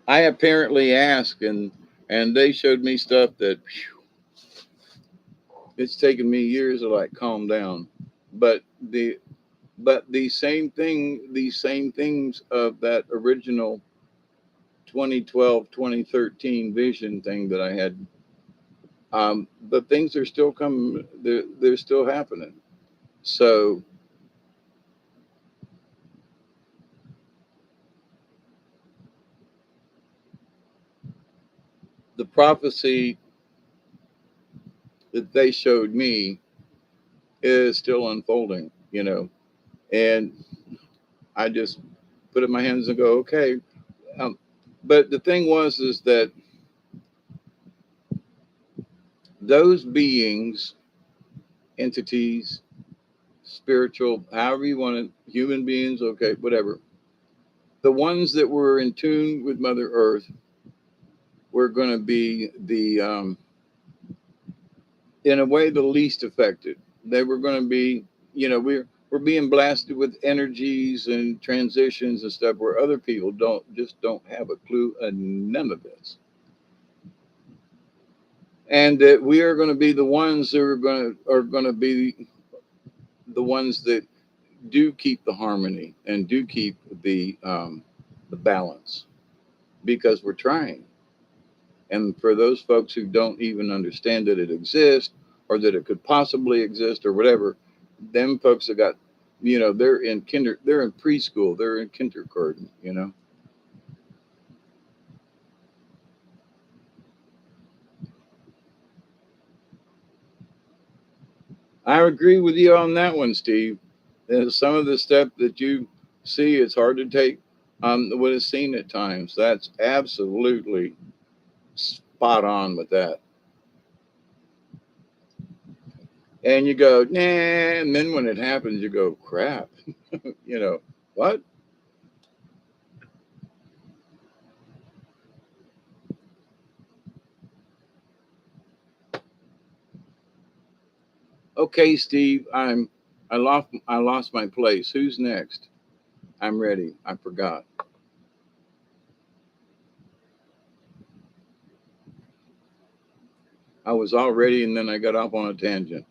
I apparently asked and they showed me stuff that it's taken me years to like calm down. But these same things of that original 2012 2013 vision thing that I had, the things are still coming, they're still happening. So the prophecy that they showed me is still unfolding, and I just put in my hands and go, okay. But the thing was, is that those beings, entities, spiritual, however you want it, human beings, okay, whatever, the ones that were in tune with Mother Earth were going to be in a way, the least affected. They were going to be, we're being blasted with energies and transitions and stuff where other people don't have a clue of none of this. And that we are going to be the ones that are going to be the ones that do keep the harmony and do keep the balance, because we're trying. And for those folks who don't even understand that it exists or that it could possibly exist or whatever, them folks have got, they're in preschool, they're in kindergarten. I agree with you on that one, Steve. Some of the stuff that you see, it's hard to take what is seen at times. That's absolutely spot on with that. And you go, nah, and then when it happens, you go, crap, what? Okay, Steve, I lost my place. Who's next? I'm ready. I forgot. I was all ready and then I got off on a tangent.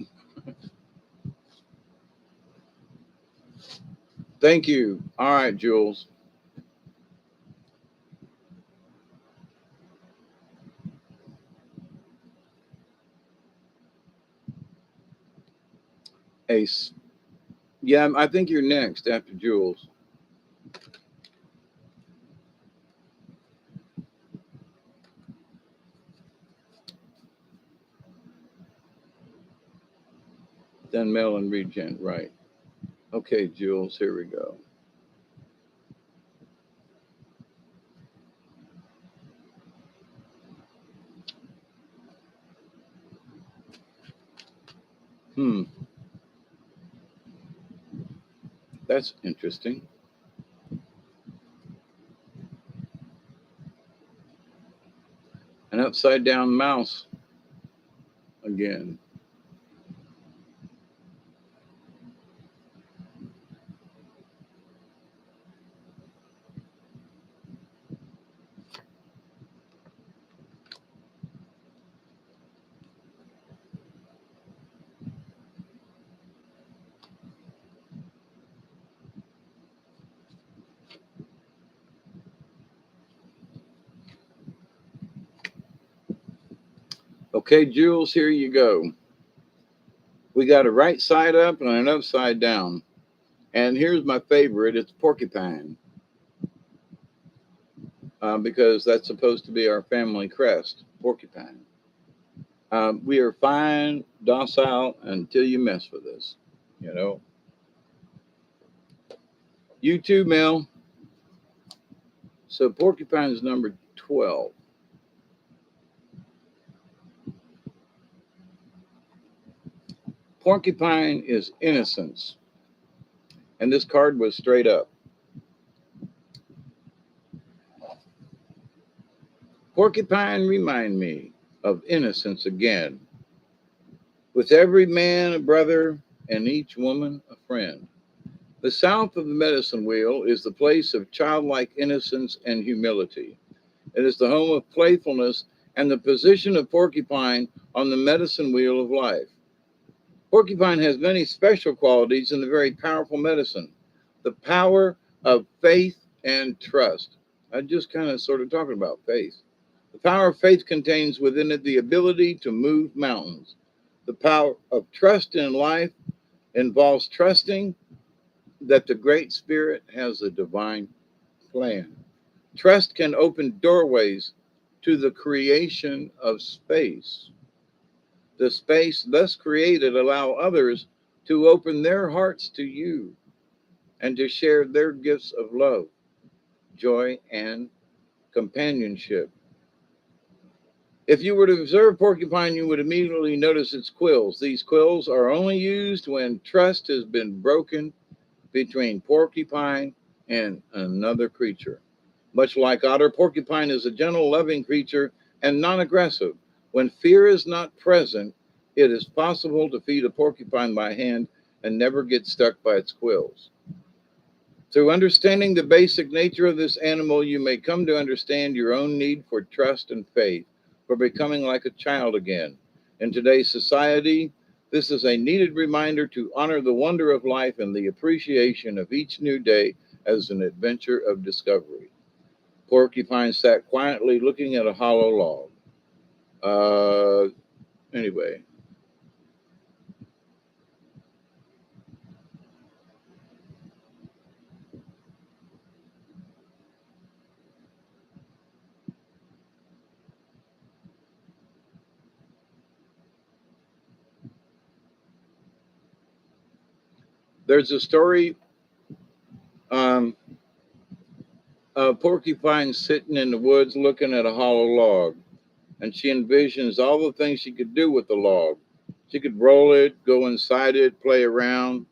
Thank you. All right, Jules. Ace. Yeah, I think you're next after Jules. Then Mel and Regent, right. Okay, Jules, here we go. Hmm, that's interesting. An upside down mouse again. Okay, Jules, here you go. We got a right side up and an upside down. And here's my favorite, it's porcupine, because that's supposed to be our family crest, porcupine. We are fine, docile until you mess with us. You know. You too, Mel. So porcupine is number 12. Porcupine is innocence. And this card was straight up. Porcupine remind me of innocence again. With every man a brother and each woman a friend. The south of the medicine wheel is the place of childlike innocence and humility. It is the home of playfulness and the position of porcupine on the medicine wheel of life. Porcupine has many special qualities in the very powerful medicine. The power of faith and trust. I just kind of sort of talking about faith. The power of faith contains within it the ability to move mountains. The power of trust in life involves trusting that the Great Spirit has a divine plan. Trust can open doorways to the creation of space. The space thus created allow others to open their hearts to you and to share their gifts of love, joy, and companionship. If you were to observe porcupine, you would immediately notice its quills. These quills are only used when trust has been broken between porcupine and another creature. Much like otter, porcupine is a gentle, loving creature and non aggressive. When fear is not present, It is possible to feed a porcupine by hand and never get stuck by its quills. Through understanding the basic nature of this animal, you may come to understand your own need for trust and faith, for becoming like a child again. In today's society, this is a needed reminder to honor the wonder of life and the appreciation of each new day as an adventure of discovery. Porcupine sat quietly looking at a hollow log. Anyway, there's a story, um, a porcupine sitting in the woods looking at a hollow log, and she envisions all the things she could do with the log. She could roll it, go inside it, play around,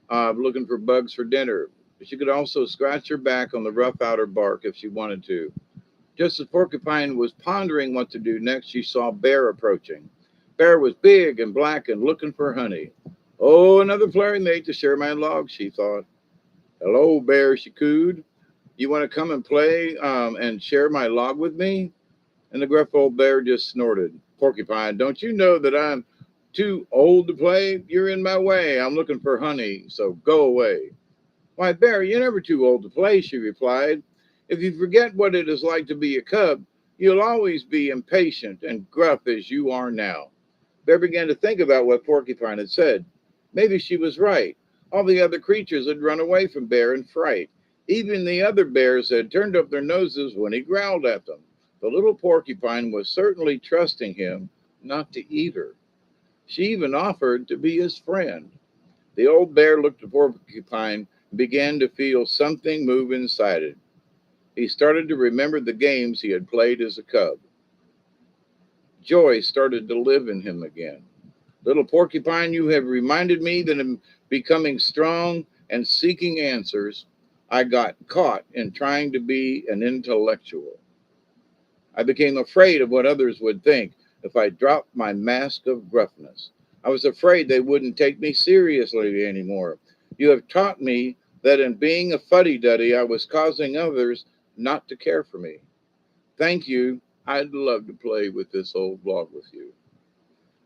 looking for bugs for dinner. She could also scratch her back on the rough outer bark if she wanted to. Just as Porcupine was pondering what to do next, she saw Bear approaching. Bear was big and black and looking for honey. Oh, another flaring mate to share my log, she thought. Hello, Bear, she cooed. You want to come and play and share my log with me? And the gruff old bear just snorted. Porcupine, don't you know that I'm too old to play? You're in my way. I'm looking for honey, so go away. Why, Bear, you're never too old to play, she replied. If you forget what it is like to be a cub, you'll always be impatient and gruff as you are now. Bear began to think about what Porcupine had said. Maybe she was right. All the other creatures had run away from Bear in fright. Even the other bears had turned up their noses when he growled at them. The little porcupine was certainly trusting him not to eat her. She even offered to be his friend. The old bear looked at Porcupine and began to feel something move inside it. He started to remember the games he had played as a cub. Joy started to live in him again. Little Porcupine, you have reminded me that in becoming strong and seeking answers, I got caught in trying to be an intellectual. I became afraid of what others would think if I dropped my mask of gruffness. I was afraid they wouldn't take me seriously anymore. You have taught me that in being a fuddy-duddy, I was causing others not to care for me. Thank you. I'd love to play with this old log with you.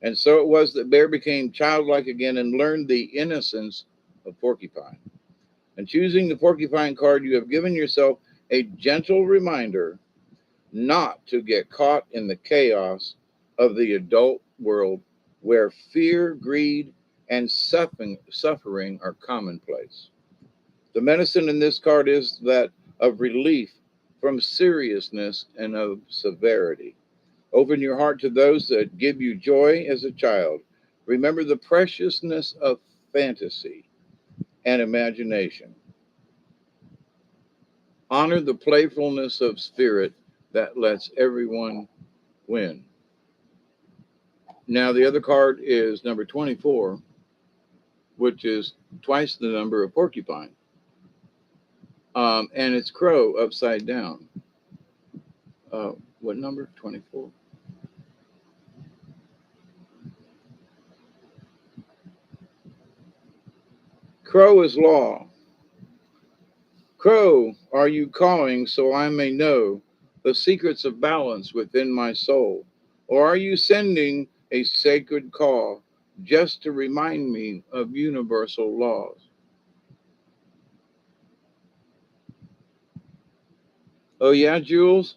And so it was that Bear became childlike again and learned the innocence of Porcupine. And choosing the Porcupine card, you have given yourself a gentle reminder not to get caught in the chaos of the adult world where fear, greed, and suffering are commonplace. The medicine in this card is that of relief from seriousness and of severity. Open your heart to those that give you joy as a child. Remember the preciousness of fantasy and imagination. Honor the playfulness of spirit that lets everyone win. Now, the other card is number 24, which is twice the number of porcupine. And it's crow upside down. What number? 24. Crow is law. Crow, are you calling so I may know the secrets of balance within my soul? Or are you sending a sacred call just to remind me of universal laws? Oh, yeah, Jules?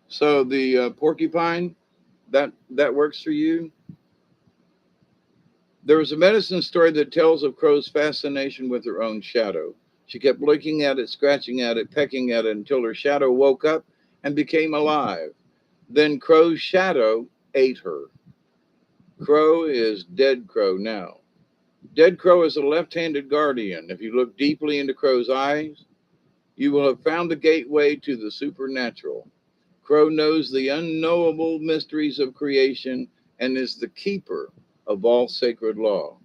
So the porcupine, that works for you? There was a medicine story that tells of Crow's fascination with her own shadow. She kept looking at it, scratching at it, pecking at it until her shadow woke up and became alive. Then Crow's shadow ate her. Crow is dead Crow now. Dead Crow is a left handed guardian. If you look deeply into Crow's eyes, you will have found the gateway to the supernatural. Crow knows the unknowable mysteries of creation and is the keeper of all sacred law.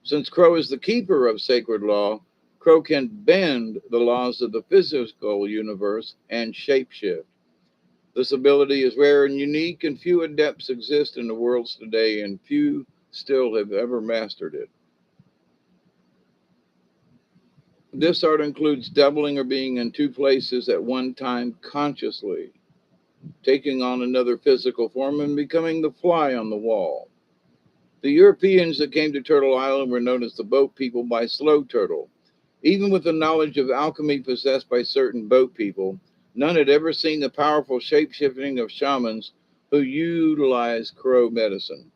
Since Crow is the keeper of sacred law, Crow can bend the laws of the physical universe and shapeshift. This ability is rare and unique, and few adepts exist in the worlds today, and few still have ever mastered it. This art includes doubling or being in two places at one time consciously, taking on another physical form and becoming the fly on the wall. The Europeans that came to Turtle Island were known as the boat people by Slow Turtle. Even with the knowledge of alchemy possessed by certain boat people, none had ever seen the powerful shape-shifting of shamans who utilized crow medicine.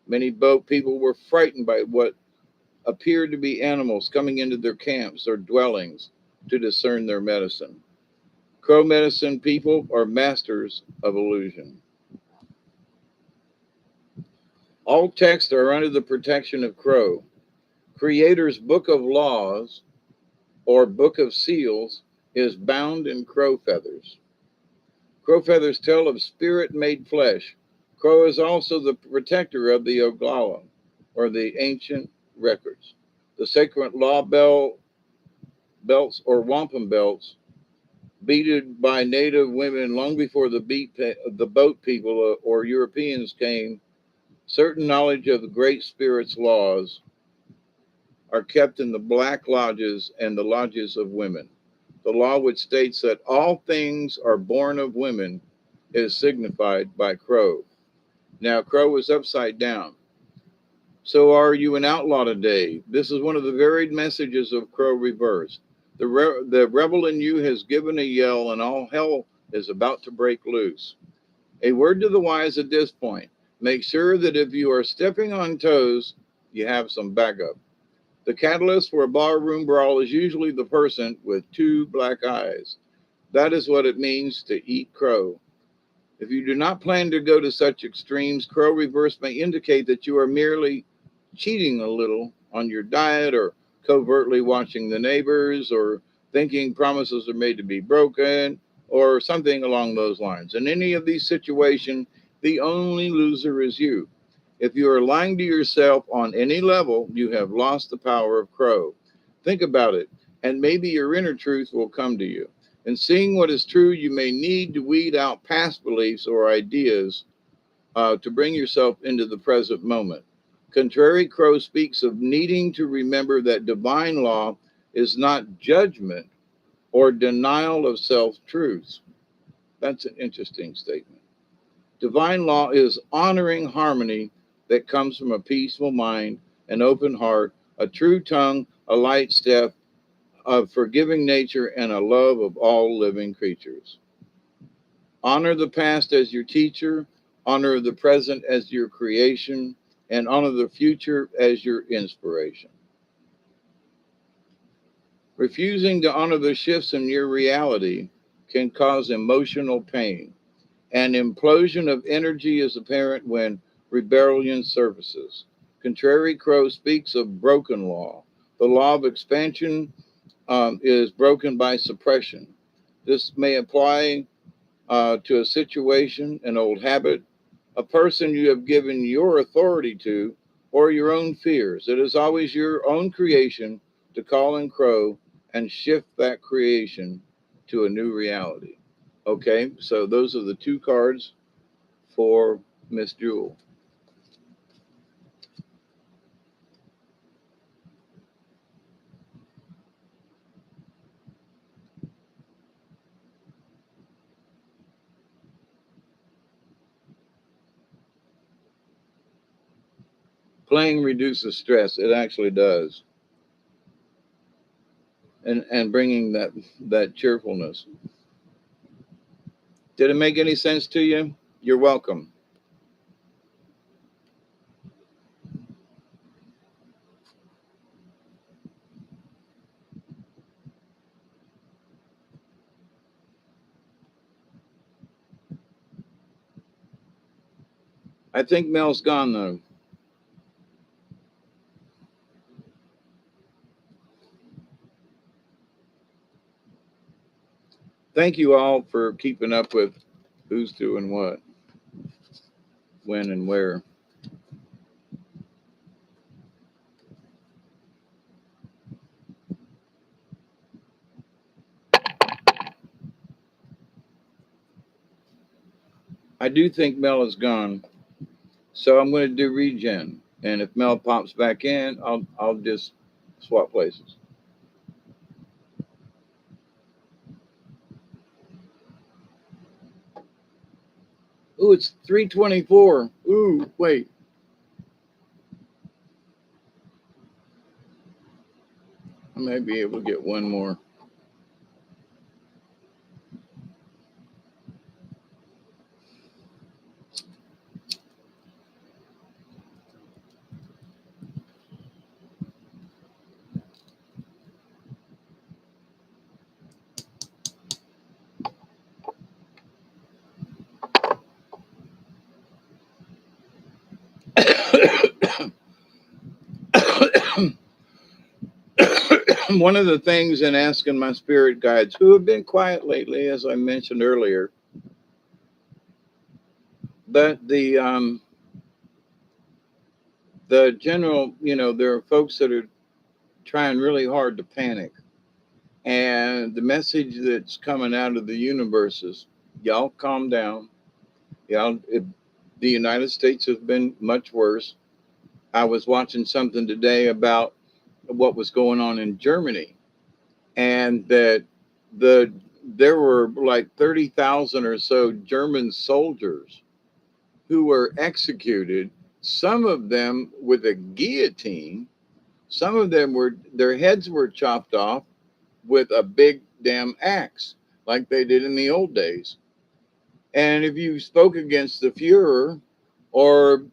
Many boat people were frightened by what appeared to be animals coming into their camps or dwellings to discern their medicine. Crow medicine people are masters of illusion. All texts are under the protection of Crow. Creator's Book of Laws or Book of Seals is bound in crow feathers. Crow feathers tell of spirit made flesh. Crow is also the protector of the Oglala, or the ancient records. The sacred law belts or wampum belts, beaded by native women long before the boat people or Europeans came. Certain knowledge of the Great Spirit's laws are kept in the black lodges and the lodges of women. The law which states that all things are born of women is signified by Crow. Now, Crow is upside down. So are you an outlaw today? This is one of the varied messages of Crow reversed. The rebel in you has given a yell, and all hell is about to break loose. A word to the wise at this point. Make sure that if you are stepping on toes, you have some backup. The catalyst for a barroom brawl is usually the person with two black eyes. That is what it means to eat crow. If you do not plan to go to such extremes, crow reverse may indicate that you are merely cheating a little on your diet or covertly watching the neighbors or thinking promises are made to be broken or something along those lines. In any of these situations, the only loser is you. If you are lying to yourself on any level, you have lost the power of crow. Think about it, and maybe your inner truth will come to you. In seeing what is true, you may need to weed out past beliefs or ideas to bring yourself into the present moment. Contrary Crow speaks of needing to remember that divine law is not judgment or denial of self truths. That's an interesting statement. Divine law is honoring harmony that comes from a peaceful mind, an open heart, a true tongue, a light step, a forgiving nature, and a love of all living creatures. Honor the past as your teacher, honor the present as your creation, and honor the future as your inspiration. Refusing to honor the shifts in your reality can cause emotional pain. An implosion of energy is apparent when rebellion surfaces. Contrary Crow speaks of broken law. The law of expansion is broken by suppression. This may apply to a situation, an old habit, a person you have given your authority to, or your own fears. It is always your own creation to call in Crow and shift that creation to a new reality. Okay, so those are the two cards for Miss Jewel. Playing reduces stress. It actually does. And bringing that cheerfulness. Did it make any sense to you? You're welcome. I think Mel's gone though. Thank you all for keeping up with who's doing what, when, and where. I do think Mel is gone, so I'm going to do regen. And if Mel pops back in, I'll just swap places. Ooh, it's 3:24. Ooh, wait. I may be able to get one more. One of the things in asking my spirit guides, who have been quiet lately, as I mentioned earlier, but the general, there are folks that are trying really hard to panic, and the message that's coming out of the universe is, y'all calm down. The United States has been much worse. I was watching something today about what was going on in Germany, and that the there were like 30,000 or so German soldiers who were executed, some of them with a guillotine, some of them were their heads were chopped off with a big damn axe like they did in the old days. And if you spoke against the Fuhrer or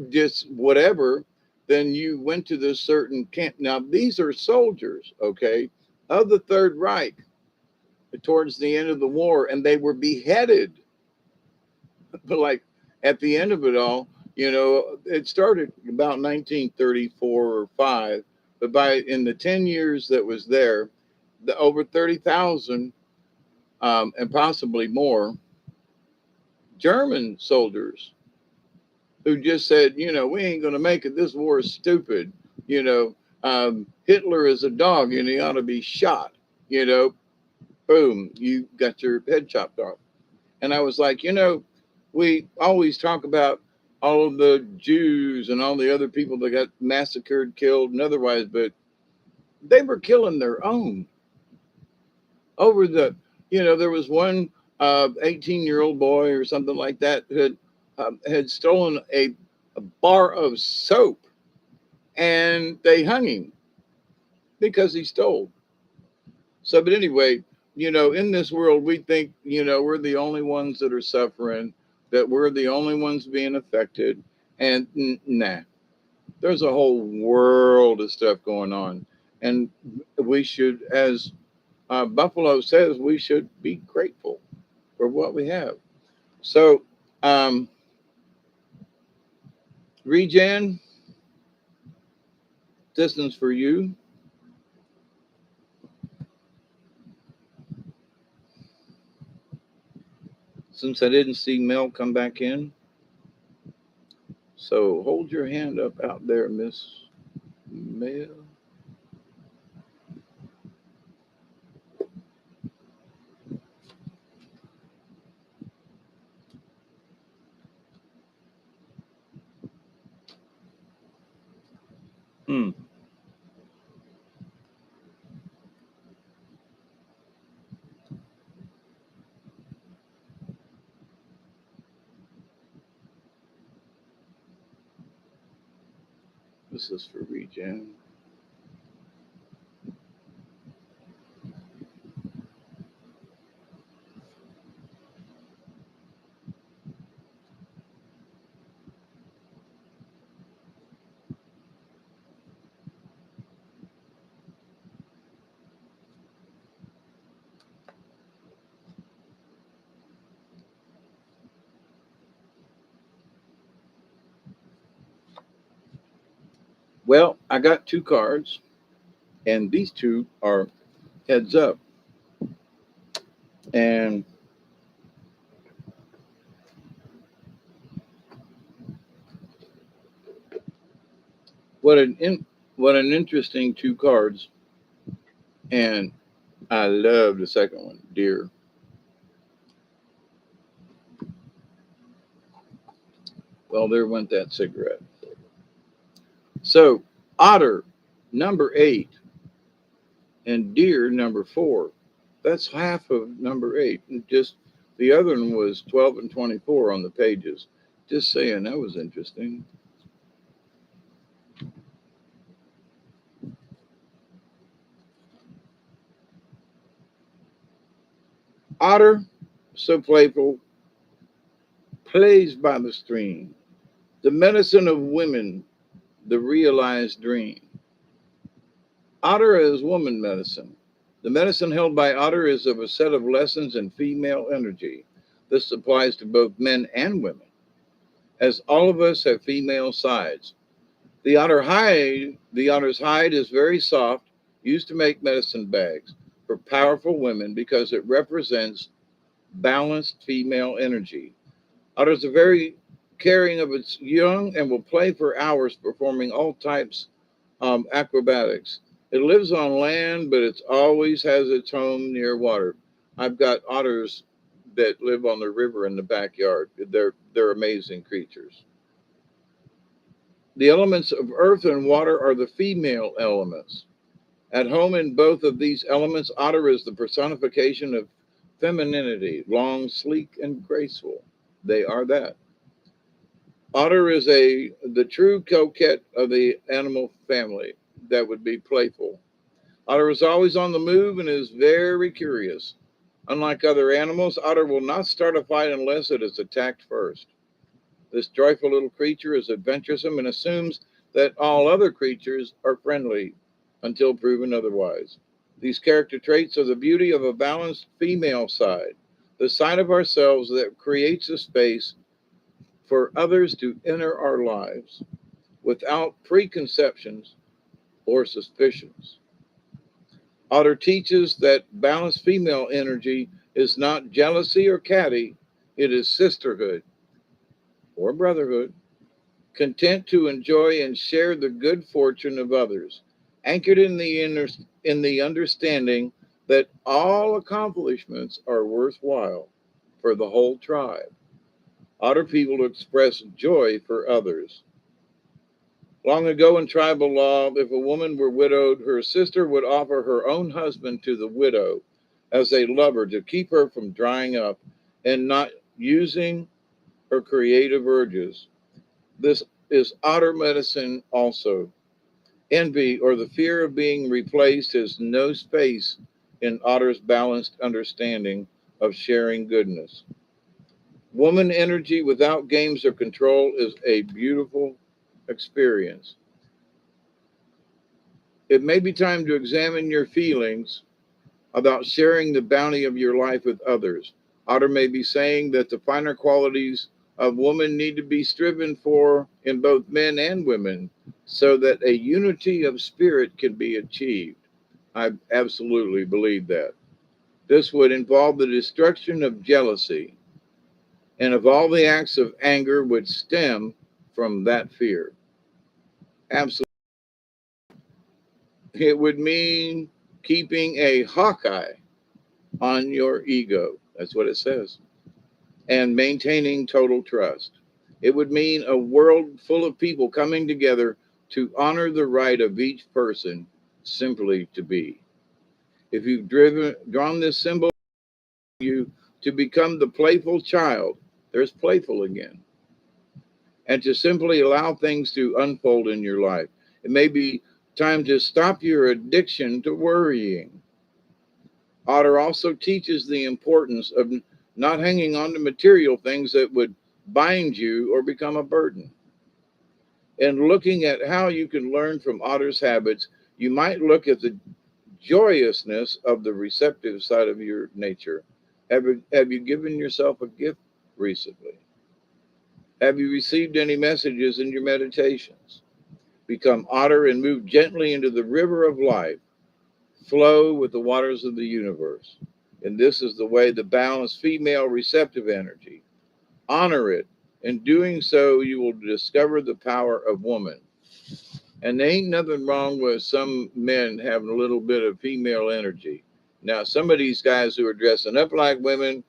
just whatever, then you went to this certain camp. Now, these are soldiers, okay, of the Third Reich towards the end of the war, and they were beheaded. But, like, at the end of it all, it started about 1934 or 5, but in the 10 years that was there, over 30,000 and possibly more German soldiers who just said, we ain't going to make it. This war is stupid. Hitler is a dog and he ought to be shot. You know, boom, you got your head chopped off. And I was like, we always talk about all of the Jews and all the other people that got massacred, killed, and otherwise, but they were killing their own over there was one 18-year-old boy or something like that had stolen a bar of soap, and they hung him because he stole. So, but anyway, in this world, we think, we're the only ones that are suffering, that we're the only ones being affected. And nah, there's a whole world of stuff going on. And we should, as Buffalo says, we should be grateful for what we have. So, regen, distance for you. Since I didn't see Mel come back in. So hold your hand up out there, Miss Mel. Hmm. This is for regen. Well, I got two cards, and these two are heads up. And what an interesting two cards. And I love the second one, dear. Well, there went that cigarette. So, otter, number 8, and deer, number 4. That's half of number 8. And just the other one was 12 and 24 on the pages. Just saying, that was interesting. Otter, so playful, plays by the stream. The medicine of women, the realized dream. Otter is woman medicine. The medicine held by otter is of a set of lessons in female energy. This applies to both men and women, as all of us have female sides. The otter's hide is very soft, used to make medicine bags for powerful women because it represents balanced female energy. Otters are very caring of its young and will play for hours performing all types of acrobatics. It lives on land, but it always has its home near water. I've got otters that live on the river in the backyard. They're amazing creatures. The elements of earth and water are the female elements. At home in both of these elements, otter is the personification of femininity, long, sleek, and graceful. They are that. Otter is the true coquette of the animal family that would be playful. Otter is always on the move and is very curious. Unlike other animals, otter will not start a fight unless it is attacked first. This joyful little creature is adventuresome and assumes that all other creatures are friendly until proven otherwise. These character traits are the beauty of a balanced female side, the side of ourselves that creates a space for others to enter our lives without preconceptions or suspicions. Otter teaches that balanced female energy is not jealousy or catty, it is sisterhood or brotherhood, content to enjoy and share the good fortune of others, anchored in in the understanding that all accomplishments are worthwhile for the whole tribe. Otter people express joy for others. Long ago in tribal law, if a woman were widowed, her sister would offer her own husband to the widow as a lover to keep her from drying up and not using her creative urges. This is otter medicine also. Envy or the fear of being replaced has no space in otter's balanced understanding of sharing goodness. Woman energy without games or control is a beautiful experience. It may be time to examine your feelings about sharing the bounty of your life with others. Otter may be saying that the finer qualities of woman need to be striven for in both men and women so that a unity of spirit can be achieved. I absolutely believe that. This would involve the destruction of jealousy and of all the acts of anger which stem from that fear. Absolutely. It would mean keeping a Hawkeye on your ego. That's what it says. And maintaining total trust. It would mean a world full of people coming together to honor the right of each person simply to be. If you've drawn this symbol, you to become the playful child, there's playful again, and to simply allow things to unfold in your life. It may be time to stop your addiction to worrying. Otter also teaches the importance of not hanging on to material things that would bind you or become a burden. And looking at how you can learn from Otter's habits, you might look at the joyousness of the receptive side of your nature. Have you given yourself a gift recently? Have you received any messages in your meditations? Become otter and move gently into the river of life. Flow with the waters of the universe. And this is the way the balanced female receptive energy. Honor it. In doing so, you will discover the power of woman. And there ain't nothing wrong with some men having a little bit of female energy. Now, some of these guys who are dressing up like women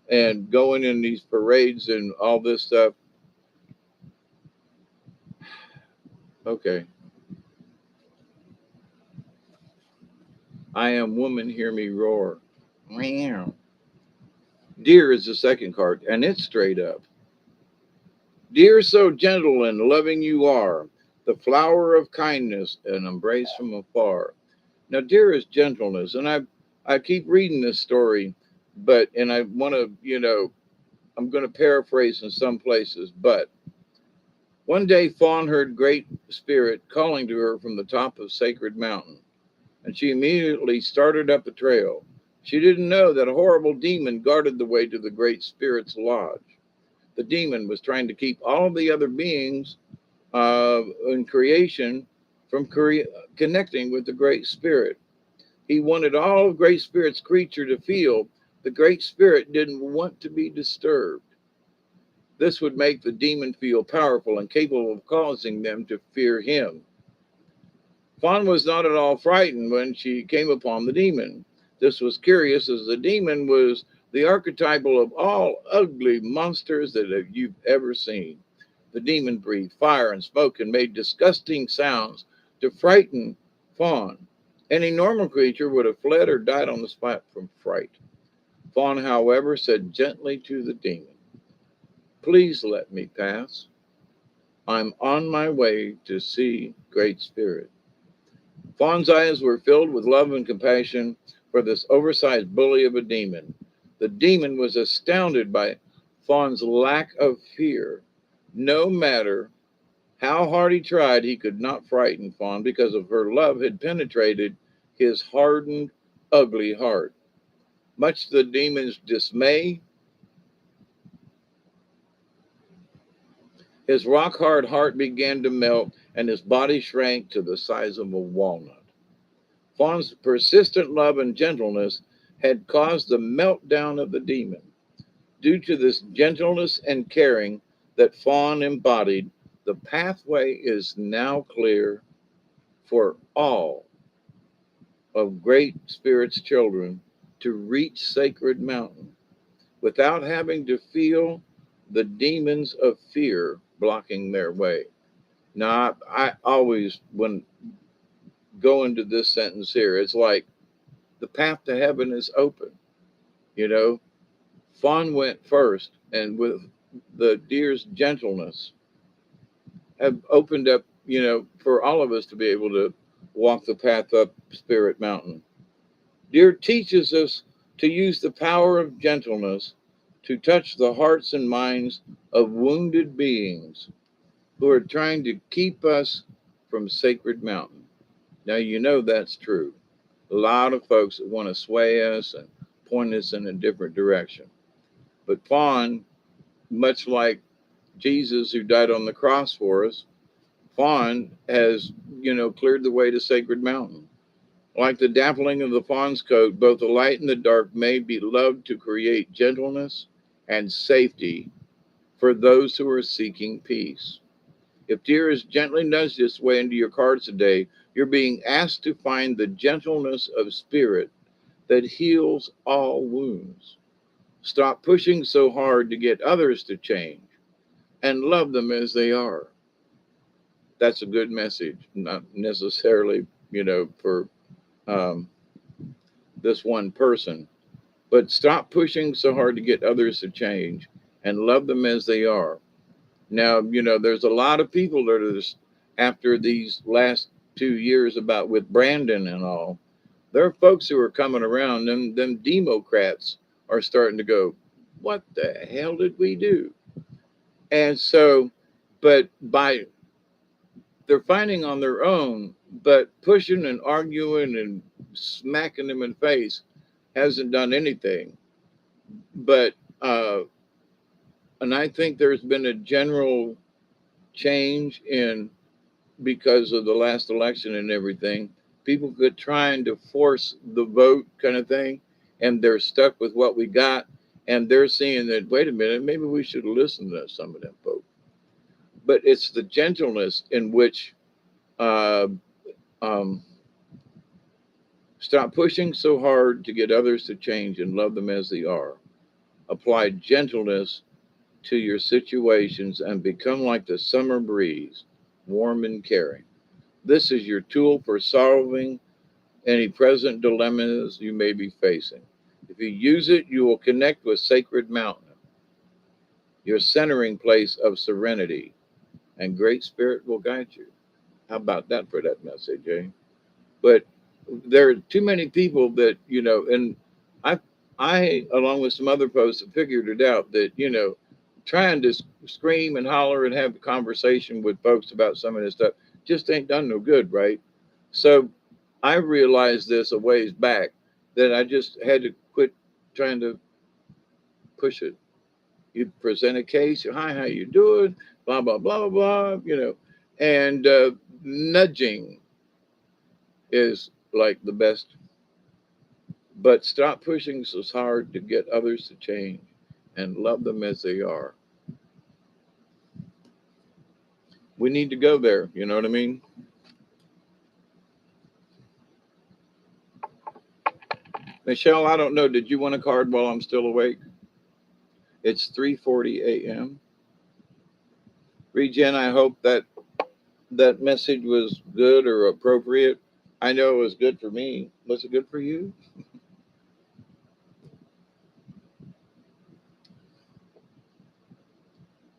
and going in these parades and all this stuff, Okay. I am woman, hear me roar. Meow. Dear is the second card, and it's straight up. Dear, so gentle and loving you are, the flower of kindness, an embrace from afar. Now, dear is gentleness, and I keep reading this story, but and I want to, I'm going to paraphrase in some places, but one day Fawn heard Great Spirit calling to her from the top of Sacred Mountain, and she immediately started up the trail. She didn't know that a horrible demon guarded the way to the Great Spirit's lodge. The demon was trying to keep all of the other beings in creation from connecting with the Great Spirit. He wanted all of Great Spirit's creature to feel the Great Spirit didn't want to be disturbed. This would make the demon feel powerful and capable of causing them to fear him. Fawn was not at all frightened when she came upon the demon. This was curious, as the demon was the archetypal of all ugly monsters that you've ever seen. The demon breathed fire and smoke and made disgusting sounds to frighten Fawn. Any normal creature would have fled or died on the spot from fright. Fawn, however, said gently to the demon, "Please let me pass. I'm on my way to see Great Spirit." Fawn's eyes were filled with love and compassion for this oversized bully of a demon. The demon was astounded by Fawn's lack of fear. No matter how hard he tried, he could not frighten Fawn because of her love had penetrated his hardened, ugly heart. Much to the demon's dismay, his rock hard heart began to melt and his body shrank to the size of a walnut. Fawn's persistent love and gentleness had caused the meltdown of the demon. Due to this gentleness and caring that Fawn embodied, the pathway is now clear for all of Great Spirit's children to reach Sacred Mountain without having to feel the demons of fear blocking their way. Now, I always, when go into this sentence here, it's like the path to heaven is open. You know, Fawn went first, and with the deer's gentleness, have opened up, for all of us to be able to walk the path up Spirit Mountain. Deer teaches us to use the power of gentleness to touch the hearts and minds of wounded beings who are trying to keep us from Sacred Mountain. Now, you know that's true. A lot of folks that want to sway us and point us in a different direction. But Fawn, much like Jesus who died on the cross for us, Fawn has, cleared the way to Sacred Mountain. Like the dappling of the fawn's coat, both the light and the dark may be loved to create gentleness and safety for those who are seeking peace. If Deer is gently nudged this way into your cards today, you're being asked to find the gentleness of spirit that heals all wounds. Stop pushing so hard to get others to change and love them as they are. That's a good message, not necessarily, for um, this one person, but stop pushing so hard to get others to change and love them as they are. Now, there's a lot of people that are just, after these last 2 years about with Brandon and all, there are folks who are coming around, and them Democrats are starting to go, what the hell did we do? And so, but by they're fighting on their own, but pushing and arguing and smacking them in the face hasn't done anything. But and I think there's been a general change in, because of the last election and everything, people could trying to force the vote kind of thing, and they're stuck with what we got, and they're seeing that, wait a minute, maybe we should listen to some of them folks. But it's the gentleness in which uh, um, stop pushing so hard to get others to change and love them as they are. Apply gentleness to your situations and become like the summer breeze. warm and caring. This is your tool for solving any present dilemmas you may be facing. If you use it, you will connect with Sacred Mountain, your centering place of serenity, and Great Spirit will guide you. How about that for that message, eh? But there are too many people that, and I, I, along with some other folks, have figured it out that, trying to scream and holler and have a conversation with folks about some of this stuff just ain't done no good, right? So I realized this a ways back that I just had to quit trying to push it. You present a case, hi, how you doing? Blah blah blah blah blah. And nudging is like the best. But stop pushing so hard to get others to change and love them as they are. We need to go there. You know what I mean? Michelle, I don't know. Did you want a card while I'm still awake? It's 3:40 a.m. Regen, I hope that message was good or appropriate. I know it was good for me. Was it good for you?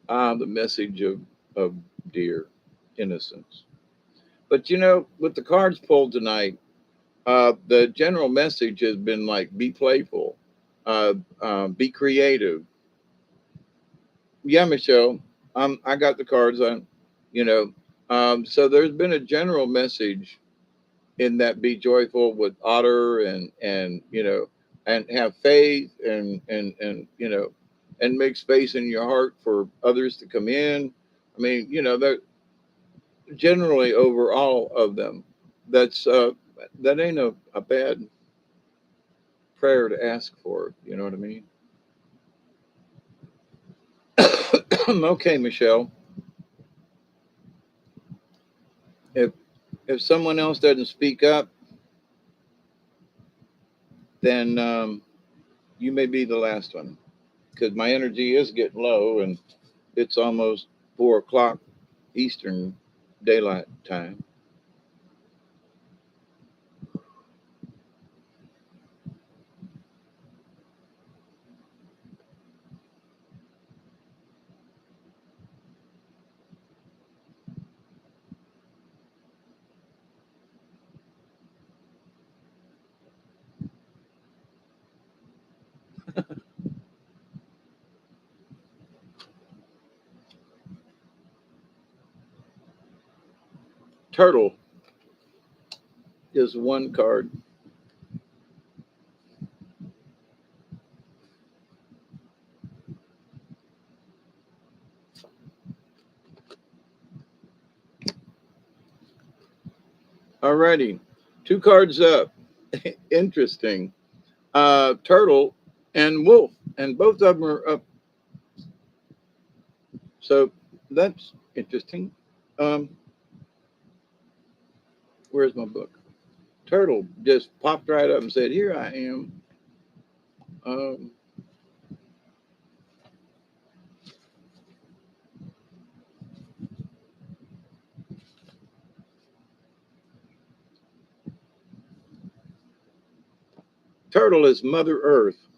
The message of dear innocence. But with the cards pulled tonight, the general message has been like be playful, be creative. Yeah, Michelle, I got the cards on, you know. So there's been a general message in that be joyful with Otter and have faith and make space in your heart for others to come in. I mean, that generally over all of them, that's that ain't a bad prayer to ask for. You know what I mean? Okay, Michelle. If if someone else doesn't speak up, then you may be the last one because my energy is getting low and it's almost 4 o'clock Eastern Daylight Time. Turtle is one card. Alrighty, two cards up. Interesting. Turtle and wolf, and both of them are up. So that's interesting. Um, where's my book? Turtle just popped right up and said, "Here I am." Um, Turtle is Mother Earth.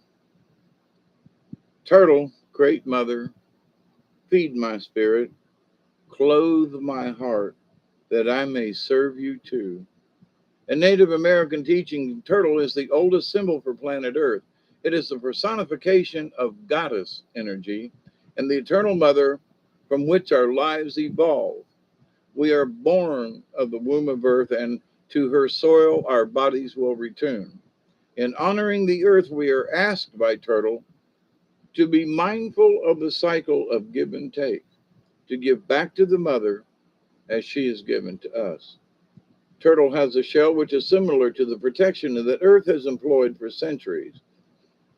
Turtle, great mother, feed my spirit, clothe my heart, that I may serve you too. In Native American teaching, turtle is the oldest symbol for planet Earth. It is the personification of goddess energy and the eternal mother from which our lives evolve. We are born of the womb of Earth, and to her soil our bodies will return. In honoring the Earth, we are asked by Turtle to be mindful of the cycle of give and take, to give back to the mother as she is given to us. Turtle has a shell which is similar to the protection that Earth has employed for centuries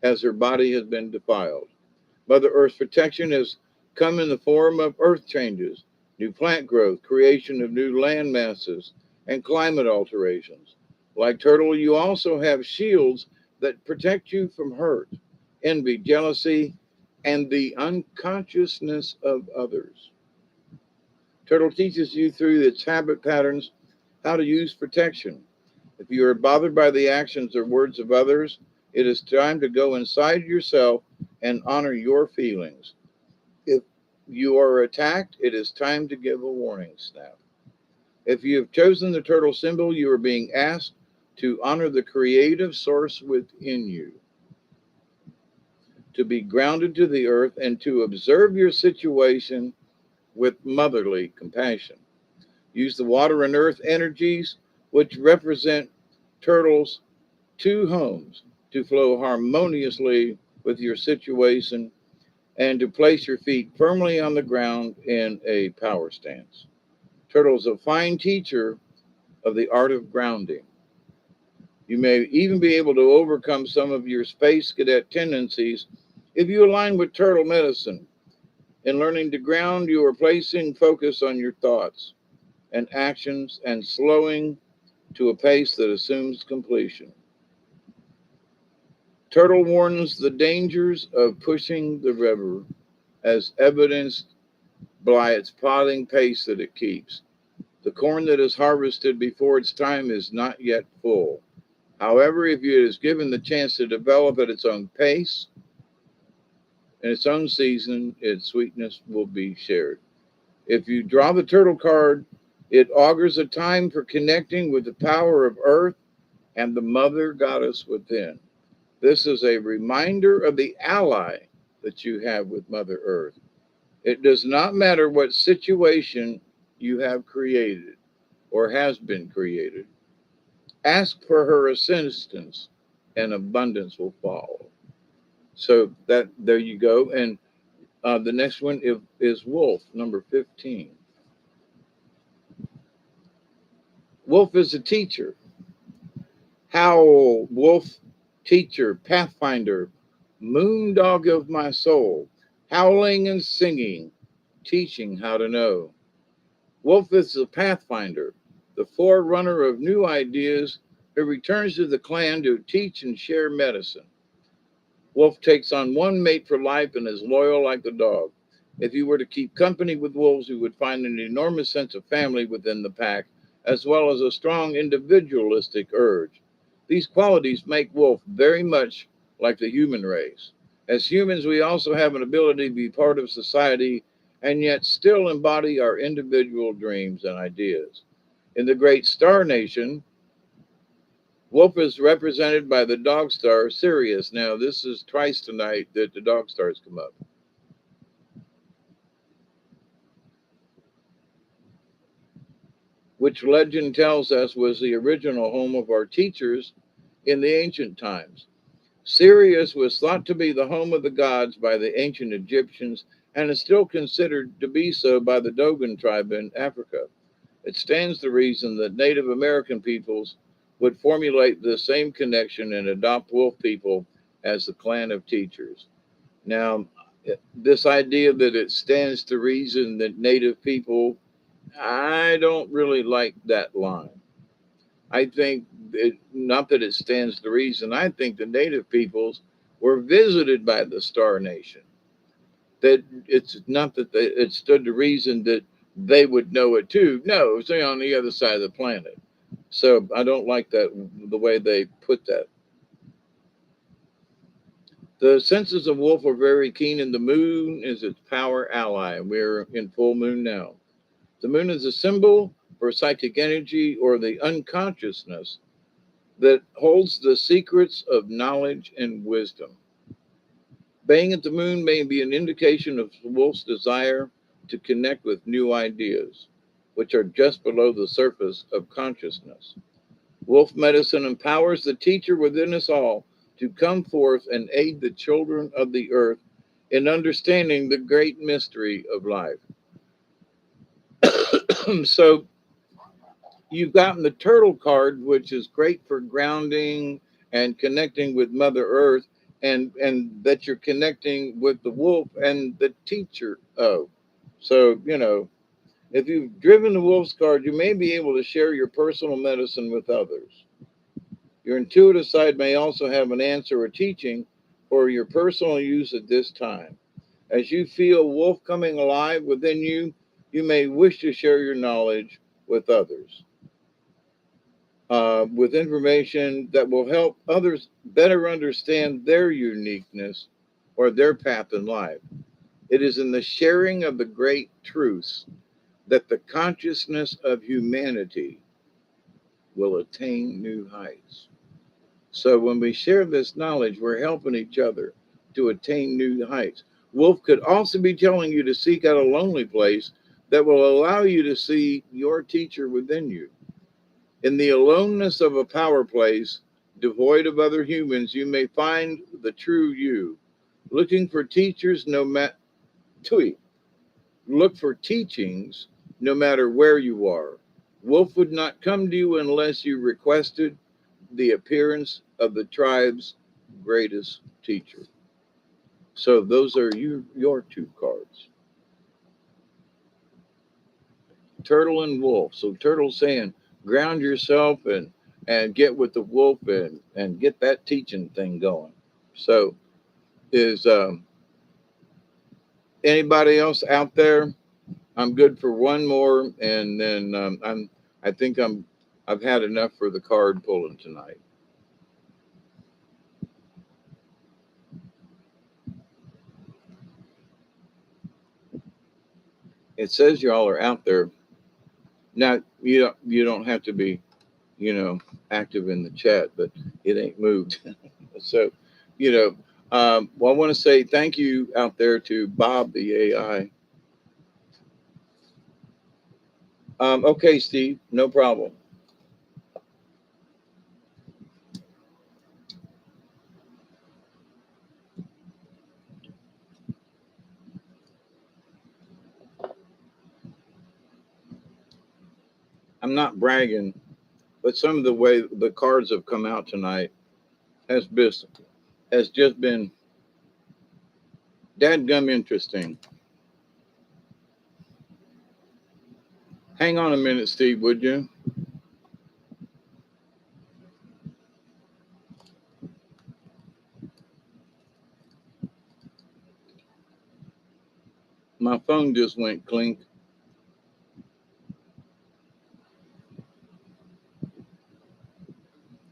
as her body has been defiled. Mother Earth's protection has come in the form of earth changes, new plant growth, creation of new land masses, and climate alterations. Like Turtle, you also have shields that protect you from hurt, envy, jealousy, and the unconsciousness of others. Turtle teaches you through its habit patterns how to use protection. If you are bothered by the actions or words of others, it is time to go inside yourself and honor your feelings. If you are attacked, it is time to give a warning snap. If you have chosen the turtle symbol, you are being asked to honor the creative source within you, to be grounded to the earth, and to observe your situation with motherly compassion. Use the water and earth energies, which represent turtles' two homes, to flow harmoniously with your situation and to place your feet firmly on the ground in a power stance. Turtle's a fine teacher of the art of grounding. You may even be able to overcome some of your space cadet tendencies if you align with turtle medicine. In learning to ground, you are placing focus on your thoughts and actions and slowing to a pace that assumes completion. Turtle warns the dangers of pushing the river, as evidenced by its plodding pace that it keeps. The corn that is harvested before its time is not yet full. However, if it is given the chance to develop at its own pace, in its own season, its sweetness will be shared. If you draw the turtle card, it augurs a time for connecting with the power of earth and the mother goddess within. This is a reminder of the ally that you have with Mother Earth. It does not matter what situation you have created or has been created. Ask for her assistance and abundance will follow. So that there you go. And the next one is Wolf, number 15. Wolf is a teacher. Howl, wolf, teacher, pathfinder, moondog of my soul, howling and singing, teaching how to know. Wolf is the pathfinder, the forerunner of new ideas who returns to the clan to teach and share medicine. Wolf takes on one mate for life and is loyal like the dog. If you were to keep company with wolves, you would find an enormous sense of family within the pack, as well as a strong individualistic urge. These qualities make wolf very much like the human race. As humans, we also have an ability to be part of society and yet still embody our individual dreams and ideas. In the great star nation, Wolf is represented by the dog star Sirius. Now, this is twice tonight that the dog stars come up. Which legend tells us was the original home of our teachers in the ancient times. Sirius was thought to be the home of the gods by the ancient Egyptians and is still considered to be so by the Dogon tribe in Africa. It stands to reason that Native American peoples would formulate the same connection and adopt wolf people as the clan of teachers. Now, this idea that it stands to reason that Native people, I don't really like that line. I think not that it stands to reason, I think the Native peoples were visited by the Star Nation. That it's not that it stood to reason that they would know it too. No, it's on the other side of the planet. So I don't like that, the way they put that. The senses of wolf are very keen, and the moon is its power ally. We're in full moon now. The moon is a symbol for psychic energy or the unconsciousness that holds the secrets of knowledge and wisdom. Baying at the moon may be an indication of the wolf's desire to connect with new ideas, which are just below the surface of consciousness. Wolf medicine empowers the teacher within us all to come forth and aid the children of the earth in understanding the great mystery of life. So you've gotten the turtle card, which is great for grounding and connecting with Mother Earth, and that you're connecting with the wolf and the teacher of. So, if you've driven the wolf's card, you may be able to share your personal medicine with others. Your intuitive side may also have an answer or teaching for your personal use at this time. As you feel wolf coming alive within you, you may wish to share your knowledge with others, with information that will help others better understand their uniqueness or their path in life. It is in the sharing of the great truths that the consciousness of humanity will attain new heights. So when we share this knowledge, we're helping each other to attain new heights. Wolf could also be telling you to seek out a lonely place that will allow you to see your teacher within you. In the aloneness of a power place, devoid of other humans, you may find the true you. Looking for teachers no matter look for teachings no matter where you are. Wolf would not come to you unless you requested the appearance of the tribe's greatest teacher. So those are your two cards. Turtle and wolf. So turtle saying ground yourself and get with the wolf and get that teaching thing going. So is anybody else out there? I'm good for one more, and then I think I've had enough for the card pulling tonight. It says y'all are out there. Now you don't have to be, active in the chat, but it ain't moved. So, well, I want to say thank you out there to Bob the AI. Okay, Steve, no problem. I'm not bragging, but some of the way the cards have come out tonight has just been dadgum interesting. Hang on a minute, Steve, would you? My phone just went clink.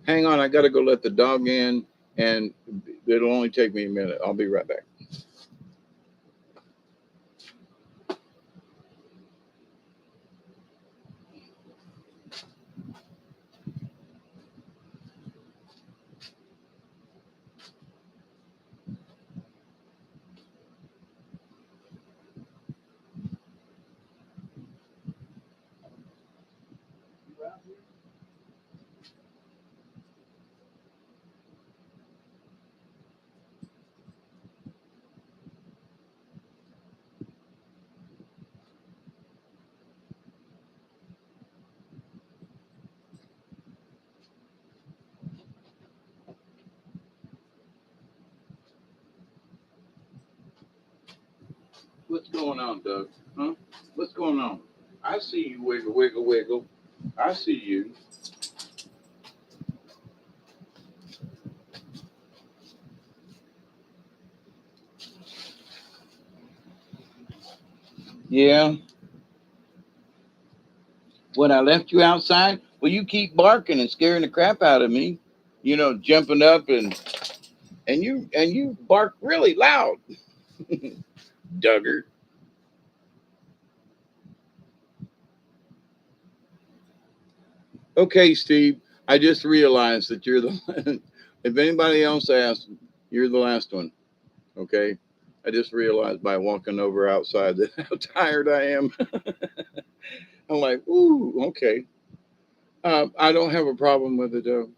Hang on, I got to go let the dog in, and it'll only take me a minute. I'll be right back. What's going on, Doug? Huh? What's going on? I see you wiggle, wiggle, wiggle. I see you. Yeah. When I left you outside, well, you keep barking and scaring the crap out of me. Jumping up and you bark really loud, Duggar. Okay, Steve. I just realized that you're the. If anybody else asks, you're the last one. Okay. I just realized by walking over outside that how tired I am. I'm like, ooh, okay. I don't have a problem with it though.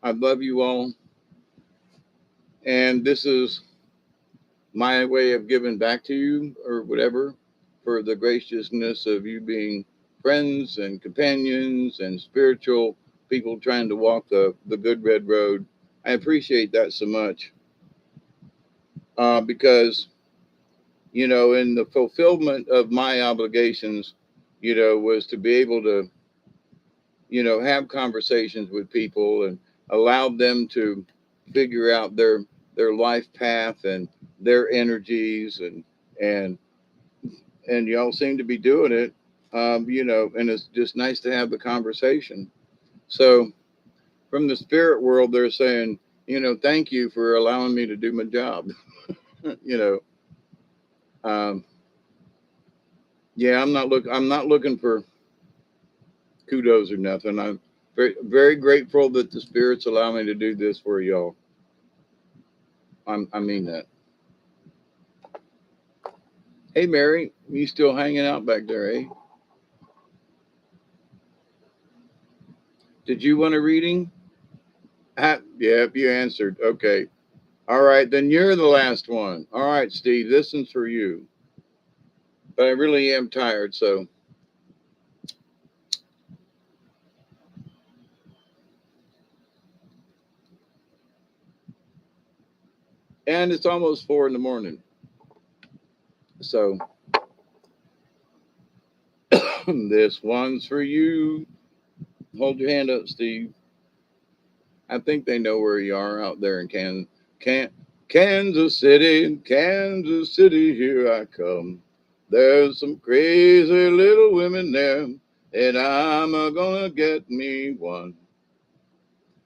I love you all, and this is my way of giving back to you or whatever for the graciousness of you being friends and companions and spiritual people trying to walk the good red road. I appreciate that so much because, in the fulfillment of my obligations, was to be able to, have conversations with people and allow them to figure out their life path and their energies and and y'all seem to be doing it. And it's just nice to have the conversation. So from the spirit world, they're saying, thank you for allowing me to do my job. you know, um, yeah, I'm not looking for kudos or nothing. I'm very, very grateful that the spirits allow me to do this for y'all. I mean that. Hey, Mary, you still hanging out back there, eh? Did you want a reading? Yep, you answered. Okay. All right, then you're the last one. All right, Steve, this one's for you. But I really am tired, so. And it's almost 4 in the morning. So this one's for you. Hold your hand up, Steve. I think they know where you are out there in Kansas City, here I come. There's some crazy little women there, and I'm gonna get me one.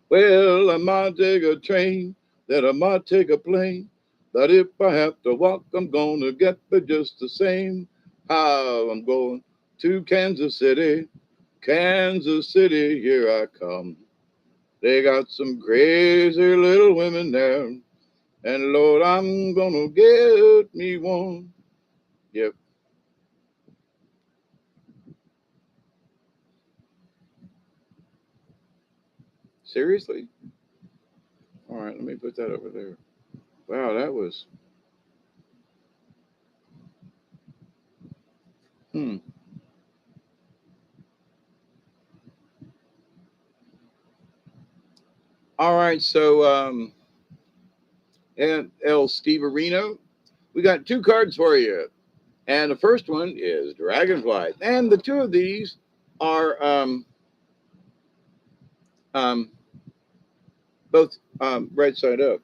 Well, I might take a train, then I might take a plane. But if I have to walk, I'm gonna get there just the same. How I'm going to Kansas City, here I come. They got some crazy little women there. And Lord, I'm gonna get me one. Yep. Seriously? All right, let me put that over there. Wow, that was. Hmm. All right, so El Steve Areno, we got 2 cards for you. And the first one is Dragonfly. And the 2 of these are um, both right side up.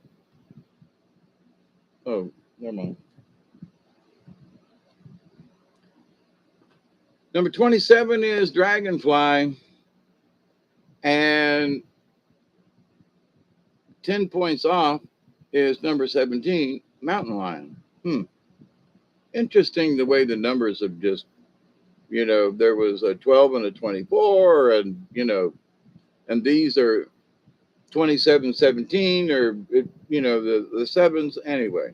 Oh, never mind. Number 27 is Dragonfly. And 10 points off is number 17, Mountain Lion. Interesting the way the numbers have just, there was a 12 and a 24, and these are 27, 17, or, the sevens anyway.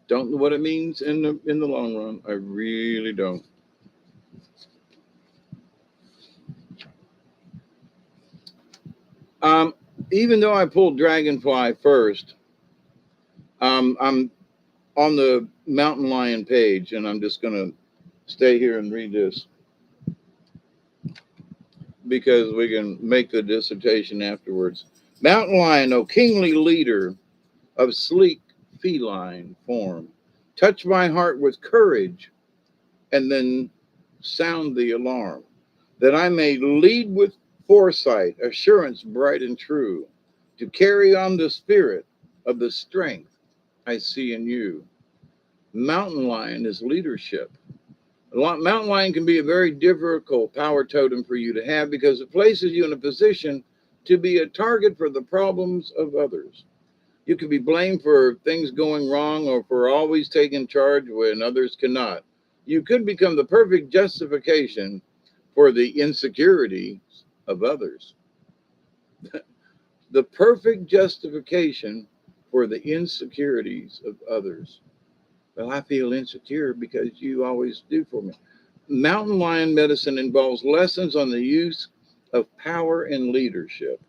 Don't know what it means in the long run. I really don't. Even though I pulled Dragonfly first, I'm on the Mountain Lion page, and I'm just going to stay here and read this because we can make the dissertation afterwards. Mountain Lion, O kingly leader of sleek feline form, touch my heart with courage and then sound the alarm, that I may lead with foresight, assurance bright and true, to carry on the spirit of the strength I see in you. Mountain Lion is leadership. Mountain Lion can be a very difficult power totem for you to have because it places you in a position to be a target for the problems of others. You can be blamed for things going wrong or for always taking charge when others cannot. You could become the perfect justification for the insecurities of others. The perfect justification for the insecurities of others. Well, I feel insecure because you always do for me. Mountain Lion medicine involves lessons on the use of power and leadership.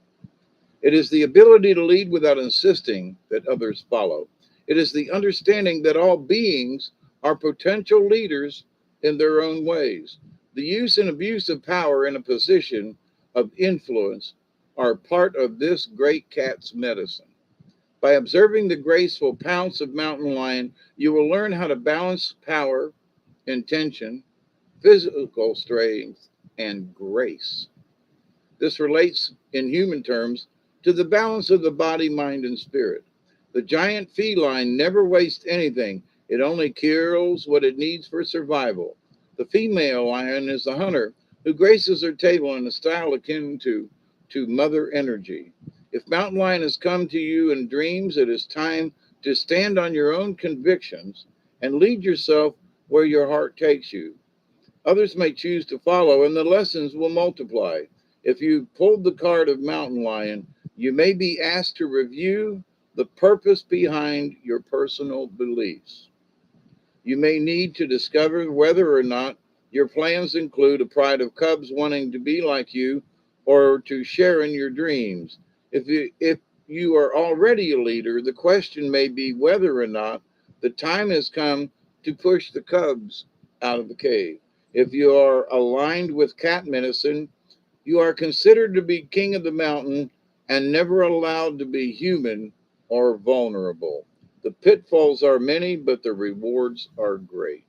It is the ability to lead without insisting that others follow. It is the understanding that all beings are potential leaders in their own ways. The use and abuse of power in a position of influence are part of this great cat's medicine. By observing the graceful pounce of Mountain Lion, you will learn how to balance power, intention, physical strength, and grace. This relates, in human terms, to the balance of the body, mind, and spirit. The giant feline never wastes anything. It only kills what it needs for survival. The female lion is the hunter who graces her table in a style akin to mother energy. If mountain lion has come to you in dreams, it is time to stand on your own convictions and lead yourself where your heart takes you. Others may choose to follow, and the lessons will multiply. If you pulled the card of mountain lion, you may be asked to review the purpose behind your personal beliefs. You may need to discover whether or not your plans include a pride of cubs wanting to be like you or to share in your dreams. If you are already a leader, the question may be whether or not the time has come to push the cubs out of the cave. If you are aligned with cat medicine, you are considered to be king of the mountain and never allowed to be human or vulnerable. The pitfalls are many, but the rewards are great.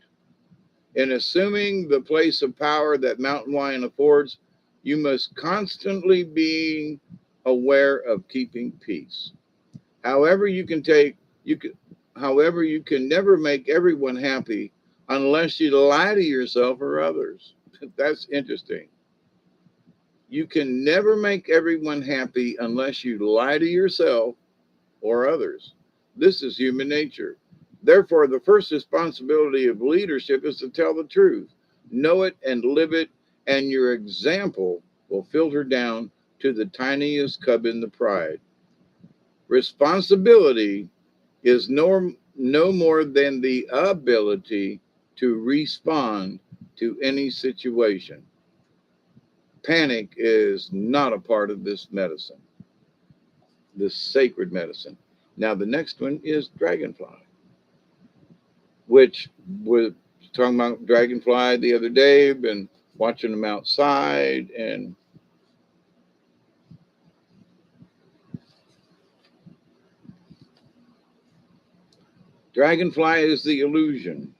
In assuming the place of power that mountain lion affords, you must constantly be aware of keeping peace. However, you can, however, you can never make everyone happy unless you lie to yourself or others. That's interesting. You can never make everyone happy unless you lie to yourself or others. This is human nature. Therefore, the first responsibility of leadership is to tell the truth, know it and live it, and your example will filter down to the tiniest cub in the pride. Responsibility is no more than the ability to respond to any situation. Panic is not a part of this medicine, this sacred medicine. Now, the next one is dragonfly, which was talking about dragonfly the other day. Been watching them outside, and dragonfly is the illusion.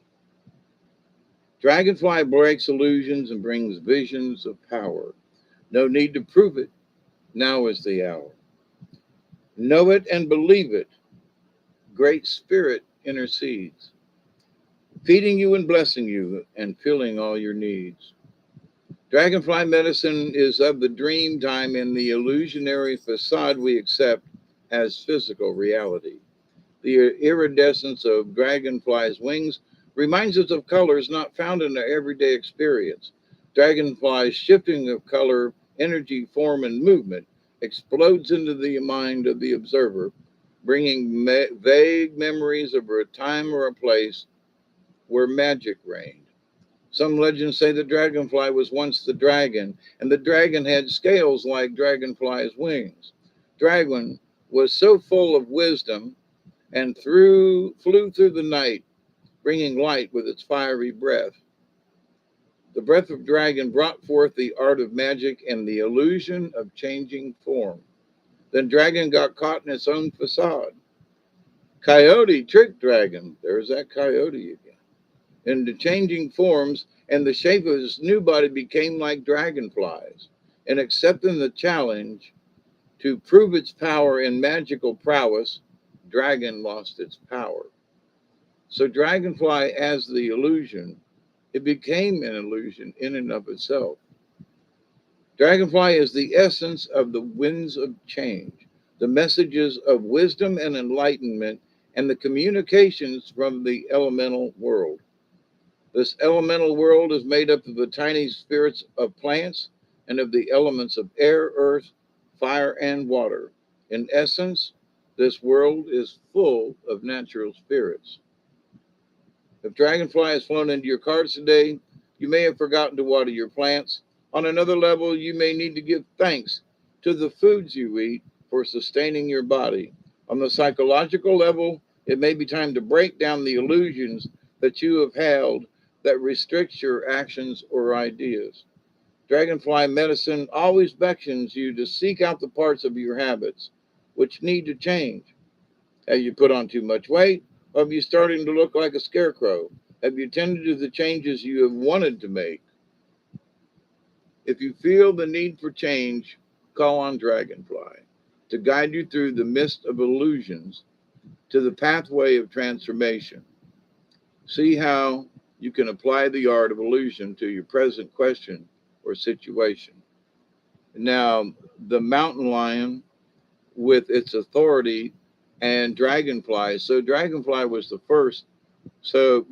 Dragonfly breaks illusions and brings visions of power. No need to prove it. Now is the hour. Know it and believe it. Great Spirit intercedes, feeding you and blessing you and filling all your needs. Dragonfly medicine is of the dream time in the illusionary facade we accept as physical reality. The iridescence of dragonflies' wings reminds us of colors not found in our everyday experience. Dragonflies' shifting of color, energy, form, and movement explodes into the mind of the observer, bringing vague memories of a time or a place where magic reigned. Some legends say the dragonfly was once the dragon, and the dragon had scales like dragonfly's wings. Dragon was so full of wisdom and flew through the night, bringing light with its fiery breath. The breath of dragon brought forth the art of magic and the illusion of changing form. Then dragon got caught in its own facade. Coyote tricked dragon. There's that coyote again. Into changing forms, and the shape of his new body became like dragonflies. And accepting the challenge to prove its power in magical prowess, dragon lost its power. So dragonfly as the illusion, it became an illusion in and of itself. Dragonfly is the essence of the winds of change, the messages of wisdom and enlightenment, and the communications from the elemental world. This elemental world is made up of the tiny spirits of plants and of the elements of air, earth, fire, and water. In essence, this world is full of natural spirits. If dragonfly has flown into your cards today, you may have forgotten to water your plants. On another level, you may need to give thanks to the foods you eat for sustaining your body. On the psychological level, it may be time to break down the illusions that you have held that restricts your actions or ideas. Dragonfly medicine always beckons you to seek out the parts of your habits which need to change. Have you put on too much weight? Or have you starting to look like a scarecrow? Have you tended to the changes you have wanted to make? If you feel the need for change, call on Dragonfly to guide you through the mist of illusions to the pathway of transformation. See how you can apply the art of illusion to your present question or situation. Now, the mountain lion with its authority and dragonfly. So, dragonfly was the first. So,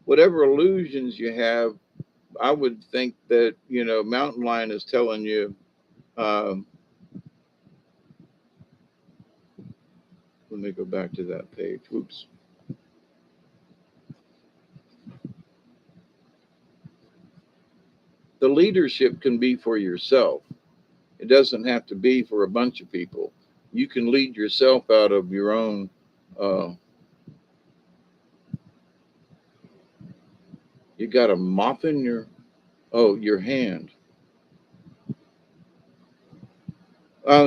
whatever illusions you have, I would think that, mountain lion is telling you, um, let me go back to that page. Oops. The leadership can be for yourself. It doesn't have to be for a bunch of people. You can lead yourself out of your own. Uh, you got a mop in your hand.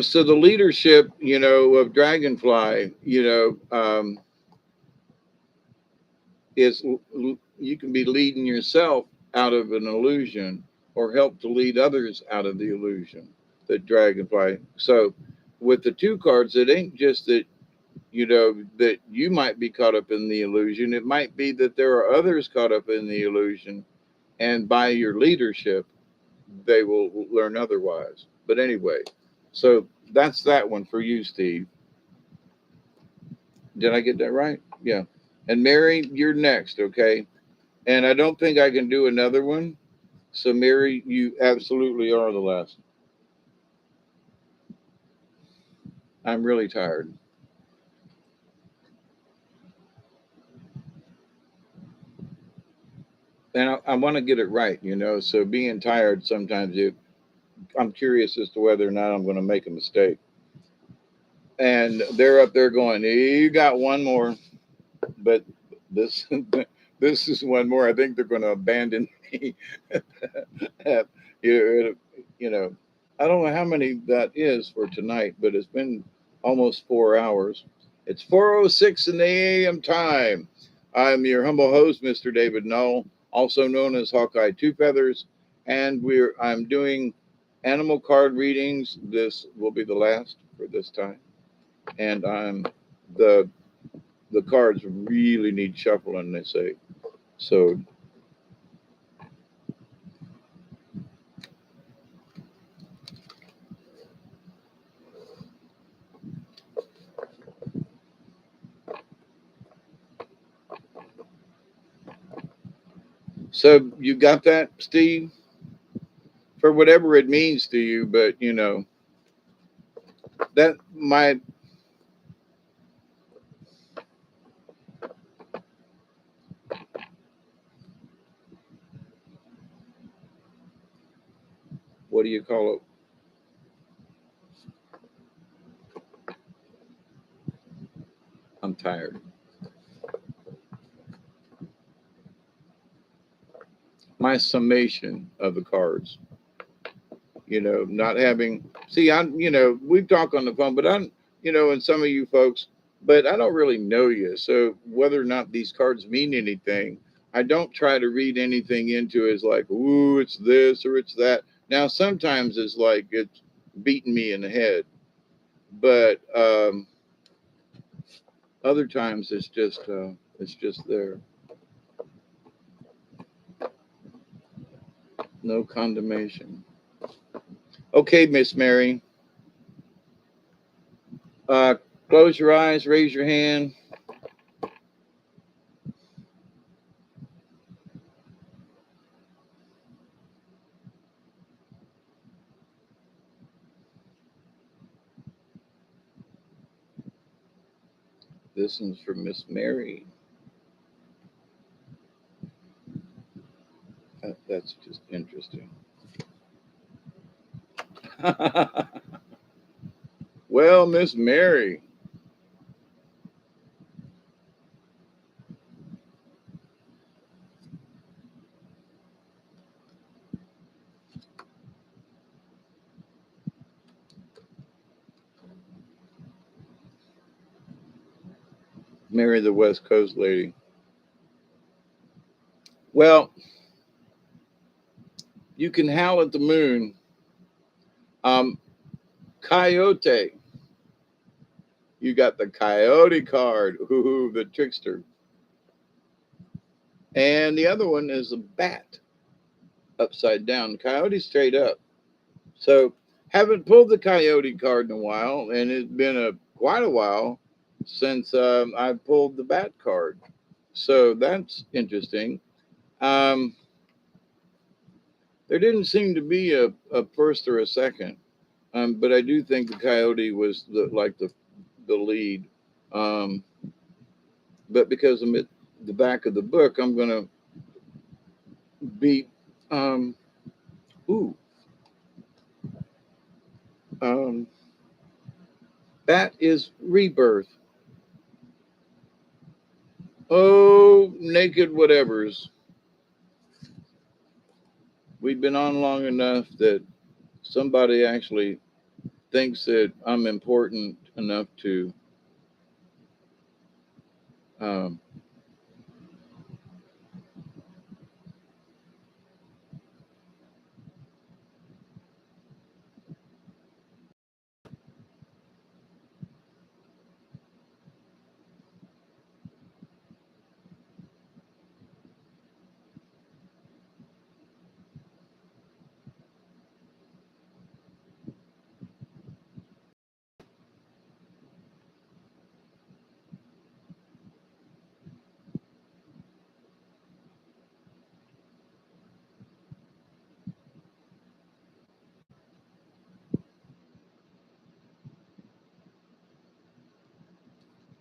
So the leadership, of Dragonfly, is you can be leading yourself out of an illusion or help to lead others out of the illusion that Dragonfly. So with the two cards, it ain't just that that you might be caught up in the illusion. It might be that there are others caught up in the illusion, and by your leadership, they will learn otherwise. But anyway, so that's that one for you, Steve. Did I get that right? Yeah. And Mary, you're next, okay? And I don't think I can do another one. So, Mary, you absolutely are the last. I'm really tired. And I want to get it right, So, being tired sometimes, I'm curious as to whether or not I'm going to make a mistake. And they're up there going, "You got one more," but this this is one more. I think they're going to abandon me. you, you know, I don't know how many that is for tonight, but it's been almost 4 hours. It's 4:06 in the AM time. I'm your humble host, Mr. David Null, also known as Hawkeye Two Feathers, and I'm doing animal card readings. This will be the last for this time, and the the cards really need shuffling, they say. So so you got that, Steve? For whatever it means to you, but that my what do you call it? I'm tired. My summation of the cards. Not having see, we talk on the phone, but and some of you folks, but I don't really know you. So whether or not these cards mean anything, I don't try to read anything into it as like, ooh, it's this or it's that. Now sometimes it's like it's beating me in the head, but other times it's just there. No condemnation. Okay, Miss Mary. Uh, close your eyes, raise your hand. This one's for Miss Mary. That's just interesting. Well, Miss Mary. Mary, the West Coast lady. Well, you can howl at the moon. Um, Coyote. You got the Coyote card. Ooh, the trickster. And the other one is a bat upside down, coyote straight up. So haven't pulled the coyote card in a while, and it's been quite a while since I pulled the bat card. So that's interesting. Um, there didn't seem to be a first or a second, but I do think the coyote was the lead. Um, but because I'm at the back of the book, I'm going to beat. Um, ooh, um, Bat is rebirth. Oh, naked whatevers. We've been on long enough that somebody actually thinks that I'm important enough to um,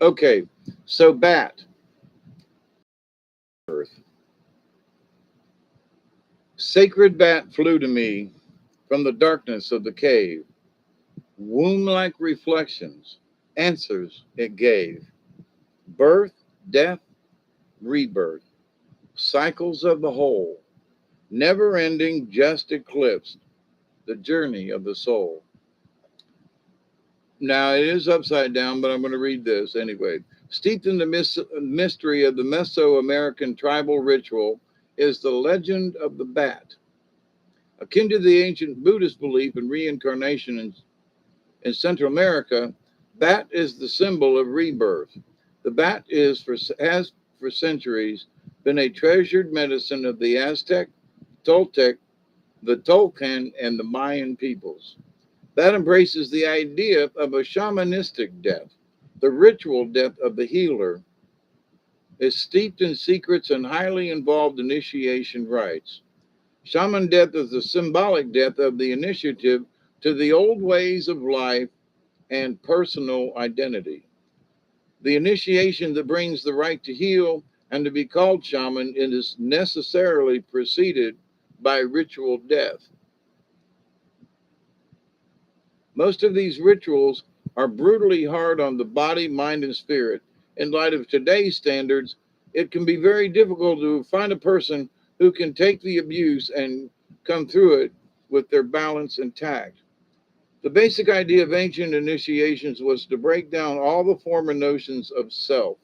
okay, so bat. Earth. Sacred bat flew to me from the darkness of the cave. Womb like reflections, answers it gave. Birth, death, rebirth, cycles of the whole, never ending, just eclipsed, the journey of the soul. Now it is upside down, but I'm going to read this anyway. Steeped in the mystery of the Mesoamerican tribal ritual is the legend of the bat, akin to the ancient Buddhist belief in reincarnation in Central America. Bat is the symbol of rebirth. The bat has for centuries been a treasured medicine of the Aztec, Toltec, the Tolkien, and the Mayan peoples. That embraces the idea of a shamanistic death. The ritual death of the healer is steeped in secrets and highly involved initiation rites. Shaman death is the symbolic death of the initiative to the old ways of life and personal identity. The initiation that brings the right to heal and to be called shaman is necessarily preceded by ritual death. Most of these rituals are brutally hard on the body, mind, and spirit. In light of today's standards, it can be very difficult to find a person who can take the abuse and come through it with their balance intact. The basic idea of ancient initiations was to break down all the former notions of self.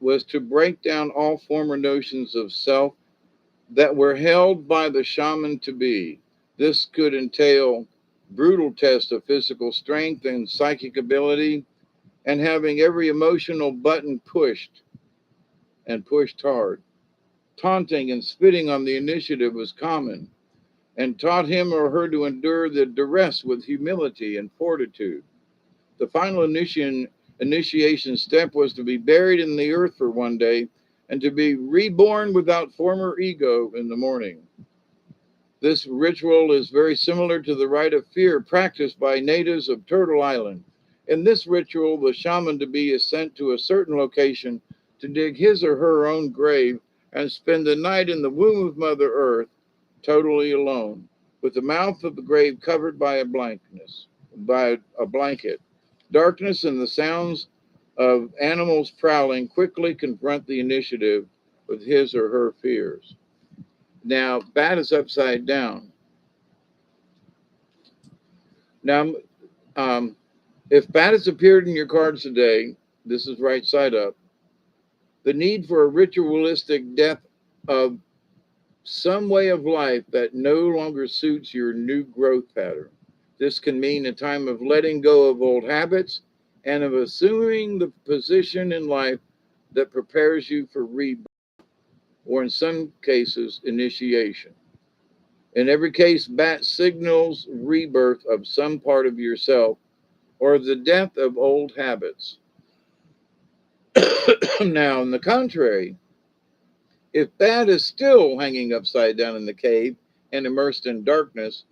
Was to break down all former notions of self that were held by the shaman to be. This could entail brutal tests of physical strength and psychic ability, and having every emotional button pushed and pushed hard. Taunting and spitting on the initiative was common, and taught him or her to endure the duress with humility and fortitude. The final initiation step was to be buried in the earth for one day and to be reborn without former ego in the morning. This ritual is very similar to the rite of fear practiced by natives of Turtle Island. In this ritual, the shaman to be is sent to a certain location to dig his or her own grave and spend the night in the womb of Mother Earth, totally alone, with the mouth of the grave covered by by a blanket. Darkness and the sounds of animals prowling quickly confront the initiative with his or her fears. Now, bat is upside down. Now, if bad has appeared in your cards today, this is right side up. The need for a ritualistic death of some way of life that no longer suits your new growth pattern. This can mean a time of letting go of old habits and of assuming the position in life that prepares you for rebirth, or in some cases, initiation. In every case, bat signals rebirth of some part of yourself or the death of old habits. Now, on the contrary, if bat is still hanging upside down in the cave and immersed in darkness,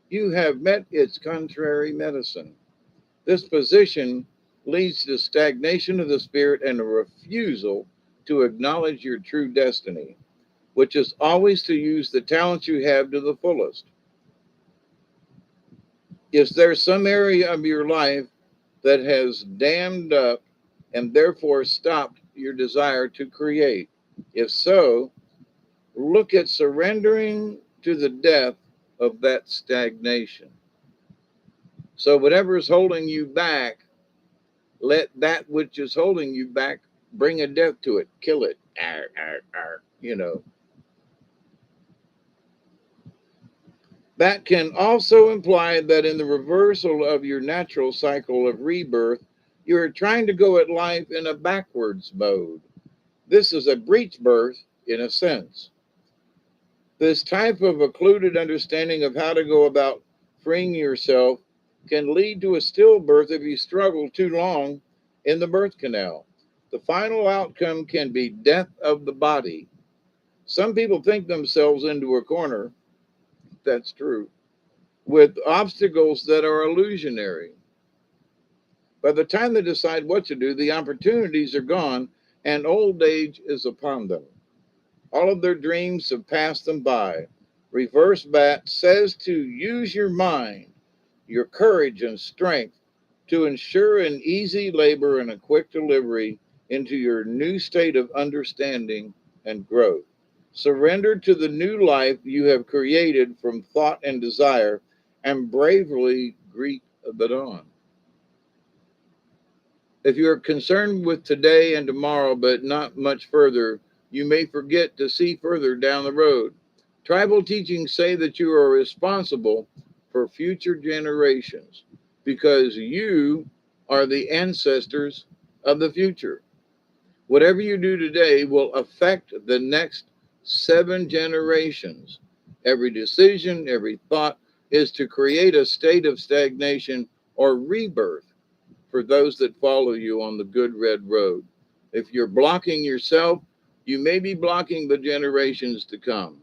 you have met its contrary medicine. This position leads to stagnation of the spirit and a refusal to acknowledge your true destiny, which is always to use the talents you have to the fullest. Is there some area of your life that has dammed up and therefore stopped your desire to create? If so, look at surrendering to the death of that stagnation. So, whatever is holding you back, let that which is holding you back bring a death to it, kill it. Arr, arr, arr, That can also imply that in the reversal of your natural cycle of rebirth, you are trying to go at life in a backwards mode. This is a breech birth in a sense. This type of occluded understanding of how to go about freeing yourself can lead to a stillbirth if you struggle too long in the birth canal. The final outcome can be death of the body. Some people think themselves into a corner, that's true, with obstacles that are illusionary. By the time they decide what to do, the opportunities are gone and old age is upon them. All of their dreams have passed them by. Reverse bat says to use your mind, your courage and strength to ensure an easy labor and a quick delivery into your new state of understanding and growth. Surrender to the new life you have created from thought and desire and bravely greet the dawn. If you are concerned with today and tomorrow, but not much further, you may forget to see further down the road. Tribal teachings say that you are responsible for future generations because you are the ancestors of the future. Whatever you do today will affect the next 7 generations. Every decision, every thought is to create a state of stagnation or rebirth for those that follow you on the good red road. If you're blocking yourself, you may be blocking the generations to come.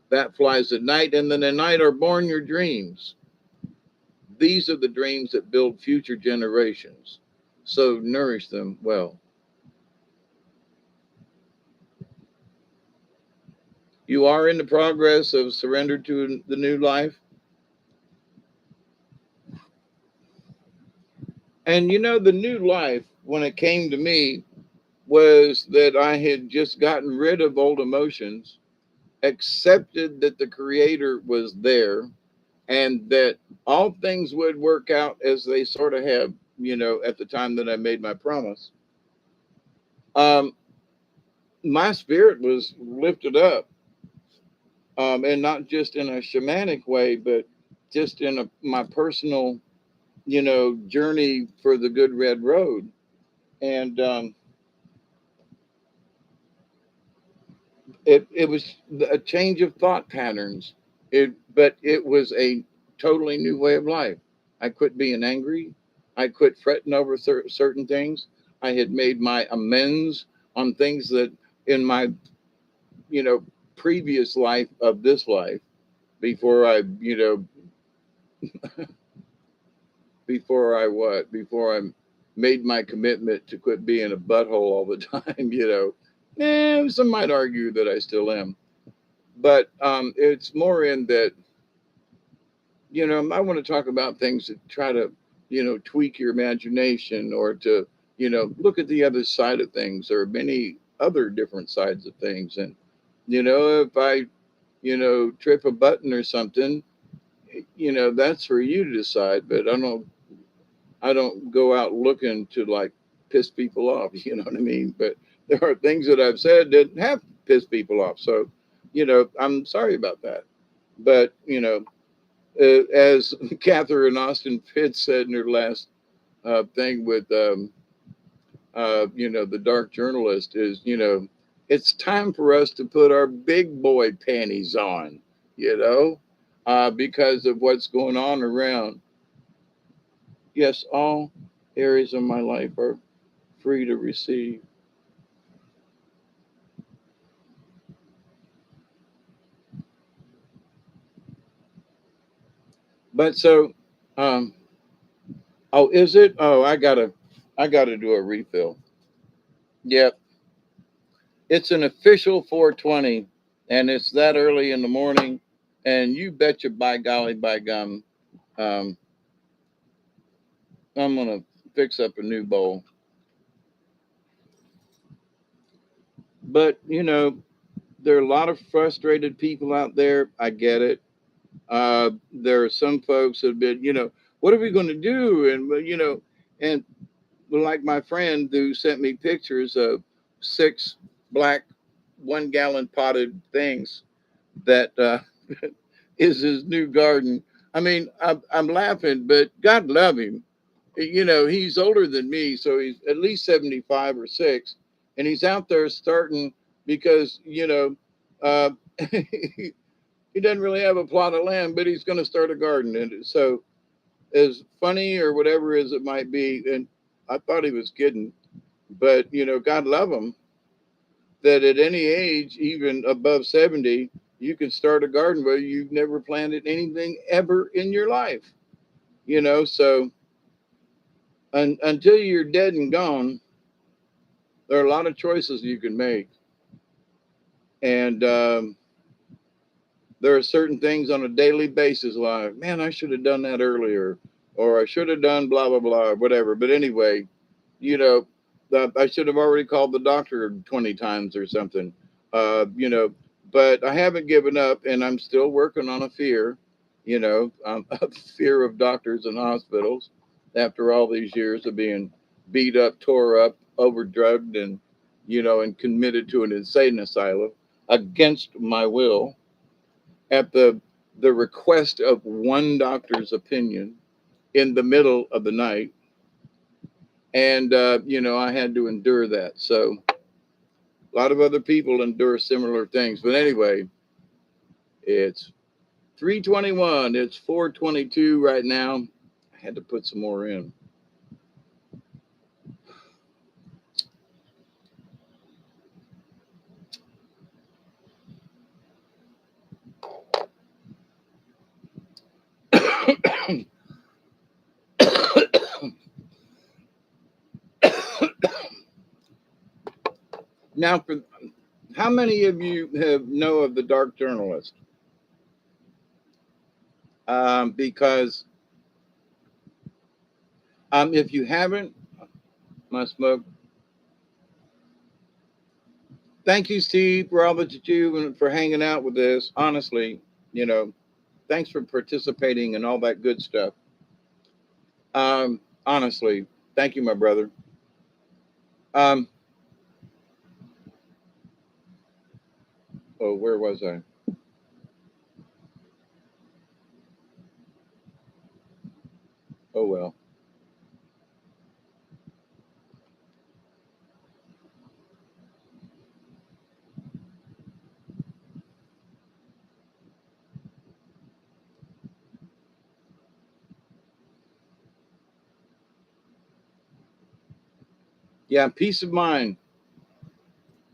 That flies at night, and then at night are born your dreams. These are the dreams that build future generations. So nourish them well. You are in the progress of surrender to the new life. And the new life, when it came to me, was that I had just gotten rid of old emotions, accepted that the creator was there and that all things would work out as they sort of have, at the time that I made my promise. Um, my spirit was lifted up, and not just in a shamanic way, but just in my personal, journey for the good red road. And it was a change of thought patterns. But it was a totally new way of life. I quit being angry. I quit fretting over certain things. I had made my amends on things that in my, you know, previous life of this life before I, before I made my commitment to quit being a butthole all the time. Some might argue that I still am, but it's more in that, I want to talk about things that try to, tweak your imagination or to, look at the other side of things. There are many other different sides of things. And, if I, trip a button or something, that's for you to decide. But I don't go out looking to like piss people off. You know what I mean? But there are things that I've said that have pissed people off. So, I'm sorry about that. But as Catherine Austin Fitz said in her last thing with the dark journalist is, it's time for us to put our big boy panties on, because of what's going on around. Yes, all areas of my life are free to receive. But so, um, oh, is it? Oh, I gotta do a refill. Yep, it's an official 4:20, and it's that early in the morning, and you betcha by golly by gum, um, I'm gonna fix up a new bowl. But there are a lot of frustrated people out there. I get it. There are some folks that have been, what are we going to do? And and like my friend who sent me pictures of 6 black 1-gallon potted things that is his new garden. I mean, I'm laughing, but God love him. He's older than me, so he's at least 75 or 6, and he's out there starting because, he doesn't really have a plot of land, but he's going to start a garden. And so, as funny or whatever as it might be, and I thought he was kidding, but, God love him, that at any age, even above 70, you can start a garden where you've never planted anything ever in your life, so until you're dead and gone, there are a lot of choices you can make. And there are certain things on a daily basis like, man, I should have done that earlier, or I should have done blah, blah, blah, or whatever. But anyway, you know, I should have already called the doctor 20 times or something, uh, you know, but I haven't given up, and I'm still working on a fear, a fear of doctors and hospitals after all these years of being beat up, tore up, overdrugged, and committed to an insane asylum against my will at the request of one doctor's opinion in the middle of the night. And I had to endure that. So a lot of other people endure similar things. But anyway, it's 3:21. It's 4:22 right now. I had to put some more in. Now, for how many of you have know of the Dark Journalist? Because if you haven't, my smoke. Thank you, Steve, for all that you do and for hanging out with us. Honestly, thanks for participating and all that good stuff. Honestly, thank you, my brother. Um, oh, where was I? Oh well. Yeah, peace of mind.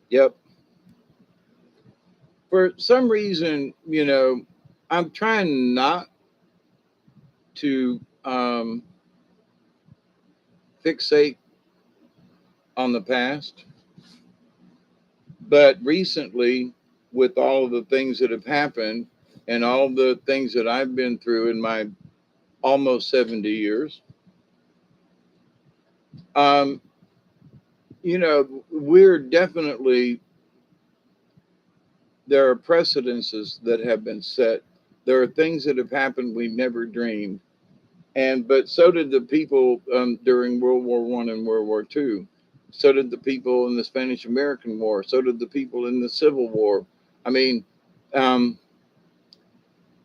Yep. For some reason, I'm trying not to fixate on the past, but recently, with all of the things that have happened and all the things that I've been through in my almost 70 years, um, we're definitely, there are precedences that have been set There are things that have happened we never dreamed. And but so did the people during World War One and World War Two. So did the people in the Spanish American War. So did the people in the Civil War. I mean, um,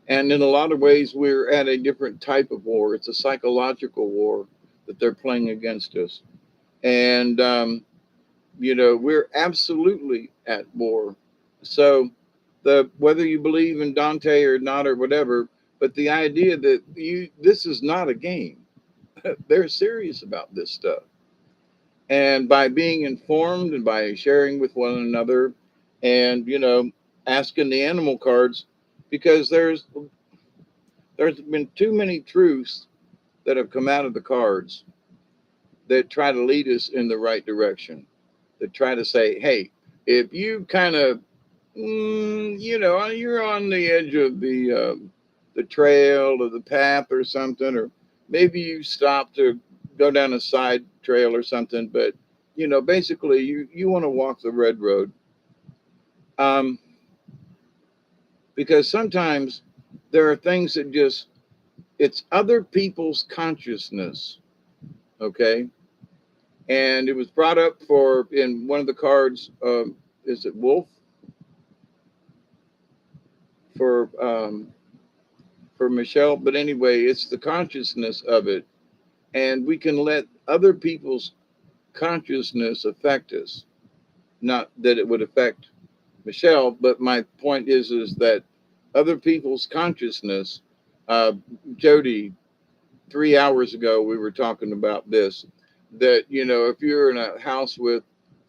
and in a lot of ways, we're at a different type of war. It's a psychological war that they're playing against us. And we're absolutely at war. So the whether you believe in Dante or not or whatever, but the idea that this is not a game. They're serious about this stuff. And by being informed and by sharing with one another and asking the animal cards, because there's been too many truths that have come out of the cards that try to lead us in the right direction, that try to say, hey, if you kind of you're on the edge of the trail or the path or something, or maybe you stop to go down a side trail or something, but basically you want to walk the red road, um, because sometimes there are things that just it's other people's consciousness, okay? And it was brought up for in one of the cards. Is it Wolf for Michelle? But anyway, it's the consciousness of it, and we can let other people's consciousness affect us. Not that it would affect Michelle, but my point is that other people's consciousness. Uh, Jody, 3 hours ago, we were talking about this. That if you're in a house with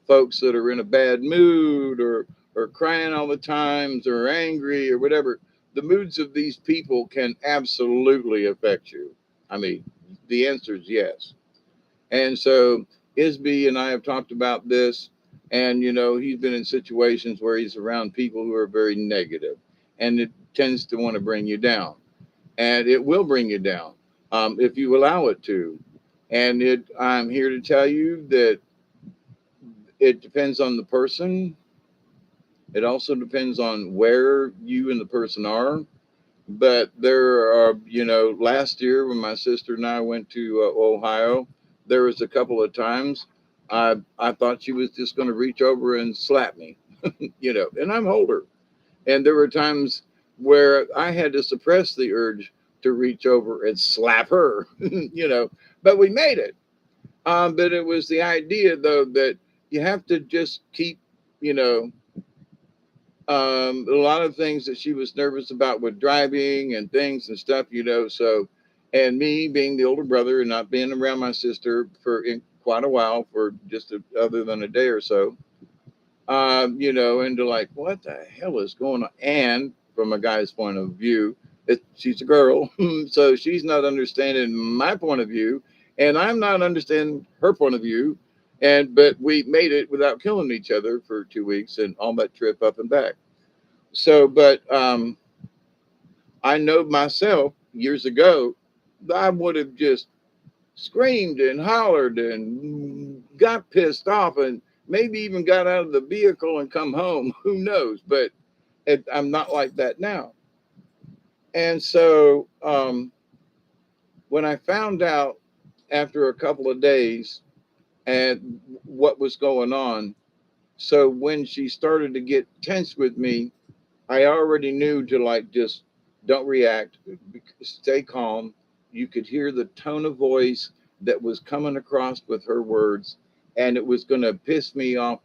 folks that are in a bad mood or crying all the times or angry or whatever, the moods of these people can absolutely affect you. I mean, the answer is yes. And so Isby and I have talked about this, and he's been in situations where he's around people who are very negative, and it tends to want to bring you down, and it will bring you down if you allow it to. And I'm here to tell you that it depends on the person. It also depends on where you and the person are. But there are, last year when my sister and I went to Ohio, there was a couple of times I thought she was just going to reach over and slap me, and I'm older. And there were times where I had to suppress the urge to reach over and slap her, but we made it. But it was the idea, though, that you have to just keep, you know, a lot of things that she was nervous about with driving and things and stuff, So, and me being the older brother and not being around my sister for quite a while, for just other than a day or so, and to like, what the hell is going on? And from a guy's point of view, she's a girl, so she's not understanding my point of view, and I'm not understanding her point of view. But we made it without killing each other for 2 weeks and all that trip up and back. So, but I know myself years ago, I would have just screamed and hollered and got pissed off and maybe even got out of the vehicle and come home. Who knows? But I'm not like that now. And so when I found out after a couple of days and what was going on, so when she started to get tense with me, I already knew to like just don't react, stay calm. You could hear the tone of voice that was coming across with her words, and it was going to piss me off.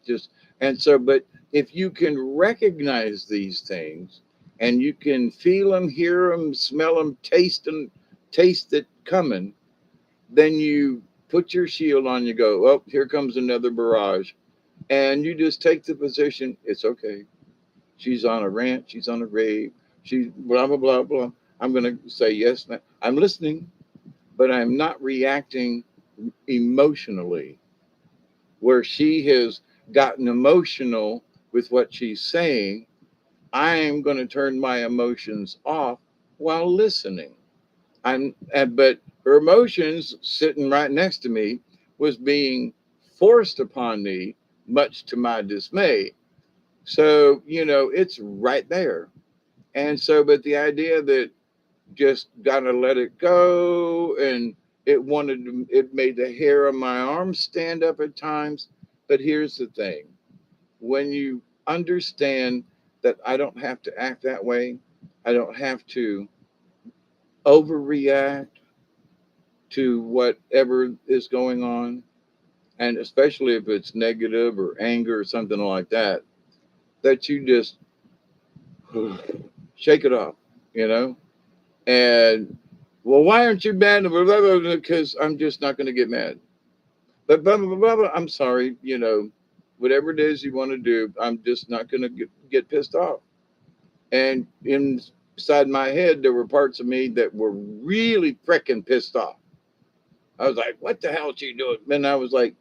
But if you can recognize these things, and you can feel them, hear them, smell them, taste it coming, then you put your shield on. You go, oh, here comes another barrage, and you just take the position. It's okay. She's on a rant. She's on a rave. She's blah, blah, blah, blah. I'm going to say yes. I'm listening, but I'm not reacting emotionally where she has gotten emotional with what she's saying. I am going to turn my emotions off while listening. But her emotions sitting right next to me was being forced upon me, much to my dismay. So, it's right there. And so, but the idea that just gotta let it go, and it made the hair on my arms stand up at times. But here's the thing: when you understand that I don't have to act that way, I don't have to overreact to whatever is going on, and especially if it's negative or anger or something like that, that you just shake it off, you know? And, well, why aren't you mad? Because I'm just not going to get mad. But blah, blah, blah, blah, blah, I'm sorry, whatever it is you want to do, I'm just not going to get pissed off. And inside my head, there were parts of me that were really freaking pissed off. I was like, what the hell is she doing? And I was like,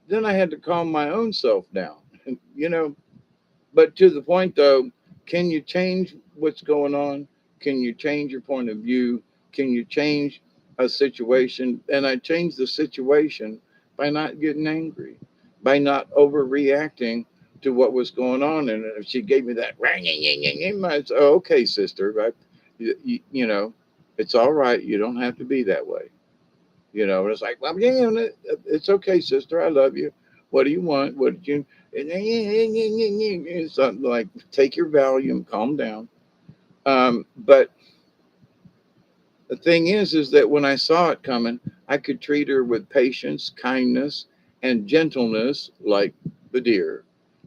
then I had to calm my own self down, you know. But to the point though, can you change what's going on? Can you change your point of view? Can you change a situation? And I changed the situation by not getting angry, by not overreacting to what was going on. And if she gave me that, I said, oh, okay, sister, right? You know, it's all right. You don't have to be that way. And it's like, well, yeah, it's okay, sister. I love you. What do you want? What did you? And something like, take your Valium, calm down. But the thing is that when I saw it coming, I could treat her with patience, kindness, and gentleness, like the deer,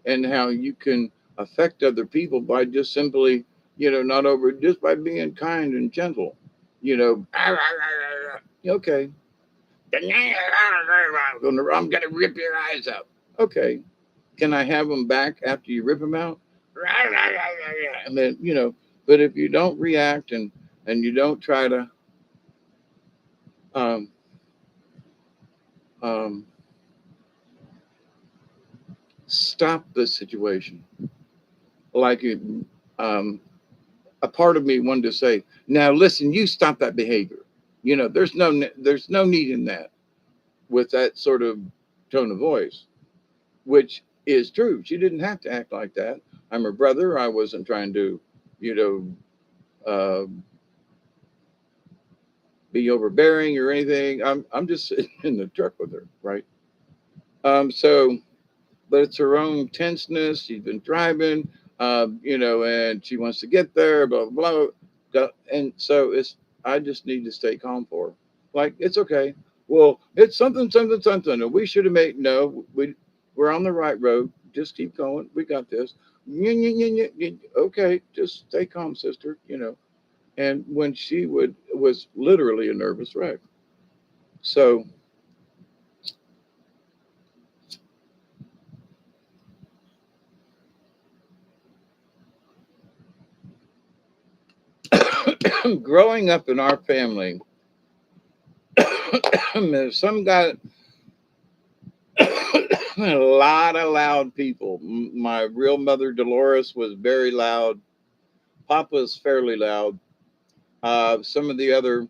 and how you can affect other people by just simply, not over, just by being kind and gentle. Okay, I'm gonna rip your eyes out. Okay, can I have them back after you rip them out? And then but if you don't react and you don't try to um, um, stop the situation, like um, a part of me wanted to say, now listen, you stop that behavior. There's no need in that, with that sort of tone of voice, which is true. She didn't have to act like that. I'm her brother. I wasn't trying to, you know, be overbearing or anything. I'm just sitting in the truck with her, right? So, but it's her own tenseness. She's been driving, and she wants to get there, blah blah blah. And so I just need to stay calm for her. Like, it's okay. Well, it's something, something, something. And we should have made no. We're on the right road. Just keep going. We got this. Okay, just stay calm, sister. And when she was literally a nervous wreck. So growing up in our family, some got a lot of loud people. My real mother, Dolores, was very loud. Papa was fairly loud. Some of the other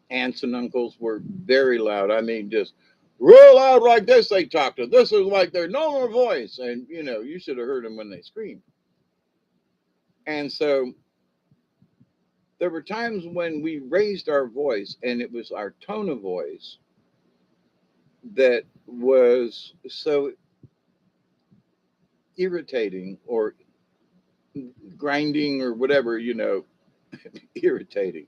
aunts and uncles were very loud. I mean, just real loud like this. They talked to. This is like their normal voice, and you should have heard them when they screamed. And so there were times when we raised our voice, and it was our tone of voice that was so irritating or grinding or whatever, irritating.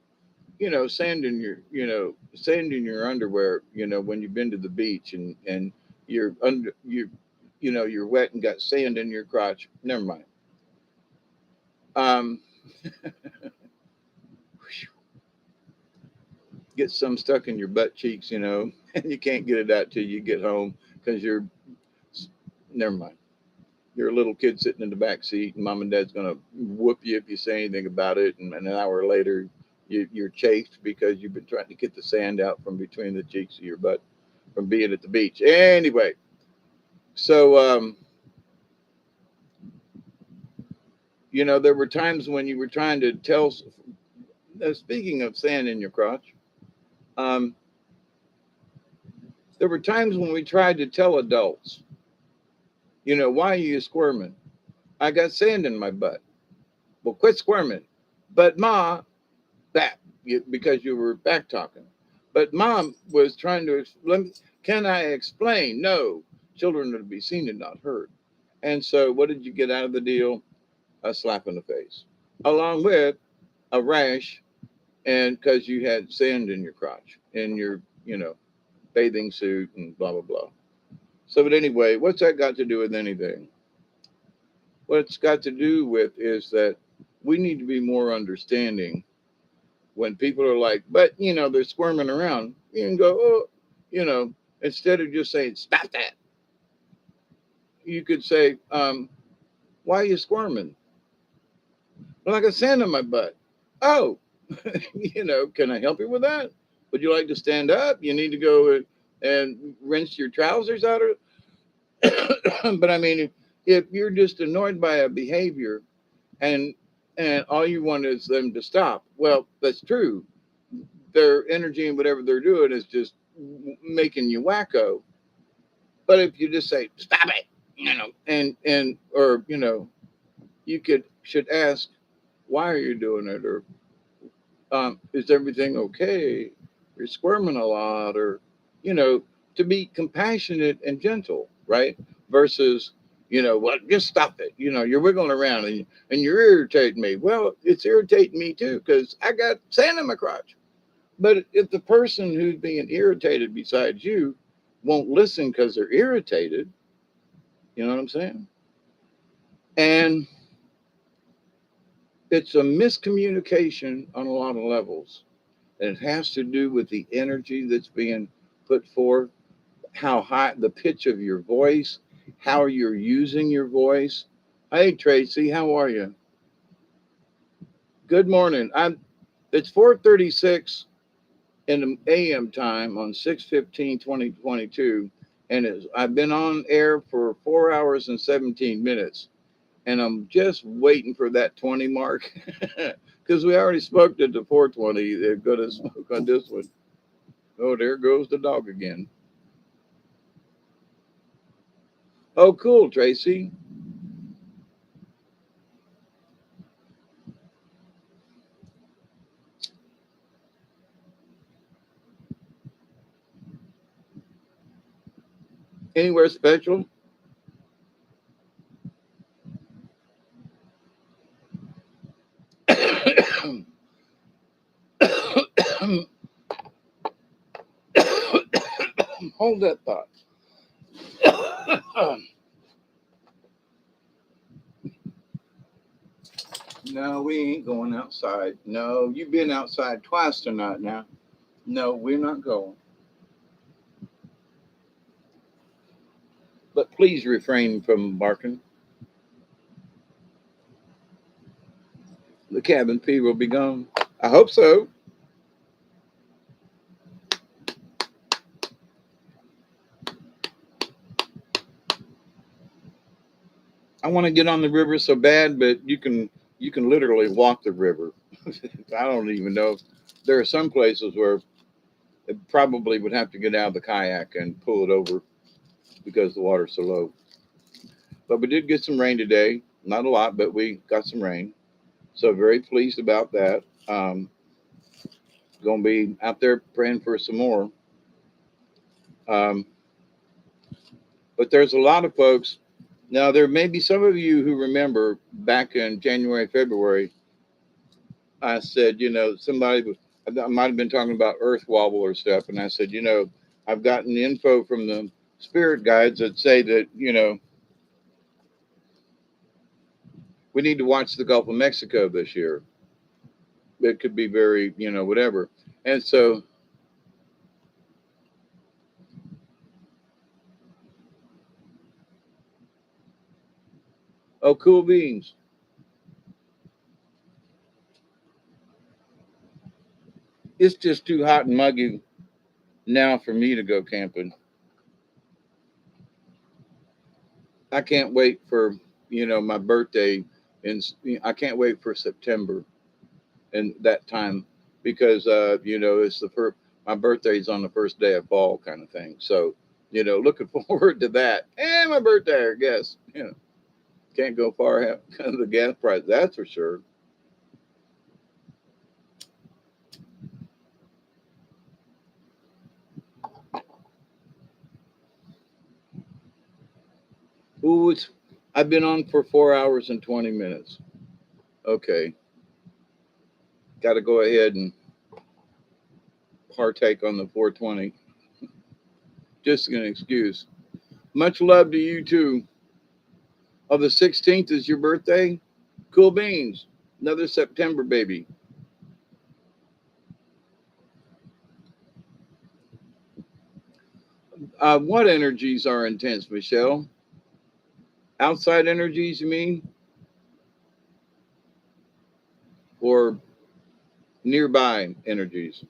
Sand in your underwear, when you've been to the beach and you're under you're wet and got sand in your crotch. Never mind. Um, get some stuck in your butt cheeks, and you can't get it out till you get home because never mind. You're a little kid sitting in the back seat, and mom and dad's gonna whoop you if you say anything about it. And an hour later, you're chafed because you've been trying to get the sand out from between the cheeks of your butt from being at the beach. Anyway, so there were times when you were trying to tell. Speaking of sand in your crotch, um, there were times when we tried to tell adults, why are you squirming? I got sand in my butt. Well, quit squirming. But Ma, because you were back talking. But Mom was trying to, can I explain? No, children are to be seen and not heard. And so what did you get out of the deal? A slap in the face, along with a rash, and because you had sand in your crotch, in your, bathing suit and blah, blah, blah. So, but anyway, what's that got to do with anything? What it's got to do with is that we need to be more understanding when people are like, but, they're squirming around. You can go, oh, instead of just saying, stop that, you could say, why are you squirming? Well, I got sand on my butt. Oh, can I help you with that? Would you like to stand up? You need to go and rinse your trousers out of but I mean, if you're just annoyed by a behavior and all you want is them to stop, well, that's true. Their energy and whatever they're doing is just making you wacko. But if you just say stop it, and or you should ask, why are you doing it, or is everything okay? You're squirming a lot, or to be compassionate and gentle, right? Versus, well, just stop it. You're wiggling around and you're irritating me. Well, it's irritating me too because I got sand in my crotch. But if the person who's being irritated besides you won't listen because they're irritated, you know what I'm saying? And it's a miscommunication on a lot of levels. And it has to do with the energy that's being put forth, how high the pitch of your voice, how you're using your voice. Hey Tracy, how are you? Good morning. It's 4:36 in the AM time on 6/15/2022, and I've been on air for 4 hours and 17 minutes, and I'm just waiting for that 20 mark because we already smoked at the 420. They're going to smoke on this one. Oh, there goes the dog again. Oh, cool, Tracy. Anywhere special? Hold that thought. No, we ain't going outside. No, you've been outside twice tonight now. No, we're not going. But please refrain from barking. The cabin fever will be gone. I hope so. I want to get on the river so bad, but you can literally walk the river. I don't even know. There are some places where it probably would have to get out of the kayak and pull it over because the water's so low. But we did get some rain today. Not a lot, but we got some rain. So very pleased about that. Going to be out there praying for some more. Um, but there's a lot of folks. Now, there may be some of you who remember back in January, February, I said, somebody was, I might have been talking about earth wobble or stuff. And I said, I've gotten info from the spirit guides that say that, we need to watch the Gulf of Mexico this year. It could be very, whatever. And so, oh, cool beans. It's just too hot and muggy now for me to go camping. I can't wait for, my birthday. And I can't wait for September and that time because, it's the first, my birthday's on the first day of fall kind of thing. So, looking forward to that. And my birthday, I guess, can't go far have the gas price. That's for sure. Ooh, I've been on for 4 hours and 20 minutes. Okay. Got to go ahead and partake on the 420. Just an excuse. Much love to you too. Oh, the 16th is your birthday? Cool beans. Another September baby. What energies are intense, Michelle? Outside energies, you mean? Or nearby energies?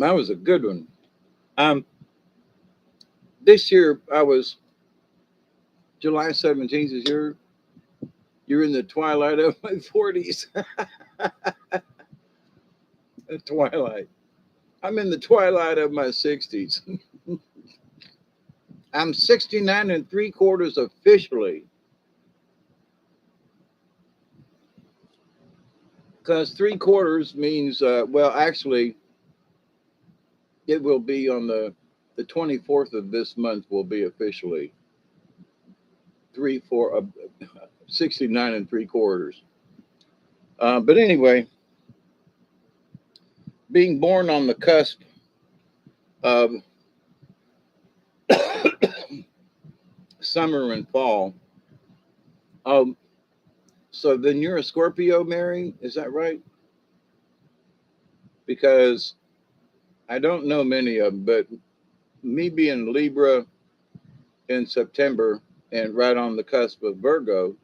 That was a good one. Um, this year I was July 17th is you're in the twilight of my 40s. Twilight. I'm in the twilight of my 60s. I'm 69 and 3/4 officially. Because 3/4 means, well, actually, it will be on the 24th of this month will be officially 69 and 3/4. But anyway, being born on the cusp of summer and fall. Um, so then you're a Scorpio, Mary? Is that right? Because I don't know many of them, but me being Libra in September and right on the cusp of Virgo,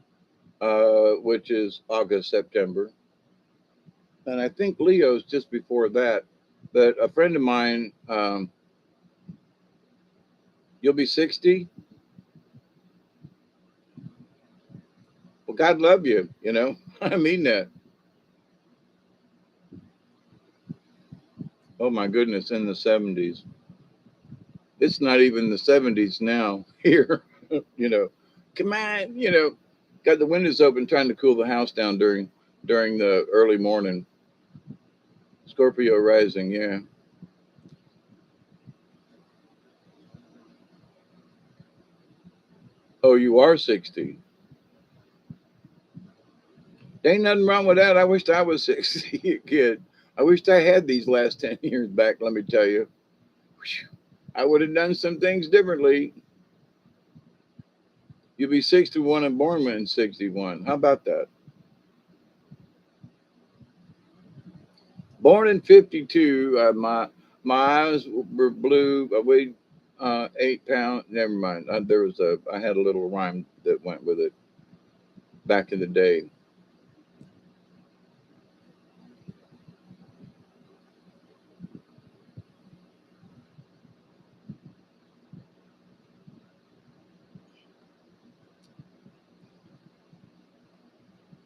which is August, September. And I think Leo's just before that. But a friend of mine, you'll be 60. Well, God love you, you know. I mean that. Oh my goodness, in the 70s. It's not even the 70s now here, you know. Come on, you know, got the windows open trying to cool the house down during the early morning. Scorpio rising, yeah. Oh, you are 60. There ain't nothing wrong with that. I wished I was 60, kid. I wished I had these last 10 years back, let me tell you. I would have done some things differently. You'll be 61 and born in 61. How about that? Born in 52, my eyes were blue. I weighed 8 pounds. Never mind. I had a little rhyme that went with it back in the day.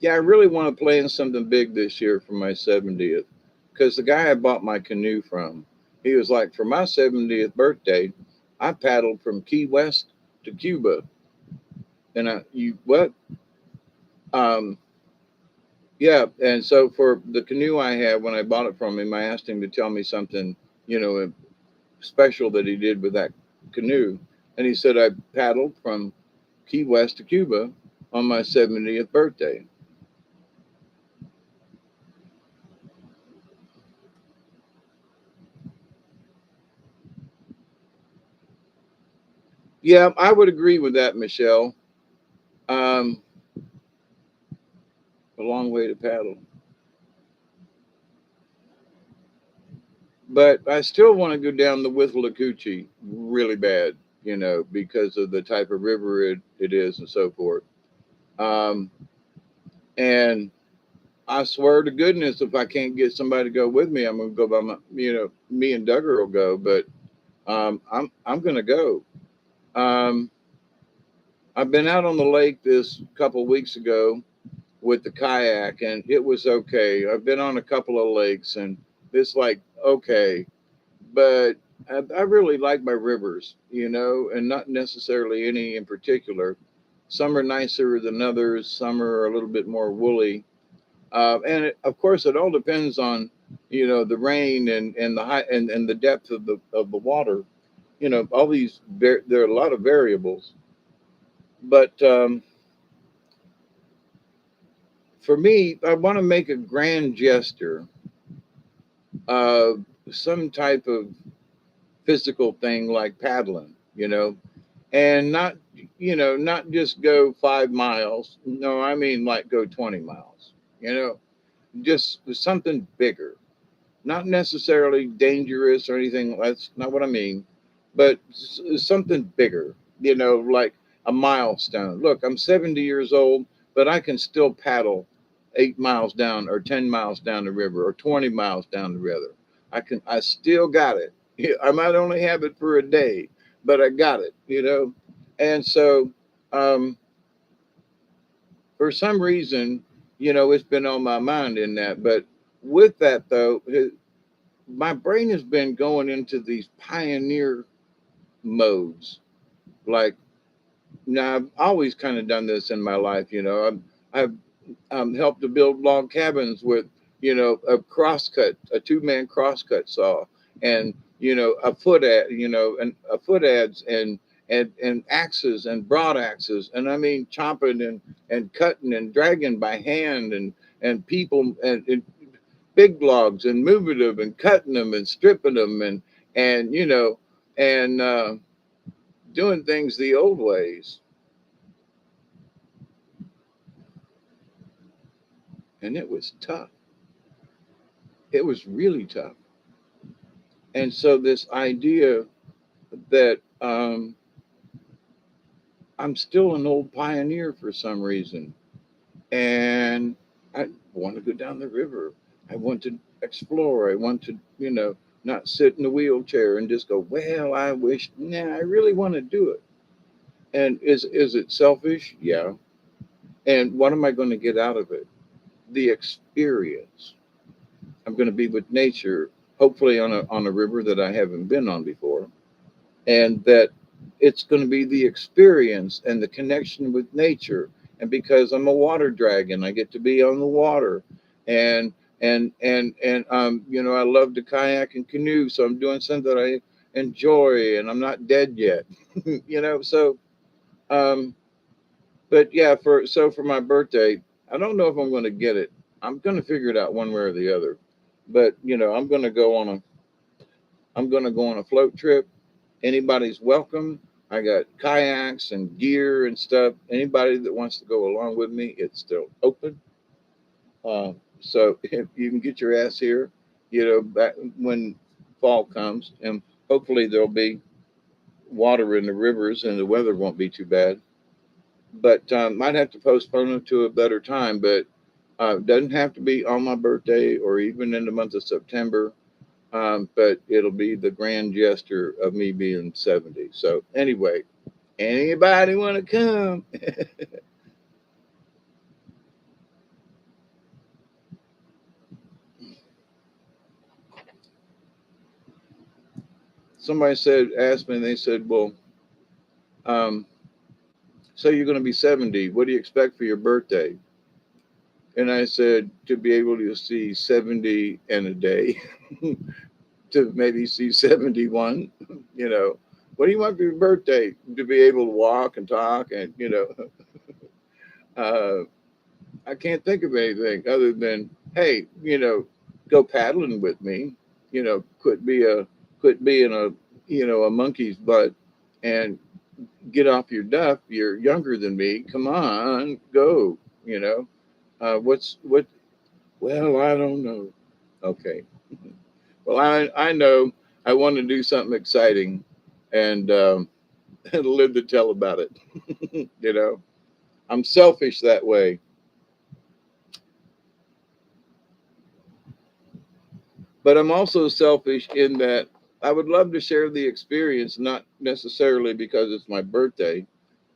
Yeah, I really want to plan something big this year for my 70th because the guy I bought my canoe from, he was like, for my 70th birthday, I paddled from Key West to Cuba. And you what? Um, yeah. And so for the canoe I had when I bought it from him, I asked him to tell me something, you know, special that he did with that canoe. And he said, I paddled from Key West to Cuba on my 70th birthday. Yeah, I would agree with that, Michelle. Um, a long way to paddle. But I still want to go down the Withlacoochee really bad, you know, because of the type of river it is and so forth. Um, and I swear to goodness, if I can't get somebody to go with me, I'm gonna go by my, you know, me and Duggar will go. But I'm gonna go. Um, I've been out on the lake this couple weeks ago with the kayak, and it was okay. I've been on a couple of lakes, and it's like okay, but I really like my rivers, you know, and not necessarily any in particular. Some are nicer than others. Some are a little bit more woolly. And of course, it all depends on, you know, the rain and the high and the depth of the water. You know, all these there are a lot of variables. But for me, I want to make a grand gesture of some type of physical thing like paddling, you know, and not, you know, not just go 5 miles. No, I mean like go 20 miles, you know, just something bigger, not necessarily dangerous or anything. That's not what I mean, but something bigger, you know, like a milestone. Look, I'm 70 years old, but I can still paddle 8 miles down or 10 miles down the river or 20 miles down the river. I still got it. I might only have it for a day, but I got it, you know? And so, um, for some reason, you know, it's been on my mind in that. But with that, though, my brain has been going into these pioneer modes. Like, now, I've always kind of done this in my life, you know. I've helped to build log cabins with, you know, a crosscut, a two-man crosscut saw, and you know, and a foot adze and axes and broad axes, and I mean chopping and cutting and dragging by hand and people and big logs and moving them and cutting them and stripping them and you know and doing things the old ways, and it was tough. It was really tough. And so this idea that I'm still an old pioneer for some reason, and I want to go down the river. I want to explore. I want to, you know, not sit in a wheelchair and just go, well, I wish. Nah, I really want to do it. And is it selfish? Yeah. And what am I going to get out of it? The experience. I'm going to be with nature, hopefully on a river that I haven't been on before, and that it's going to be the experience and the connection with nature. And because I'm a water dragon, I get to be on the water, and you know, I love to kayak and canoe, so I'm doing something that I enjoy, and I'm not dead yet, you know. So, um, but yeah, for my birthday, I don't know if I'm going to get it. I'm going to figure it out one way or the other. But you know, I'm going to go on a float trip. Anybody's welcome. I got kayaks and gear and stuff. Anybody that wants to go along with me, it's still open. So if you can get your ass here, you know, back when fall comes, and hopefully there'll be water in the rivers and the weather won't be too bad. But might have to postpone it to a better time. But it doesn't have to be on my birthday or even in the month of September. But it'll be the grand gesture of me being 70. So anyway, anybody want to come? Somebody asked me, and they said, well, um, so you're going to be 70. What do you expect for your birthday? And I said, to be able to see 70 in a day, to maybe see 71, you know. What do you want for your birthday? To be able to walk and talk and, you know, uh, I can't think of anything other than, hey, you know, go paddling with me. You know, quit being a, you know, a monkey's butt and get off your duff. You're younger than me. Come on, go. You know, what? Well, I don't know. Okay. Well, I know I want to do something exciting, and live to tell about it. You know, I'm selfish that way. But I'm also selfish in that I would love to share the experience, not necessarily because it's my birthday,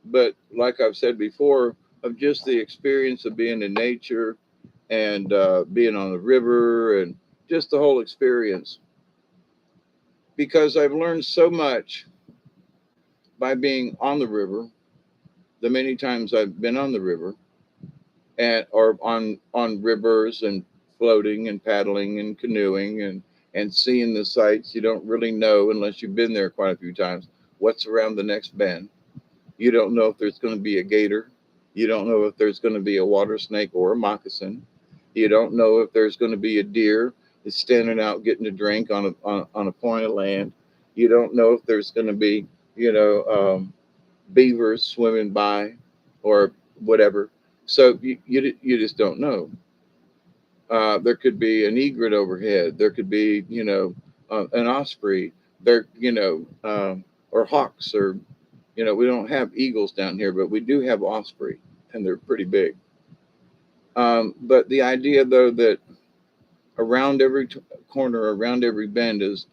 but like I've said before, of just the experience of being in nature and being on the river and just the whole experience. because I've learned so much by being on the river, the many times I've been on the river, and or on rivers and floating and paddling and canoeing and seeing the sights. You don't really know unless you've been there quite a few times what's around the next bend. You don't know if there's going to be a gator. You don't know if there's going to be a water snake or a moccasin. You don't know if there's going to be a deer that's standing out getting a drink on a point of land. You don't know if there's going to be, you know, beavers swimming by or whatever. So you just don't know. There could be an egret overhead. There could be, an osprey. There, or hawks, or we don't have eagles down here, but we do have osprey, and they're pretty big. But the idea, though, that around every corner, around every bend is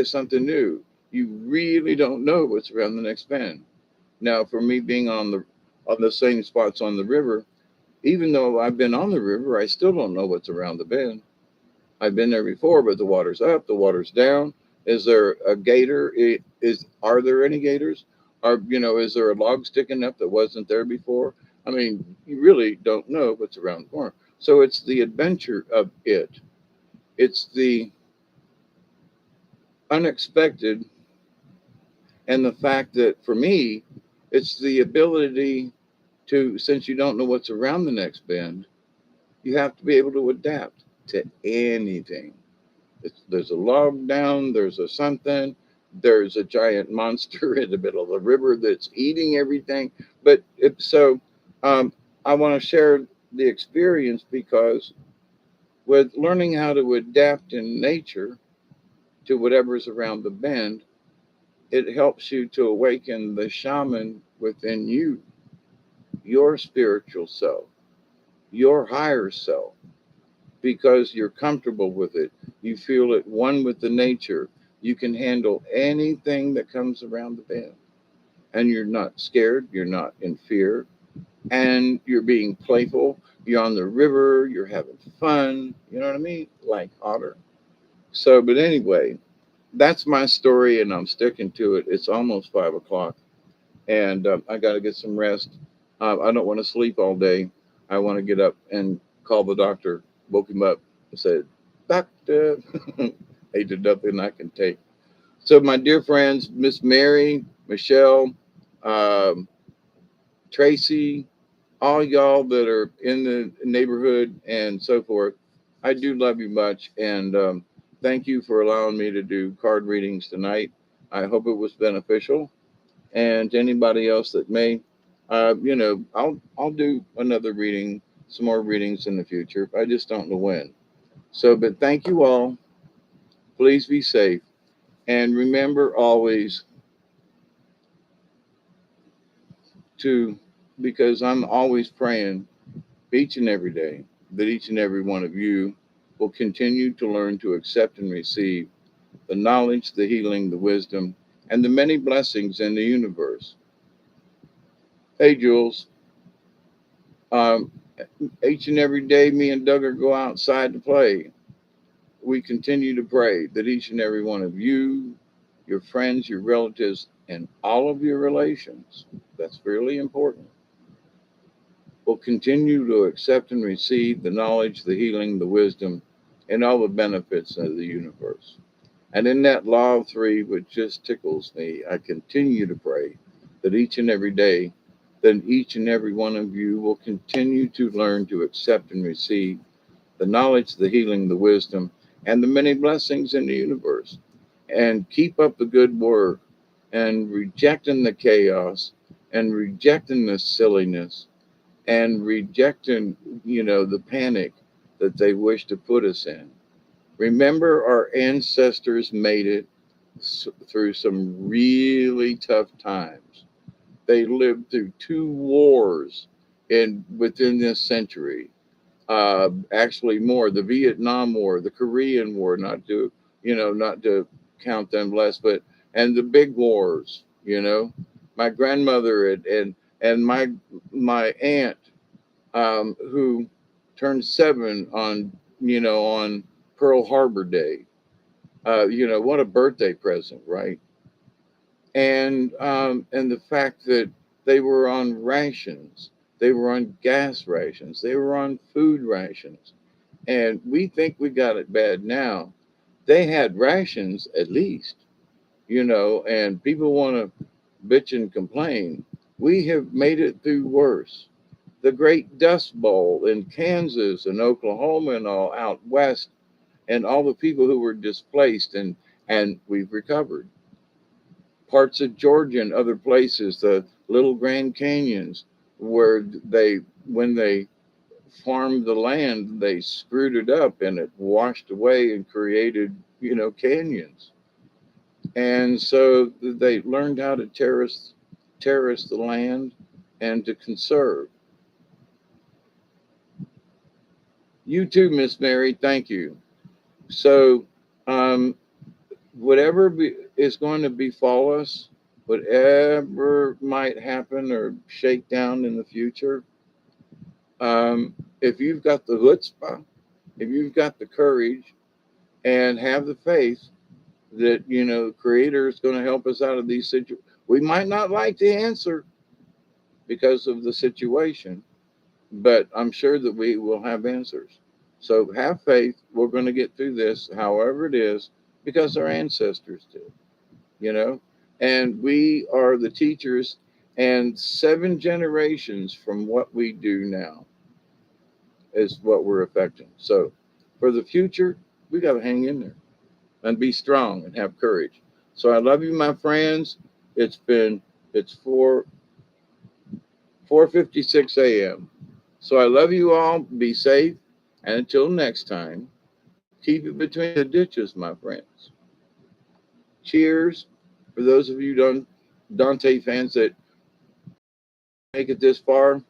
something new. You really don't know what's around the next bend. Now, for me being on the same spots on the river, even though I've been on the river, I still don't know what's around the bend. I've been there before, but the water's up, the water's down. Is there a gator? Are there any gators? Is there a log sticking up that wasn't there before? I mean, you really don't know what's around the corner. So it's the adventure of it. It's the unexpected, and the fact that for me, it's the ability to, since you don't know what's around the next bend, you have to be able to adapt to anything. There's a log down, there's a something, there's a giant monster in the middle of the river that's eating everything. But um, I want to share the experience because with learning how to adapt in nature to whatever's around the bend, it helps you to awaken the shaman within you, your spiritual self, your higher self, because you're comfortable with it. You feel it one with the nature. You can handle anything that comes around the bend. And you're not scared, you're not in fear, and you're being playful. You're on the river, you're having fun, you know what I mean? Like otter. So, but anyway, that's my story, and I'm sticking to it. It's almost 5 o'clock, and I got to get some rest. I don't want to sleep all day. I want to get up and call the doctor. Woke him up and said, "Doctor, ain't there nothing I can take." So, my dear friends, Miss Mary, Michelle, um, Tracy, all y'all that are in the neighborhood and so forth, I do love you much, and thank you for allowing me to do card readings tonight. I hope it was beneficial, and to anybody else that may, I'll do another reading, some more readings in the future. I just don't know when. So, but thank you all. Please be safe, and remember always to, because I'm always praying each and every day that each and every one of you will continue to learn to accept and receive the knowledge, the healing, the wisdom, and the many blessings in the universe. Hey, Jules. Um, each and every day, me and Duggar go outside to play. We continue to pray that each and every one of you, your friends, your relatives, and all of your relations, that's really important, will continue to accept and receive the knowledge, the healing, the wisdom, and all the benefits of the universe. And in that law of three, which just tickles me, I continue to pray that each and every day, that each and every one of you will continue to learn to accept and receive the knowledge, the healing, the wisdom, and the many blessings in the universe. And keep up the good work and rejecting the chaos and rejecting the silliness and rejecting, the panic that they wish to put us in. Remember, our ancestors made it through some really tough times. They lived through two wars in within this century. Actually, more, the Vietnam War, the Korean War, not to count them less, but and the big wars. My grandmother and my aunt, who turned 7 on Pearl Harbor Day. What a birthday present, right? And the fact that they were on rations, they were on gas rations, they were on food rations, and we think we got it bad now. They had rations at least, and people want to bitch and complain. We have made it through worse. The Great Dust Bowl in Kansas and Oklahoma and all out west, and all the people who were displaced, and we've recovered. Parts of Georgia and other places, the little Grand Canyons, where when they farmed the land, they screwed it up and it washed away and created, canyons. And so they learned how to terrace the land and to conserve. You too, Miss Mary. Thank you. So, um, whatever is going to befall us, whatever might happen or shake down in the future, if you've got the chutzpah, if you've got the courage, and have the faith that Creator is going to help us out of these situations. We might not like the answer because of the situation, but I'm sure that we will have answers. So have faith. We're going to get through this, however it is, because our ancestors did, you know, and we are the teachers, and 7 generations from what we do now is what we're affecting. So for the future, we got to hang in there and be strong and have courage. So I love you, my friends. It's 4:56 a.m. So I love you all. Be safe, and until next time, keep it between the ditches, my friends. Cheers for those of you Dante fans that make it this far.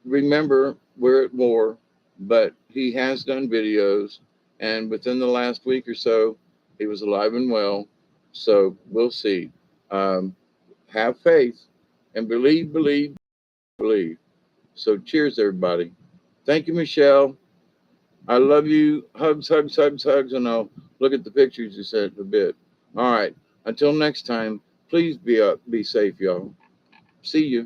Remember, we're at war, but he has done videos, and within the last week or so, he was alive and well. So we'll see. Um, have faith and believe, believe, believe. So cheers, everybody. Thank you, Michelle. I love you. Hugs, hugs, hugs, hugs, and I'll look at the pictures you sent in a bit. All right. Until next time, please be safe, y'all. See you.